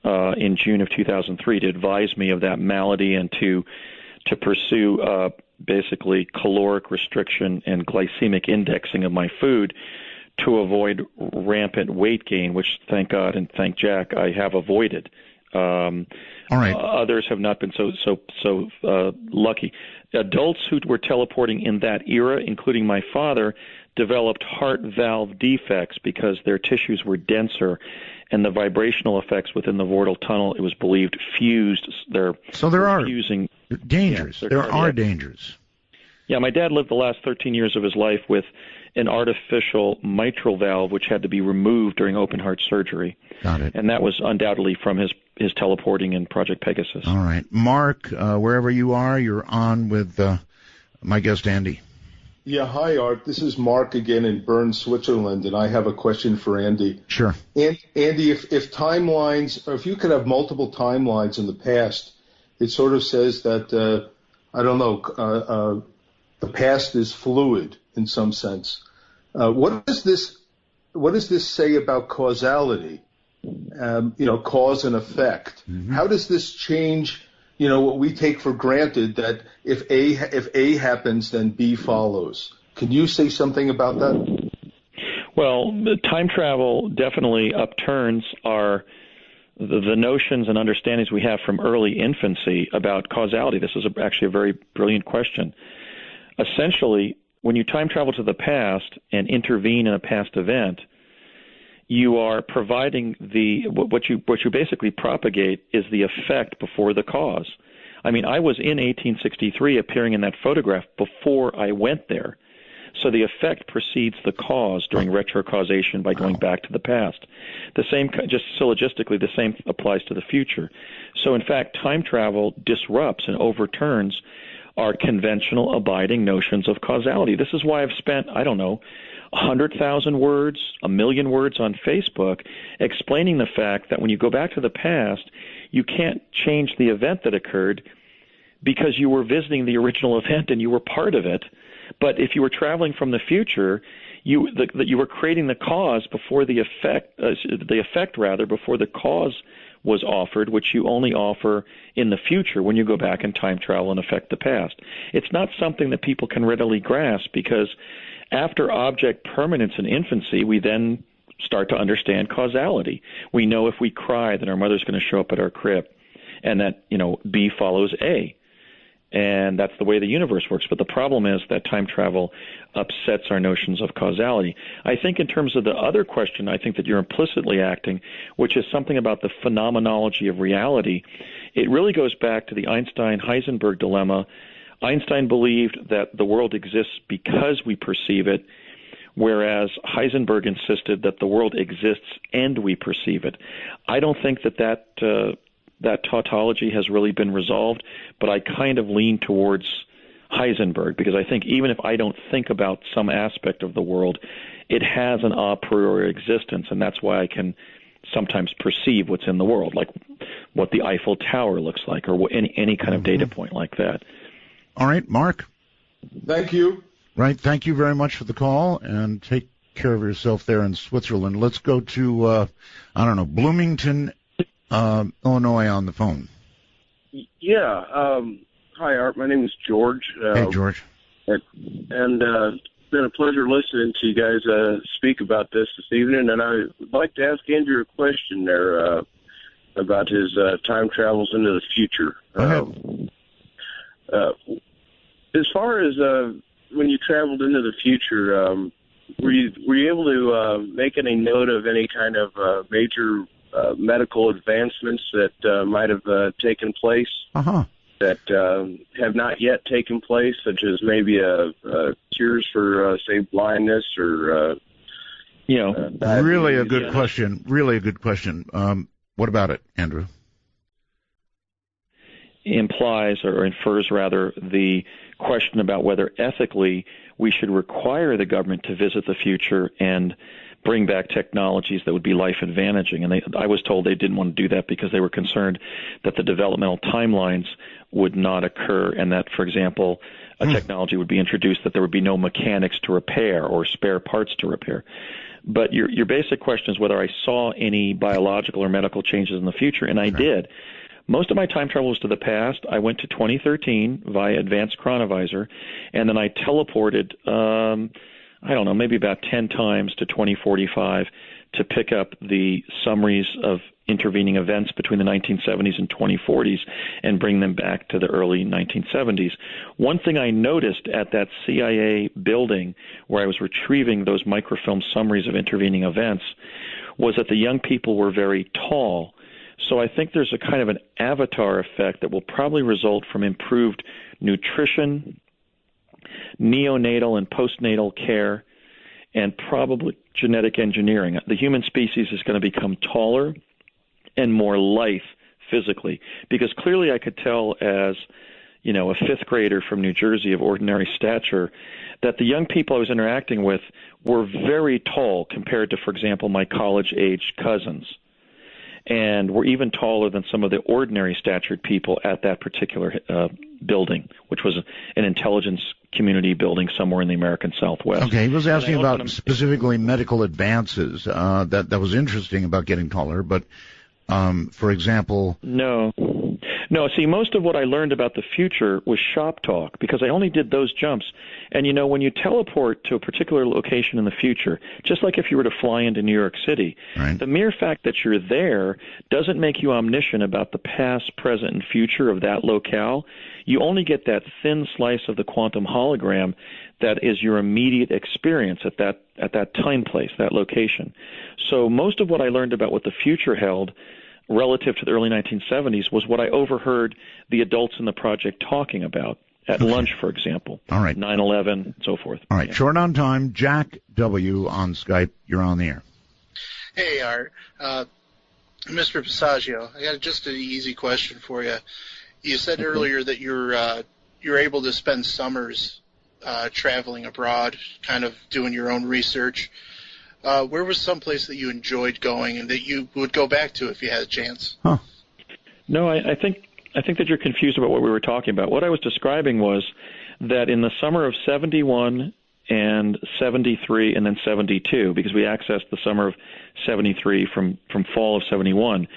in June of 2003, to advise me of that malady and to pursue basically caloric restriction and glycemic indexing of my food to avoid rampant weight gain, which, thank God and thank Jack, I have avoided. All right. Others have not been so lucky. Adults who were teleporting in that era, including my father, developed heart valve defects because their tissues were denser, and the vibrational effects within the vortal tunnel, it was believed, fused. So there are fusing dangers. There are dangers. Yeah, my dad lived the last 13 years of his life with an artificial mitral valve, which had to be removed during open heart surgery. Got it. And that was undoubtedly from his teleporting in Project Pegasus. All right. Mark, wherever you are, you're on with my guest, Andy. Yeah, hi, Art. This is Mark again in Bern, Switzerland, and I have a question for Andy. Sure. Andy, if timelines, or if you could have multiple timelines in the past, it sort of says that, the past is fluid in some sense. What does this say about causality? Cause and effect. Mm-hmm. How does this change, what we take for granted, that if A happens, then B follows? Can you say something about that? Well, time travel definitely upturns the notions and understandings we have from early infancy about causality. This is actually a very brilliant question. Essentially, when you time travel to the past and intervene in a past event, you are providing what you basically propagate is the effect before the cause. I mean, I was in 1863 appearing in that photograph before I went there. So the effect precedes the cause during retrocausation by going back to the past. The same, just syllogistically, the same applies to the future. So in fact, time travel disrupts and overturns our conventional abiding notions of causality. This is why I've spent, 100,000 words, 1 million words on Facebook explaining the fact that when you go back to the past, you can't change the event that occurred because you were visiting the original event and you were part of it. But if you were traveling from the future, you were creating the cause before the effect before the cause was offered, which you only offer in the future when you go back in time travel and affect the past. It's not something that people can readily grasp because after object permanence in infancy, we then start to understand causality. We know if we cry that our mother's going to show up at our crib and that, B follows A. And that's the way the universe works. But the problem is that time travel upsets our notions of causality. I think in terms of the other question, I think that you're implicitly acting, which is something about the phenomenology of reality. It really goes back to the Einstein-Heisenberg dilemma. Einstein believed that the world exists because we perceive it, whereas Heisenberg insisted that the world exists and we perceive it. I don't think that tautology has really been resolved, but I kind of lean towards Heisenberg because I think even if I don't think about some aspect of the world, it has an a priori existence, and that's why I can sometimes perceive what's in the world, like what the Eiffel Tower looks like or any kind of data point like that. All right, Mark. Thank you. Right, thank you very much for the call, and take care of yourself there in Switzerland. Let's go to, Bloomington, Illinois on the phone. Yeah. Hi, Art. My name is George. Hey, George. And it's been a pleasure listening to you guys speak about this evening. And I would like to ask Andrew a question there about his time travels into the future. Go ahead. As far as when you traveled into the future, were you able to make any note of any kind of major medical advancements that might have taken place that have not yet taken place, such as maybe cures for, say, blindness or Really a good question. Really a good question. What about it, Andrew? Implies or infers rather the question about whether ethically we should require the government to visit the future and bring back technologies that would be life advantaging. And I was told they didn't want to do that because they were concerned that the developmental timelines would not occur, and that, for example, a technology would be introduced that there would be no mechanics to repair or spare parts to repair. But your basic question is whether I saw any biological or medical changes in the future, and I did. Most of my time travel was to the past. I went to 2013 via Advanced Chronovisor, and then I teleported, maybe about 10 times to 2045 to pick up the summaries of intervening events between the 1970s and 2040s and bring them back to the early 1970s. One thing I noticed at that CIA building where I was retrieving those microfilm summaries of intervening events was that the young people were very tall. So I think there's a kind of an avatar effect that will probably result from improved nutrition, neonatal and postnatal care, and probably genetic engineering. The human species is going to become taller and more lithe physically, because clearly I could tell as, a fifth grader from New Jersey of ordinary stature that the young people I was interacting with were very tall compared to, for example, my college-age cousins, and were even taller than some of the ordinary statured people at that particular building, which was an intelligence community building somewhere in the American Southwest. Okay, he was asking about specifically medical advances. That was interesting about getting taller, but for example... No, see, most of what I learned about the future was shop talk, because I only did those jumps. And, when you teleport to a particular location in the future, just like if you were to fly into New York City, the mere fact that you're there doesn't make you omniscient about the past, present, and future of that locale. You only get that thin slice of the quantum hologram that is your immediate experience at that time place, that location. So most of what I learned about what the future held relative to the early 1970s was what I overheard the adults in the project talking about at lunch, for example. All right. 9/11, and so forth. All right. Short on time. Jack W. on Skype. You're on the air. Hey, Art. Mr. Basiago, I got just an easy question for you. You said earlier that you're able to spend summers traveling abroad, kind of doing your own research. Where was some place that you enjoyed going and that you would go back to if you had a chance? No, I think that you're confused about what we were talking about. What I was describing was that in the summer of 71 and 73 and then 72, because we accessed the summer of 73 from fall of 71,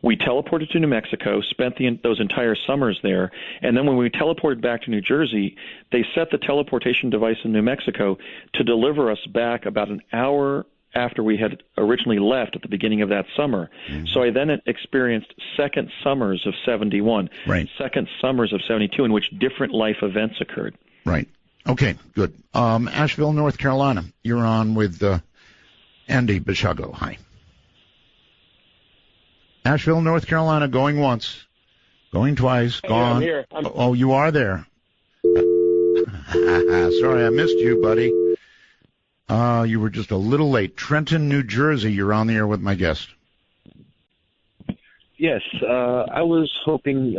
we teleported to New Mexico, spent those entire summers there, and then when we teleported back to New Jersey, they set the teleportation device in New Mexico to deliver us back about an hour after we had originally left at the beginning of that summer. So I then experienced second summers of 71, second summers of 72, in which different life events occurred. Right. Okay, good. Asheville, North Carolina. You're on with Andy Basiago. Hi. Asheville, North Carolina, going once, going twice, gone. I'm here. Oh, you are there. Sorry, I missed you, buddy. You were just a little late. Trenton, New Jersey, you're on the air with my guest. Yes, I was hoping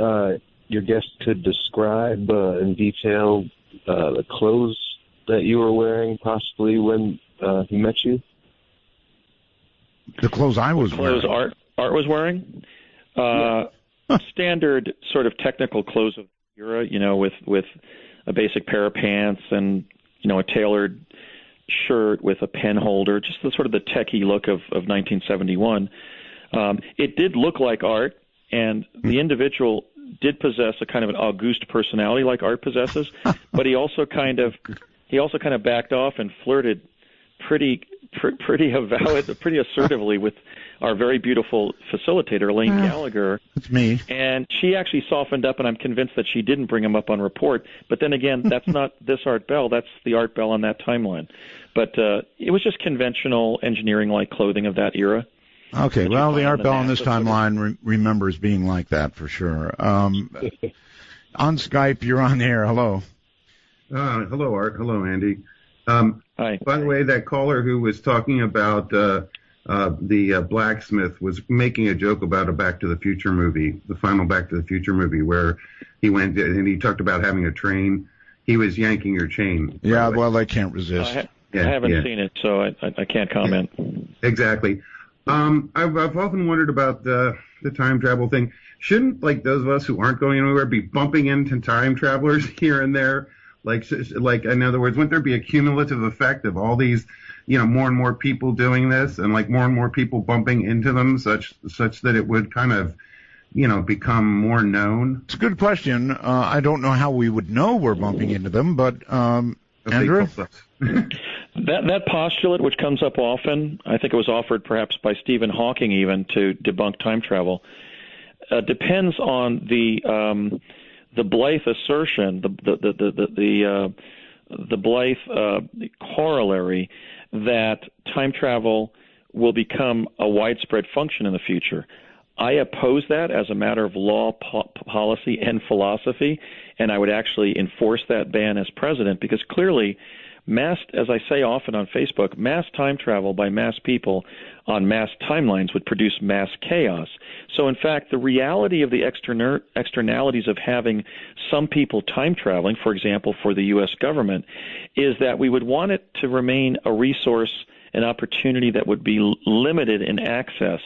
your guest could describe in detail the clothes that you were wearing, possibly when he met you. The clothes I was wearing. Art was wearing standard sort of technical clothes of the era, with a basic pair of pants and a tailored shirt with a pen holder, just the sort of the techie look of 1971. It did look like Art, and the individual did possess a kind of an august personality like Art possesses, but he also kind of backed off and flirted pretty assertively with our very beautiful facilitator, Elaine Gallagher. That's me. And she actually softened up, and I'm convinced that she didn't bring him up on report. But then again, that's not this Art Bell. That's the Art Bell on that timeline. But it was just conventional engineering-like clothing of that era. Okay, well, the Art Bell on this timeline remembers being like that for sure. On Skype, you're on the air. Hello. Hello, Art. Hello, Andy. Hi. By the way, that caller who was talking about the blacksmith was making a joke about a Back to the Future movie, the final Back to the Future movie, where he went and he talked about having a train. He was yanking your chain. Yeah, well, I can't resist. I haven't seen it, so I can't comment. Exactly. I've often wondered about the time travel thing. Shouldn't, like, those of us who aren't going anywhere be bumping into time travelers here and there? Like, in other words, wouldn't there be a cumulative effect of all these, more and more people doing this, and like more and more people bumping into them, such that it would kind of, become more known? It's a good question. I don't know how we would know we're bumping into them, but Andrew? That postulate, which comes up often, I think it was offered perhaps by Stephen Hawking even to debunk time travel, depends on the Blythe assertion, the Blythe corollary that time travel will become a widespread function in the future. I oppose that as a matter of law, policy, and philosophy, and I would actually enforce that ban as president, because clearly as I say often on Facebook, mass time travel by mass people on mass timelines would produce mass chaos. So, in fact, the reality of the externalities of having some people time traveling, for example, for the U.S. government, is that we would want it to remain a resource, an opportunity that would be limited in access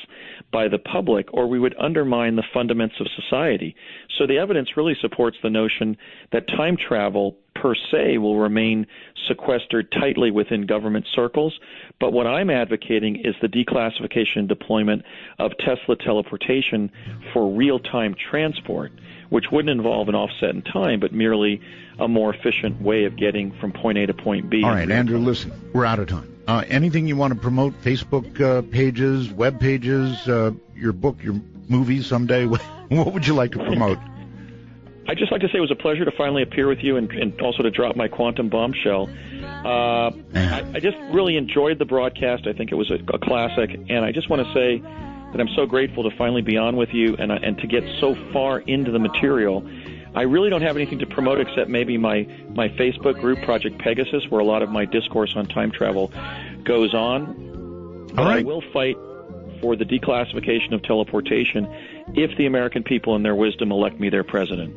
by the public, or we would undermine the fundamentals of society. So the evidence really supports the notion that time travel per se will remain sequestered tightly within government circles. But what I'm advocating is the declassification and deployment of Tesla teleportation for real-time transport, which wouldn't involve an offset in time, but merely a more efficient way of getting from point A to point B. All right, Andrew, listen, we're out of time. Anything you want to promote, Facebook pages, web pages, your book, your movies someday? What would you like to promote? I'd just like to say it was a pleasure to finally appear with you and also to drop my quantum bombshell. I just really enjoyed the broadcast. I think it was a classic, and I just want to say that I'm so grateful to finally be on with you and to get so far into the material. I really don't have anything to promote except maybe my Facebook group, Project Pegasus, where a lot of my discourse on time travel goes on. But I will fight for the declassification of teleportation if the American people in their wisdom elect me their president.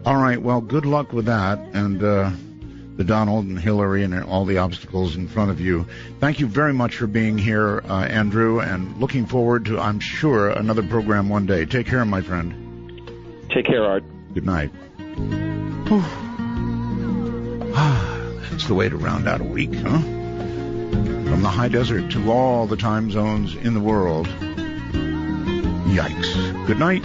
All right, well, good luck with that, and the Donald and Hillary and all the obstacles in front of you. Thank you very much for being here, Andrew, and looking forward to, I'm sure, another program one day. Take care, my friend. Take care, Art. Good night. That's the way to round out a week, huh? From the high desert to all the time zones in the world. Yikes. Good night.